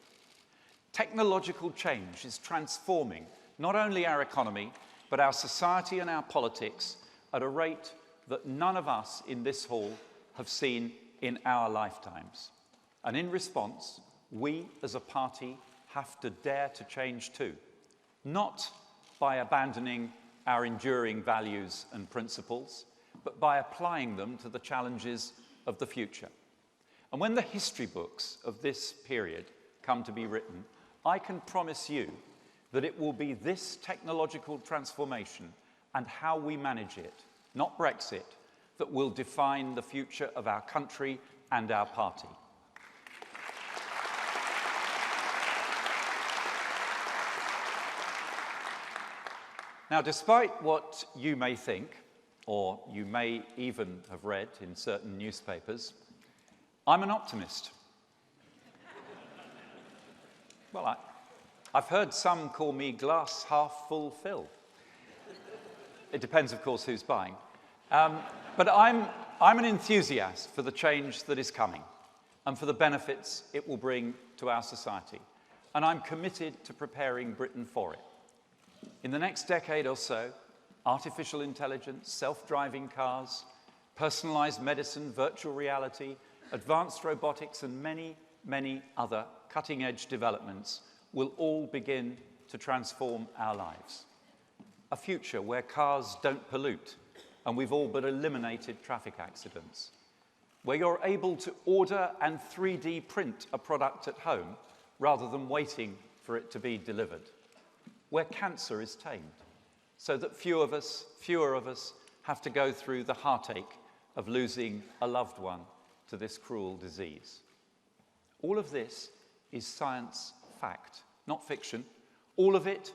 Technological change is transforming not only our economy, but our society and our politics at a rate that none of us in this hall have seen in our lifetimes. And in response, we as a party have to dare to change too, not by abandoning our enduring values and principles, but by applying them to the challenges of the future. And when the history books of this period come to be written, I can promise you that it will be this technological transformation and how we manage it, not Brexit, that will define the future of our country and our party. Now, despite what you may think, or you may even have read in certain newspapers, I'm an optimist. Well, I've heard some call me glass half full Phil. It depends, of course, who's buying. But I'm an enthusiast for the change that is coming and for the benefits it will bring to our society. And I'm committed to preparing Britain for it. In the next decade or so, artificial intelligence, self-driving cars, personalized medicine, virtual reality, advanced robotics, and many, many other cutting-edge developments will all begin to transform our lives. A future where cars don't pollute and we've all but eliminated traffic accidents. Where you're able to order and 3D print a product at home rather than waiting for it to be delivered. Where cancer is tamed, so that fewer of us have to go through the heartache of losing a loved one to this cruel disease. All of this is science fact, not fiction. All of it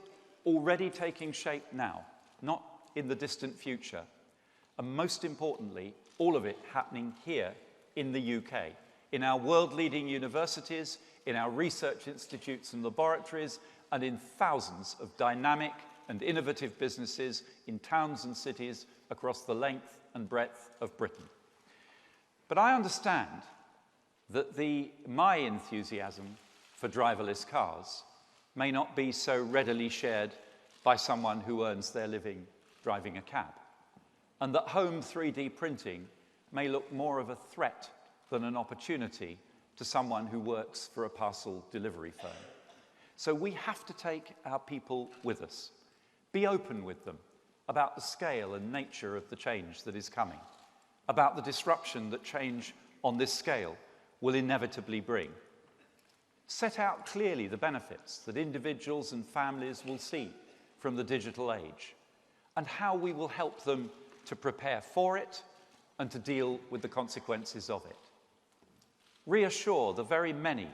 already taking shape now, not in the distant future. And most importantly, all of it happening here in the UK, in our world-leading universities, in our research institutes and laboratories, and in thousands of dynamic and innovative businesses in towns and cities across the length and breadth of Britain. But I understand that my enthusiasm for driverless cars may not be so readily shared by someone who earns their living driving a cab, and that home 3D printing may look more of a threat than an opportunity to someone who works for a parcel delivery firm. So we have to take our people with us, be open with them about the scale and nature of the change that is coming, about the disruption that change on this scale will inevitably bring. Set out clearly the benefits that individuals and families will see from the digital age, and how we will help them to prepare for it and to deal with the consequences of it. Reassure the very many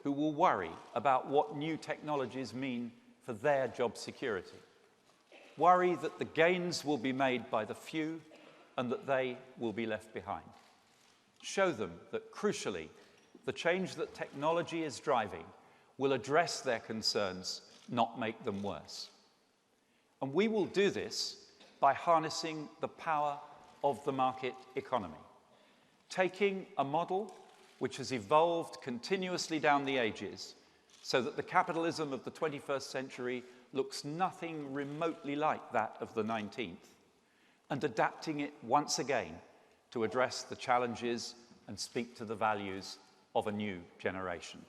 who will worry about what new technologies mean for their job security. Worry that the gains will be made by the few and that they will be left behind. Show them that, crucially, the change that technology is driving will address their concerns, not make them worse. And we will do this by harnessing the power of the market economy, taking a model which has evolved continuously down the ages so that the capitalism of the 21st century looks nothing remotely like that of the 19th, and adapting it once again to address the challenges and speak to the values of a new generation.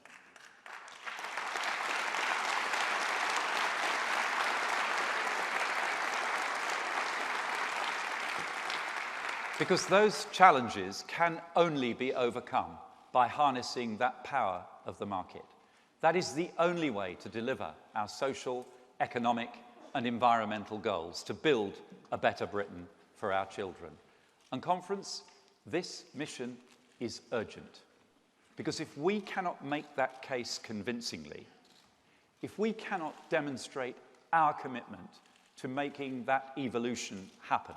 Because those challenges can only be overcome by harnessing that power of the market. That is the only way to deliver our social, economic, and environmental goals, to build a better Britain for our children. And Conference, this mission is urgent. Because if we cannot make that case convincingly, if we cannot demonstrate our commitment to making that evolution happen,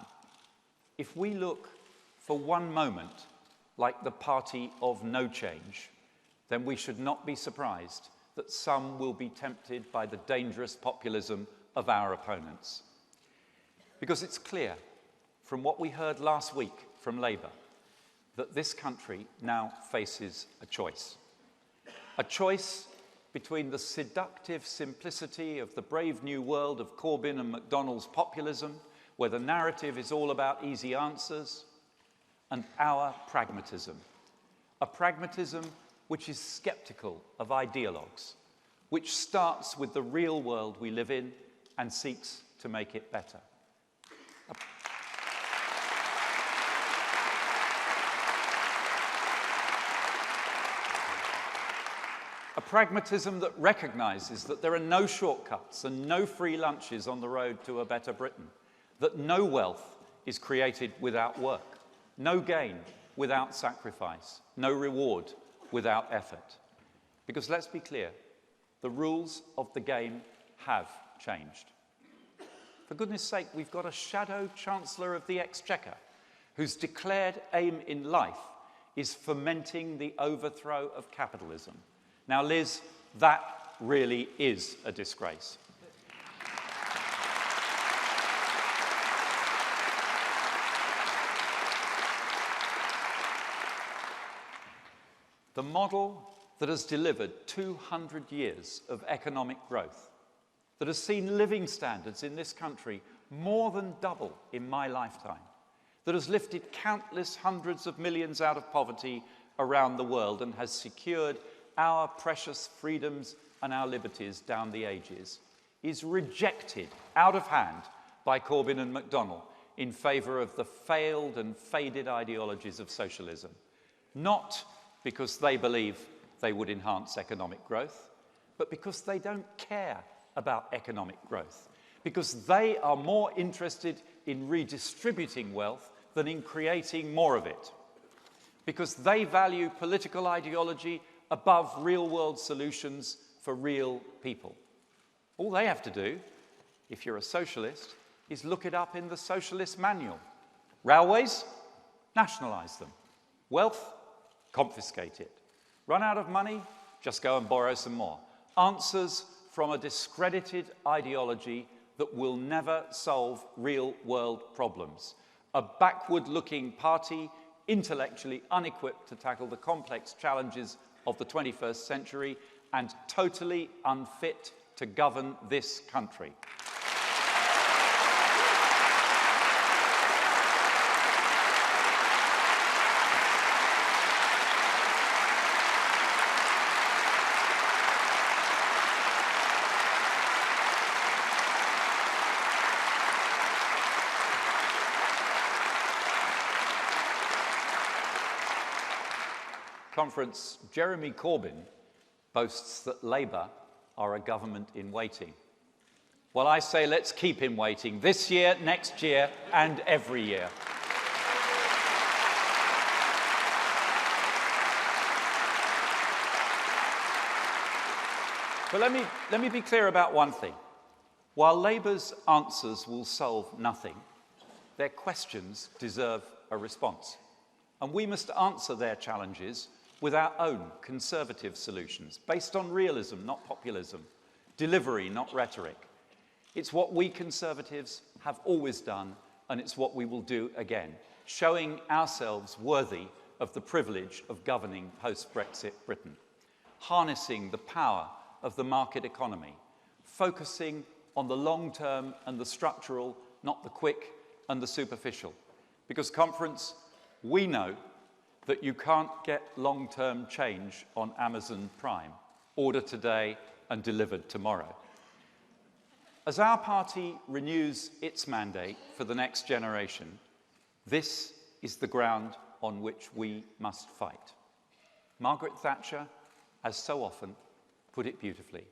If we look for one moment like the party of no change, then we should not be surprised that some will be tempted by the dangerous populism of our opponents. Because it's clear from what we heard last week from Labour that this country now faces a choice. A choice between the seductive simplicity of the brave new world of Corbyn and McDonnell's populism, where the narrative is all about easy answers, and our pragmatism. A pragmatism which is sceptical of ideologues, which starts with the real world we live in and seeks to make it better. A pragmatism that recognises that there are no shortcuts and no free lunches on the road to a better Britain, that no wealth is created without work, no gain without sacrifice, no reward without effort. Because let's be clear, the rules of the game have changed. For goodness sake, we've got a shadow Chancellor of the Exchequer whose declared aim in life is fomenting the overthrow of capitalism. Now, Liz, that really is a disgrace. The model that has delivered 200 years of economic growth, that has seen living standards in this country more than double in my lifetime, that has lifted countless hundreds of millions out of poverty around the world and has secured our precious freedoms and our liberties down the ages, is rejected out of hand by Corbyn and McDonnell in favour of the failed and faded ideologies of socialism. Not because they believe they would enhance economic growth, but because they don't care about economic growth, because they are more interested in redistributing wealth than in creating more of it, because they value political ideology above real-world solutions for real people. All they have to do, if you're a socialist, is look it up in the socialist manual. Railways? Nationalise them. Wealth? Confiscate it. Run out of money? Just go and borrow some more. Answers from a discredited ideology that will never solve real-world problems. A backward-looking party, intellectually unequipped to tackle the complex challenges of the 21st century and totally unfit to govern this country. Conference, Jeremy Corbyn boasts that Labour are a government in waiting. Well, I say let's keep him waiting this year, next year, and every year. But let me be clear about one thing. While Labour's answers will solve nothing, their questions deserve a response. And we must answer their challenges with our own conservative solutions, based on realism, not populism, delivery, not rhetoric. It's what we Conservatives have always done, and it's what we will do again, showing ourselves worthy of the privilege of governing post-Brexit Britain, harnessing the power of the market economy, focusing on the long-term and the structural, not the quick and the superficial. Because, Conference, we know that you can't get long-term change on Amazon Prime, order today and delivered tomorrow. As our party renews its mandate for the next generation, this is the ground on which we must fight. Margaret Thatcher, as so often, put it beautifully.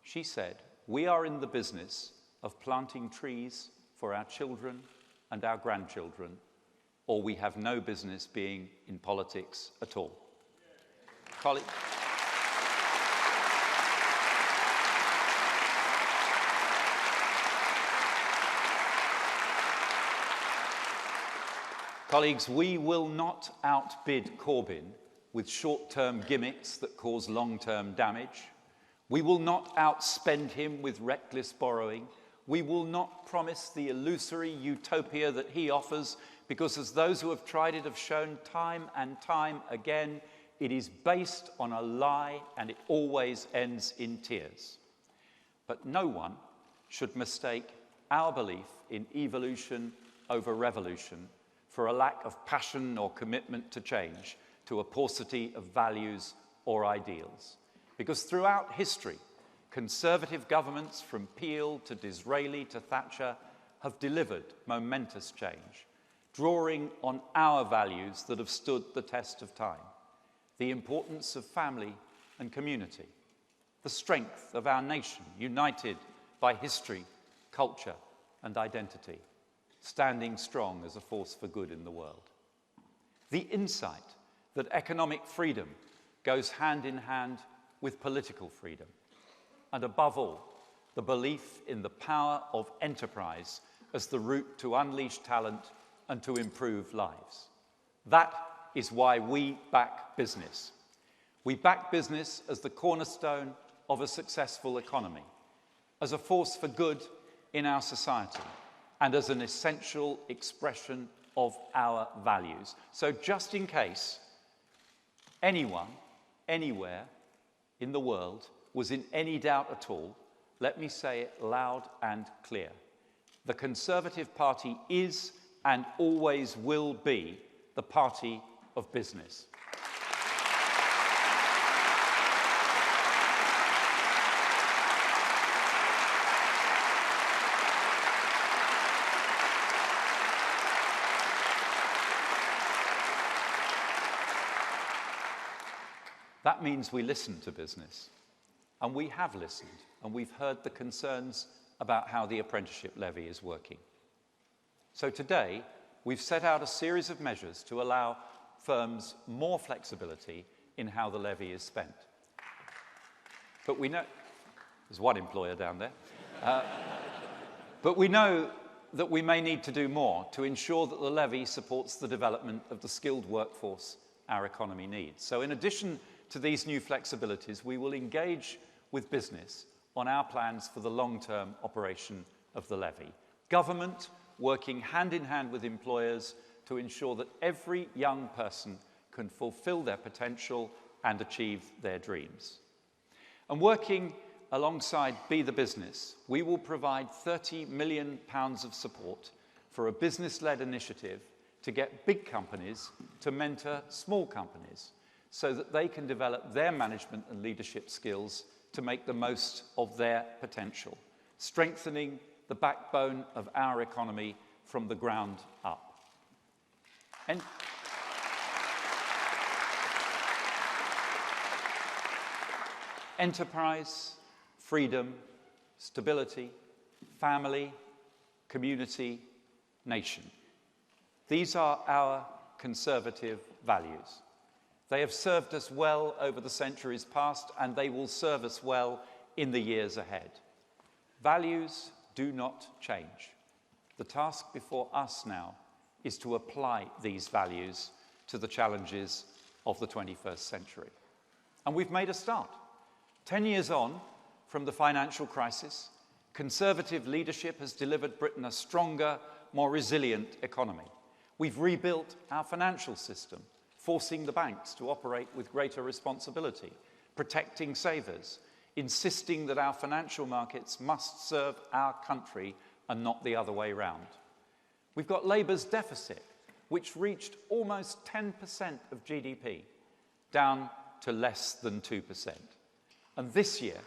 She said, "We are in the business of planting trees for our children and our grandchildren, or we have no business being in politics at all." Colleagues, we will not outbid Corbyn with short-term gimmicks that cause long-term damage. We will not outspend him with reckless borrowing. We will not promise the illusory utopia that he offers, because as those who have tried it have shown time and time again, it is based on a lie and it always ends in tears. But no one should mistake our belief in evolution over revolution for a lack of passion or commitment to change, to a paucity of values or ideals. Because throughout history, conservative governments from Peel to Disraeli to Thatcher have delivered momentous change, drawing on our values that have stood the test of time. The importance of family and community, the strength of our nation, united by history, culture, and identity, standing strong as a force for good in the world. The insight that economic freedom goes hand in hand with political freedom. And above all, the belief in the power of enterprise as the route to unleash talent and to improve lives. That is why we back business. We back business as the cornerstone of a successful economy, as a force for good in our society, and as an essential expression of our values. So just in case anyone, anywhere in the world was in any doubt at all, let me say it loud and clear. The Conservative Party is and always will be the party of business. That means we listen to business, and we have listened, and we've heard the concerns about how the apprenticeship levy is working. So today, we've set out a series of measures to allow firms more flexibility in how the levy is spent. But we know, there's one employer down there, but we know that we may need to do more to ensure that the levy supports the development of the skilled workforce our economy needs. So in addition to these new flexibilities, we will engage with business on our plans for the long-term operation of the levy. Government working hand in hand with employers to ensure that every young person can fulfill their potential and achieve their dreams. And working alongside Be the Business, we will provide £30 million of support for a business-led initiative to get big companies to mentor small companies so that they can develop their management and leadership skills to make the most of their potential, strengthening the backbone of our economy from the ground up. And enterprise, freedom, stability, family, community, nation. These are our Conservative values. They have served us well over the centuries past, and they will serve us well in the years ahead. Values do not change. The task before us now is to apply these values to the challenges of the 21st century. And we've made a start. 10 years on from the financial crisis, Conservative leadership has delivered Britain a stronger, more resilient economy. We've rebuilt our financial system, forcing the banks to operate with greater responsibility, protecting savers, insisting that our financial markets must serve our country and not the other way round. We've got Labour's deficit, which reached almost 10% of GDP, down to less than 2%. And this year,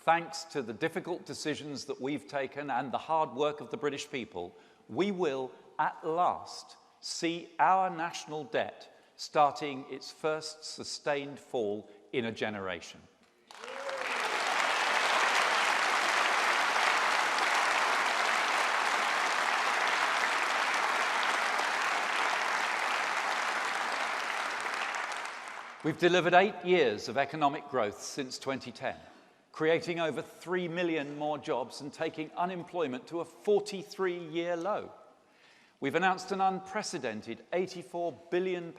thanks to the difficult decisions that we've taken and the hard work of the British people, we will at last see our national debt starting its first sustained fall in a generation. We've delivered 8 years of economic growth since 2010, creating over 3 million more jobs and taking unemployment to a 43-year low. We've announced an unprecedented £84 billion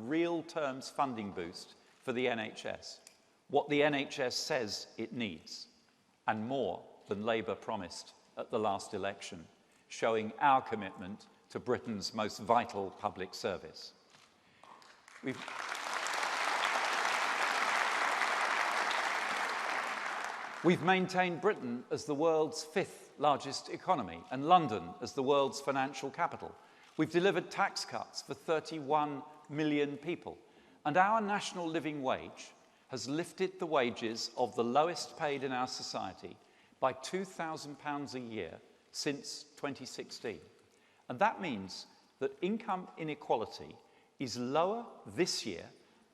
real terms funding boost for the NHS, what the NHS says it needs, and more than Labour promised at the last election, showing our commitment to Britain's most vital public service. We've maintained Britain as the world's 5th largest economy and London as the world's financial capital. We've delivered tax cuts for 31 million people, and our national living wage has lifted the wages of the lowest paid in our society by £2,000 a year since 2016. And that means that income inequality is lower this year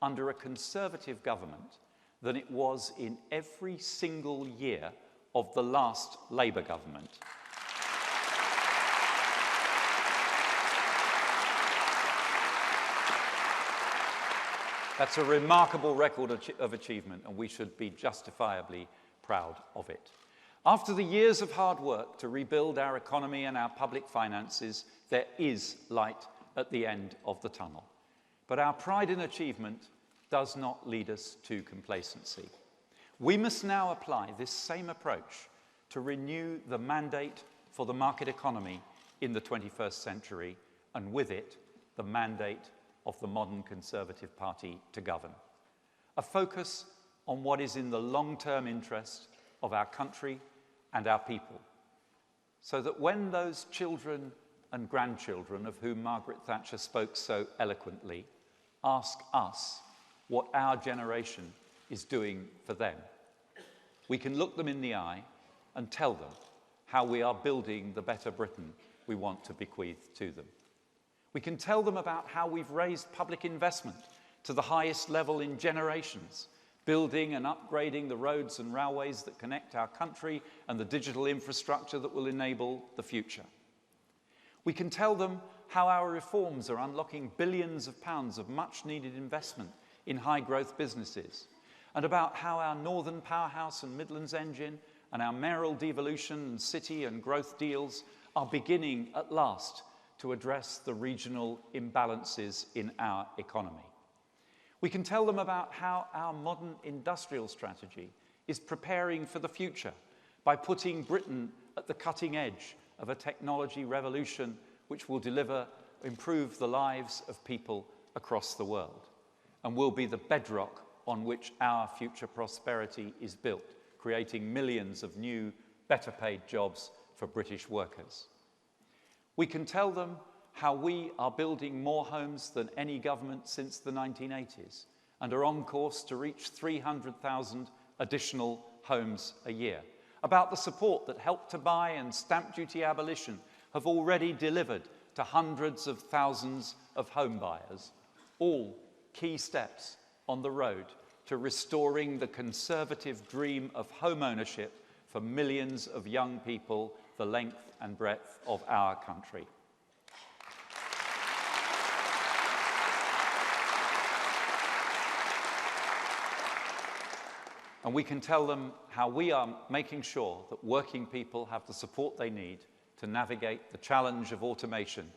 under a Conservative government than it was in every single year of the last Labour government. That's a remarkable record of achievement, and we should be justifiably proud of it. After the years of hard work to rebuild our economy and our public finances, there is light at the end of the tunnel. But our pride in achievement does not lead us to complacency. We must now apply this same approach to renew the mandate for the market economy in the 21st century, and with it, the mandate of the modern Conservative Party to govern. A focus on what is in the long-term interest of our country and our people, so that when those children and grandchildren of whom Margaret Thatcher spoke so eloquently ask us what our generation is doing for them, we can look them in the eye and tell them how we are building the better Britain we want to bequeath to them. We can tell them about how we've raised public investment to the highest level in generations, building and upgrading the roads and railways that connect our country and the digital infrastructure that will enable the future. We can tell them how our reforms are unlocking billions of pounds of much-needed investment in high-growth businesses, and about how our Northern Powerhouse and Midlands engine and our mayoral devolution and city and growth deals are beginning at last to address the regional imbalances in our economy. We can tell them about how our modern industrial strategy is preparing for the future by putting Britain at the cutting edge of a technology revolution which will improve the lives of people across the world, and will be the bedrock on which our future prosperity is built, creating millions of new, better paid jobs for British workers. We can tell them how we are building more homes than any government since the 1980s and are on course to reach 300,000 additional homes a year, about the support that Help to Buy and stamp duty abolition have already delivered to hundreds of thousands of home buyers, all key steps on the road to restoring the Conservative dream of home ownership for millions of young people the length and breadth of our country. And we can tell them how we are making sure that working people have the support they need to navigate the challenge of automation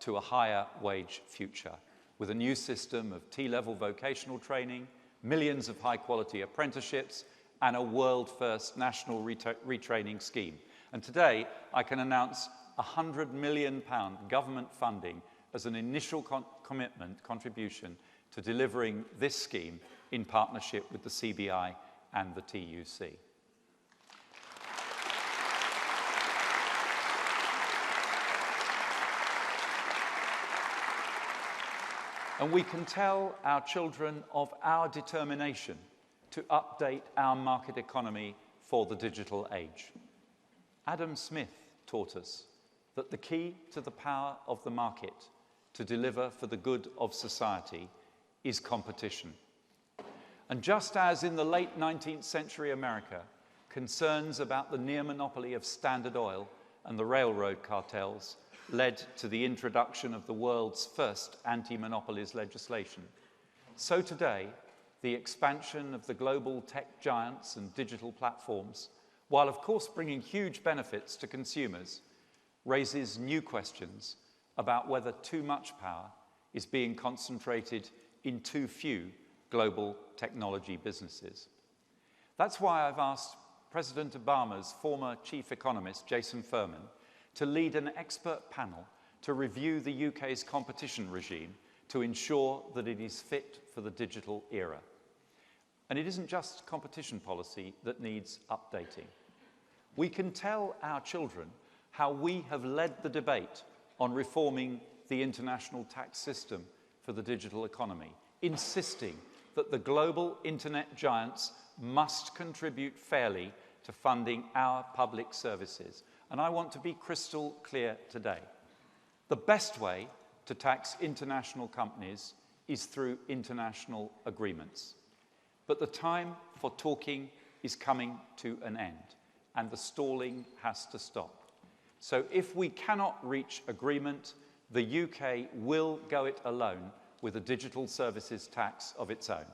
to a higher wage future, with a new system of T-level vocational training, millions of high-quality apprenticeships, and a world-first national retraining scheme. And today, I can announce £100 million government funding as an initial contribution to delivering this scheme in partnership with the CBI and the TUC. And we can tell our children of our determination to update our market economy for the digital age. Adam Smith taught us that the key to the power of the market to deliver for the good of society is competition. And just as in the late 19th century America, concerns about the near monopoly of Standard Oil and the railroad cartels led to the introduction of the world's first anti-monopolies legislation, so today the expansion of the global tech giants and digital platforms, while of course bringing huge benefits to consumers, raises new questions about whether too much power is being concentrated in too few global technology businesses. That's why I've asked President Obama's former chief economist, Jason Furman, to lead an expert panel to review the UK's competition regime to ensure that it is fit for the digital era. And it isn't just competition policy that needs updating. We can tell our children how we have led the debate on reforming the international tax system for the digital economy, insisting that the global internet giants must contribute fairly to funding our public services. And I want to be crystal clear today. The best way to tax international companies is through international agreements. But the time for talking is coming to an end, and the stalling has to stop. So if we cannot reach agreement, the UK will go it alone with a digital services tax of its own.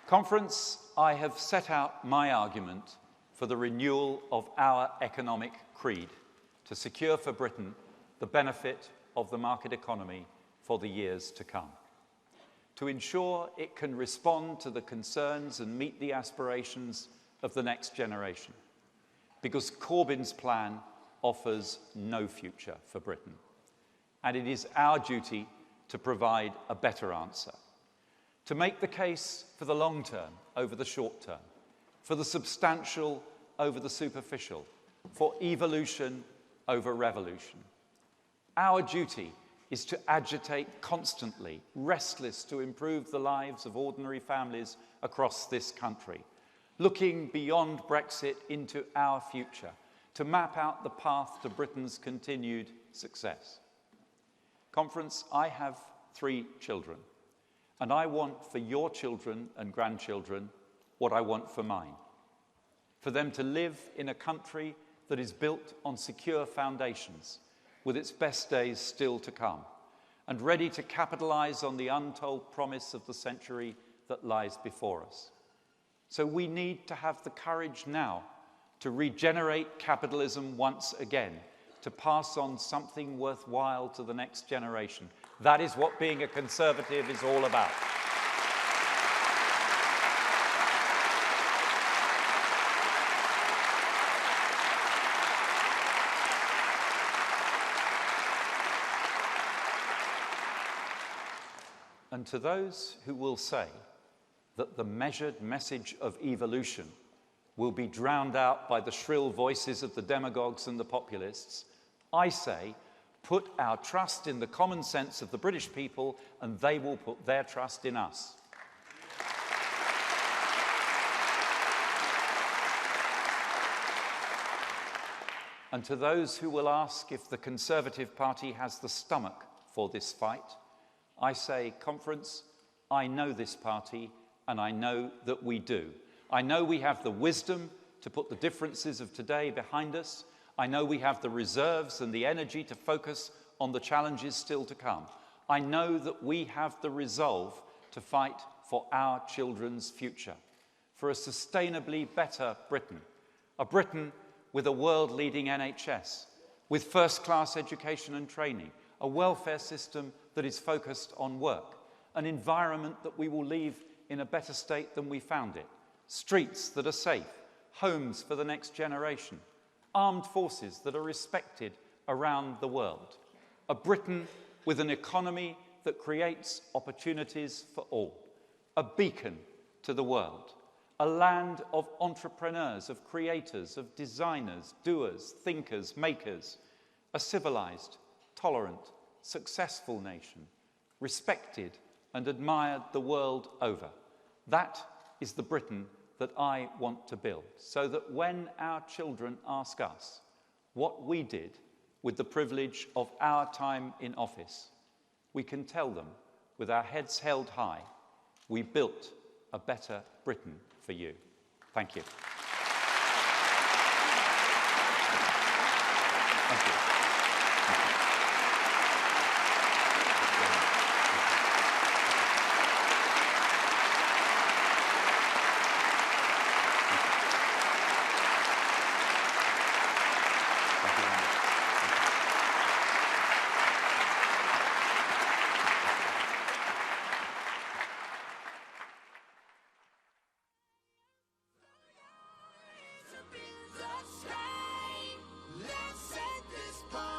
Conference, I have set out my argument for the renewal of our economic creed to secure for Britain the benefit of the market economy for the years to come, to ensure it can respond to the concerns and meet the aspirations of the next generation, because Corbyn's plan offers no future for Britain, and it is our duty to provide a better answer, to make the case for the long term over the short term, for the substantial over the superficial, for evolution over revolution. Our duty is to agitate constantly, restless to improve the lives of ordinary families across this country, looking beyond Brexit into our future, to map out the path to Britain's continued success. Conference, I have 3 children, and I want for your children and grandchildren what I want for mine. For them to live in a country that is built on secure foundations, with its best days still to come, and ready to capitalise on the untold promise of the century that lies before us. So we need to have the courage now to regenerate capitalism once again, to pass on something worthwhile to the next generation. That is what being a Conservative is all about. And to those who will say that the measured message of evolution will be drowned out by the shrill voices of the demagogues and the populists, I say, put our trust in the common sense of the British people, and they will put their trust in us. And to those who will ask if the Conservative Party has the stomach for this fight, I say, Conference, I know this party, and I know that we do. I know we have the wisdom to put the differences of today behind us. I know we have the reserves and the energy to focus on the challenges still to come. I know that we have the resolve to fight for our children's future, for a sustainably better Britain, a Britain with a world-leading NHS, with first-class education and training, a welfare system that is focused on work, an environment that we will leave in a better state than we found it, streets that are safe, homes for the next generation, armed forces that are respected around the world, a Britain with an economy that creates opportunities for all, a beacon to the world, a land of entrepreneurs, of creators, of designers, doers, thinkers, makers, a civilized, tolerant, successful nation, respected and admired the world over. That is the Britain that I want to build, so that when our children ask us what we did with the privilege of our time in office, we can tell them, with our heads held high, we built a better Britain for you. Thank you. Thank you.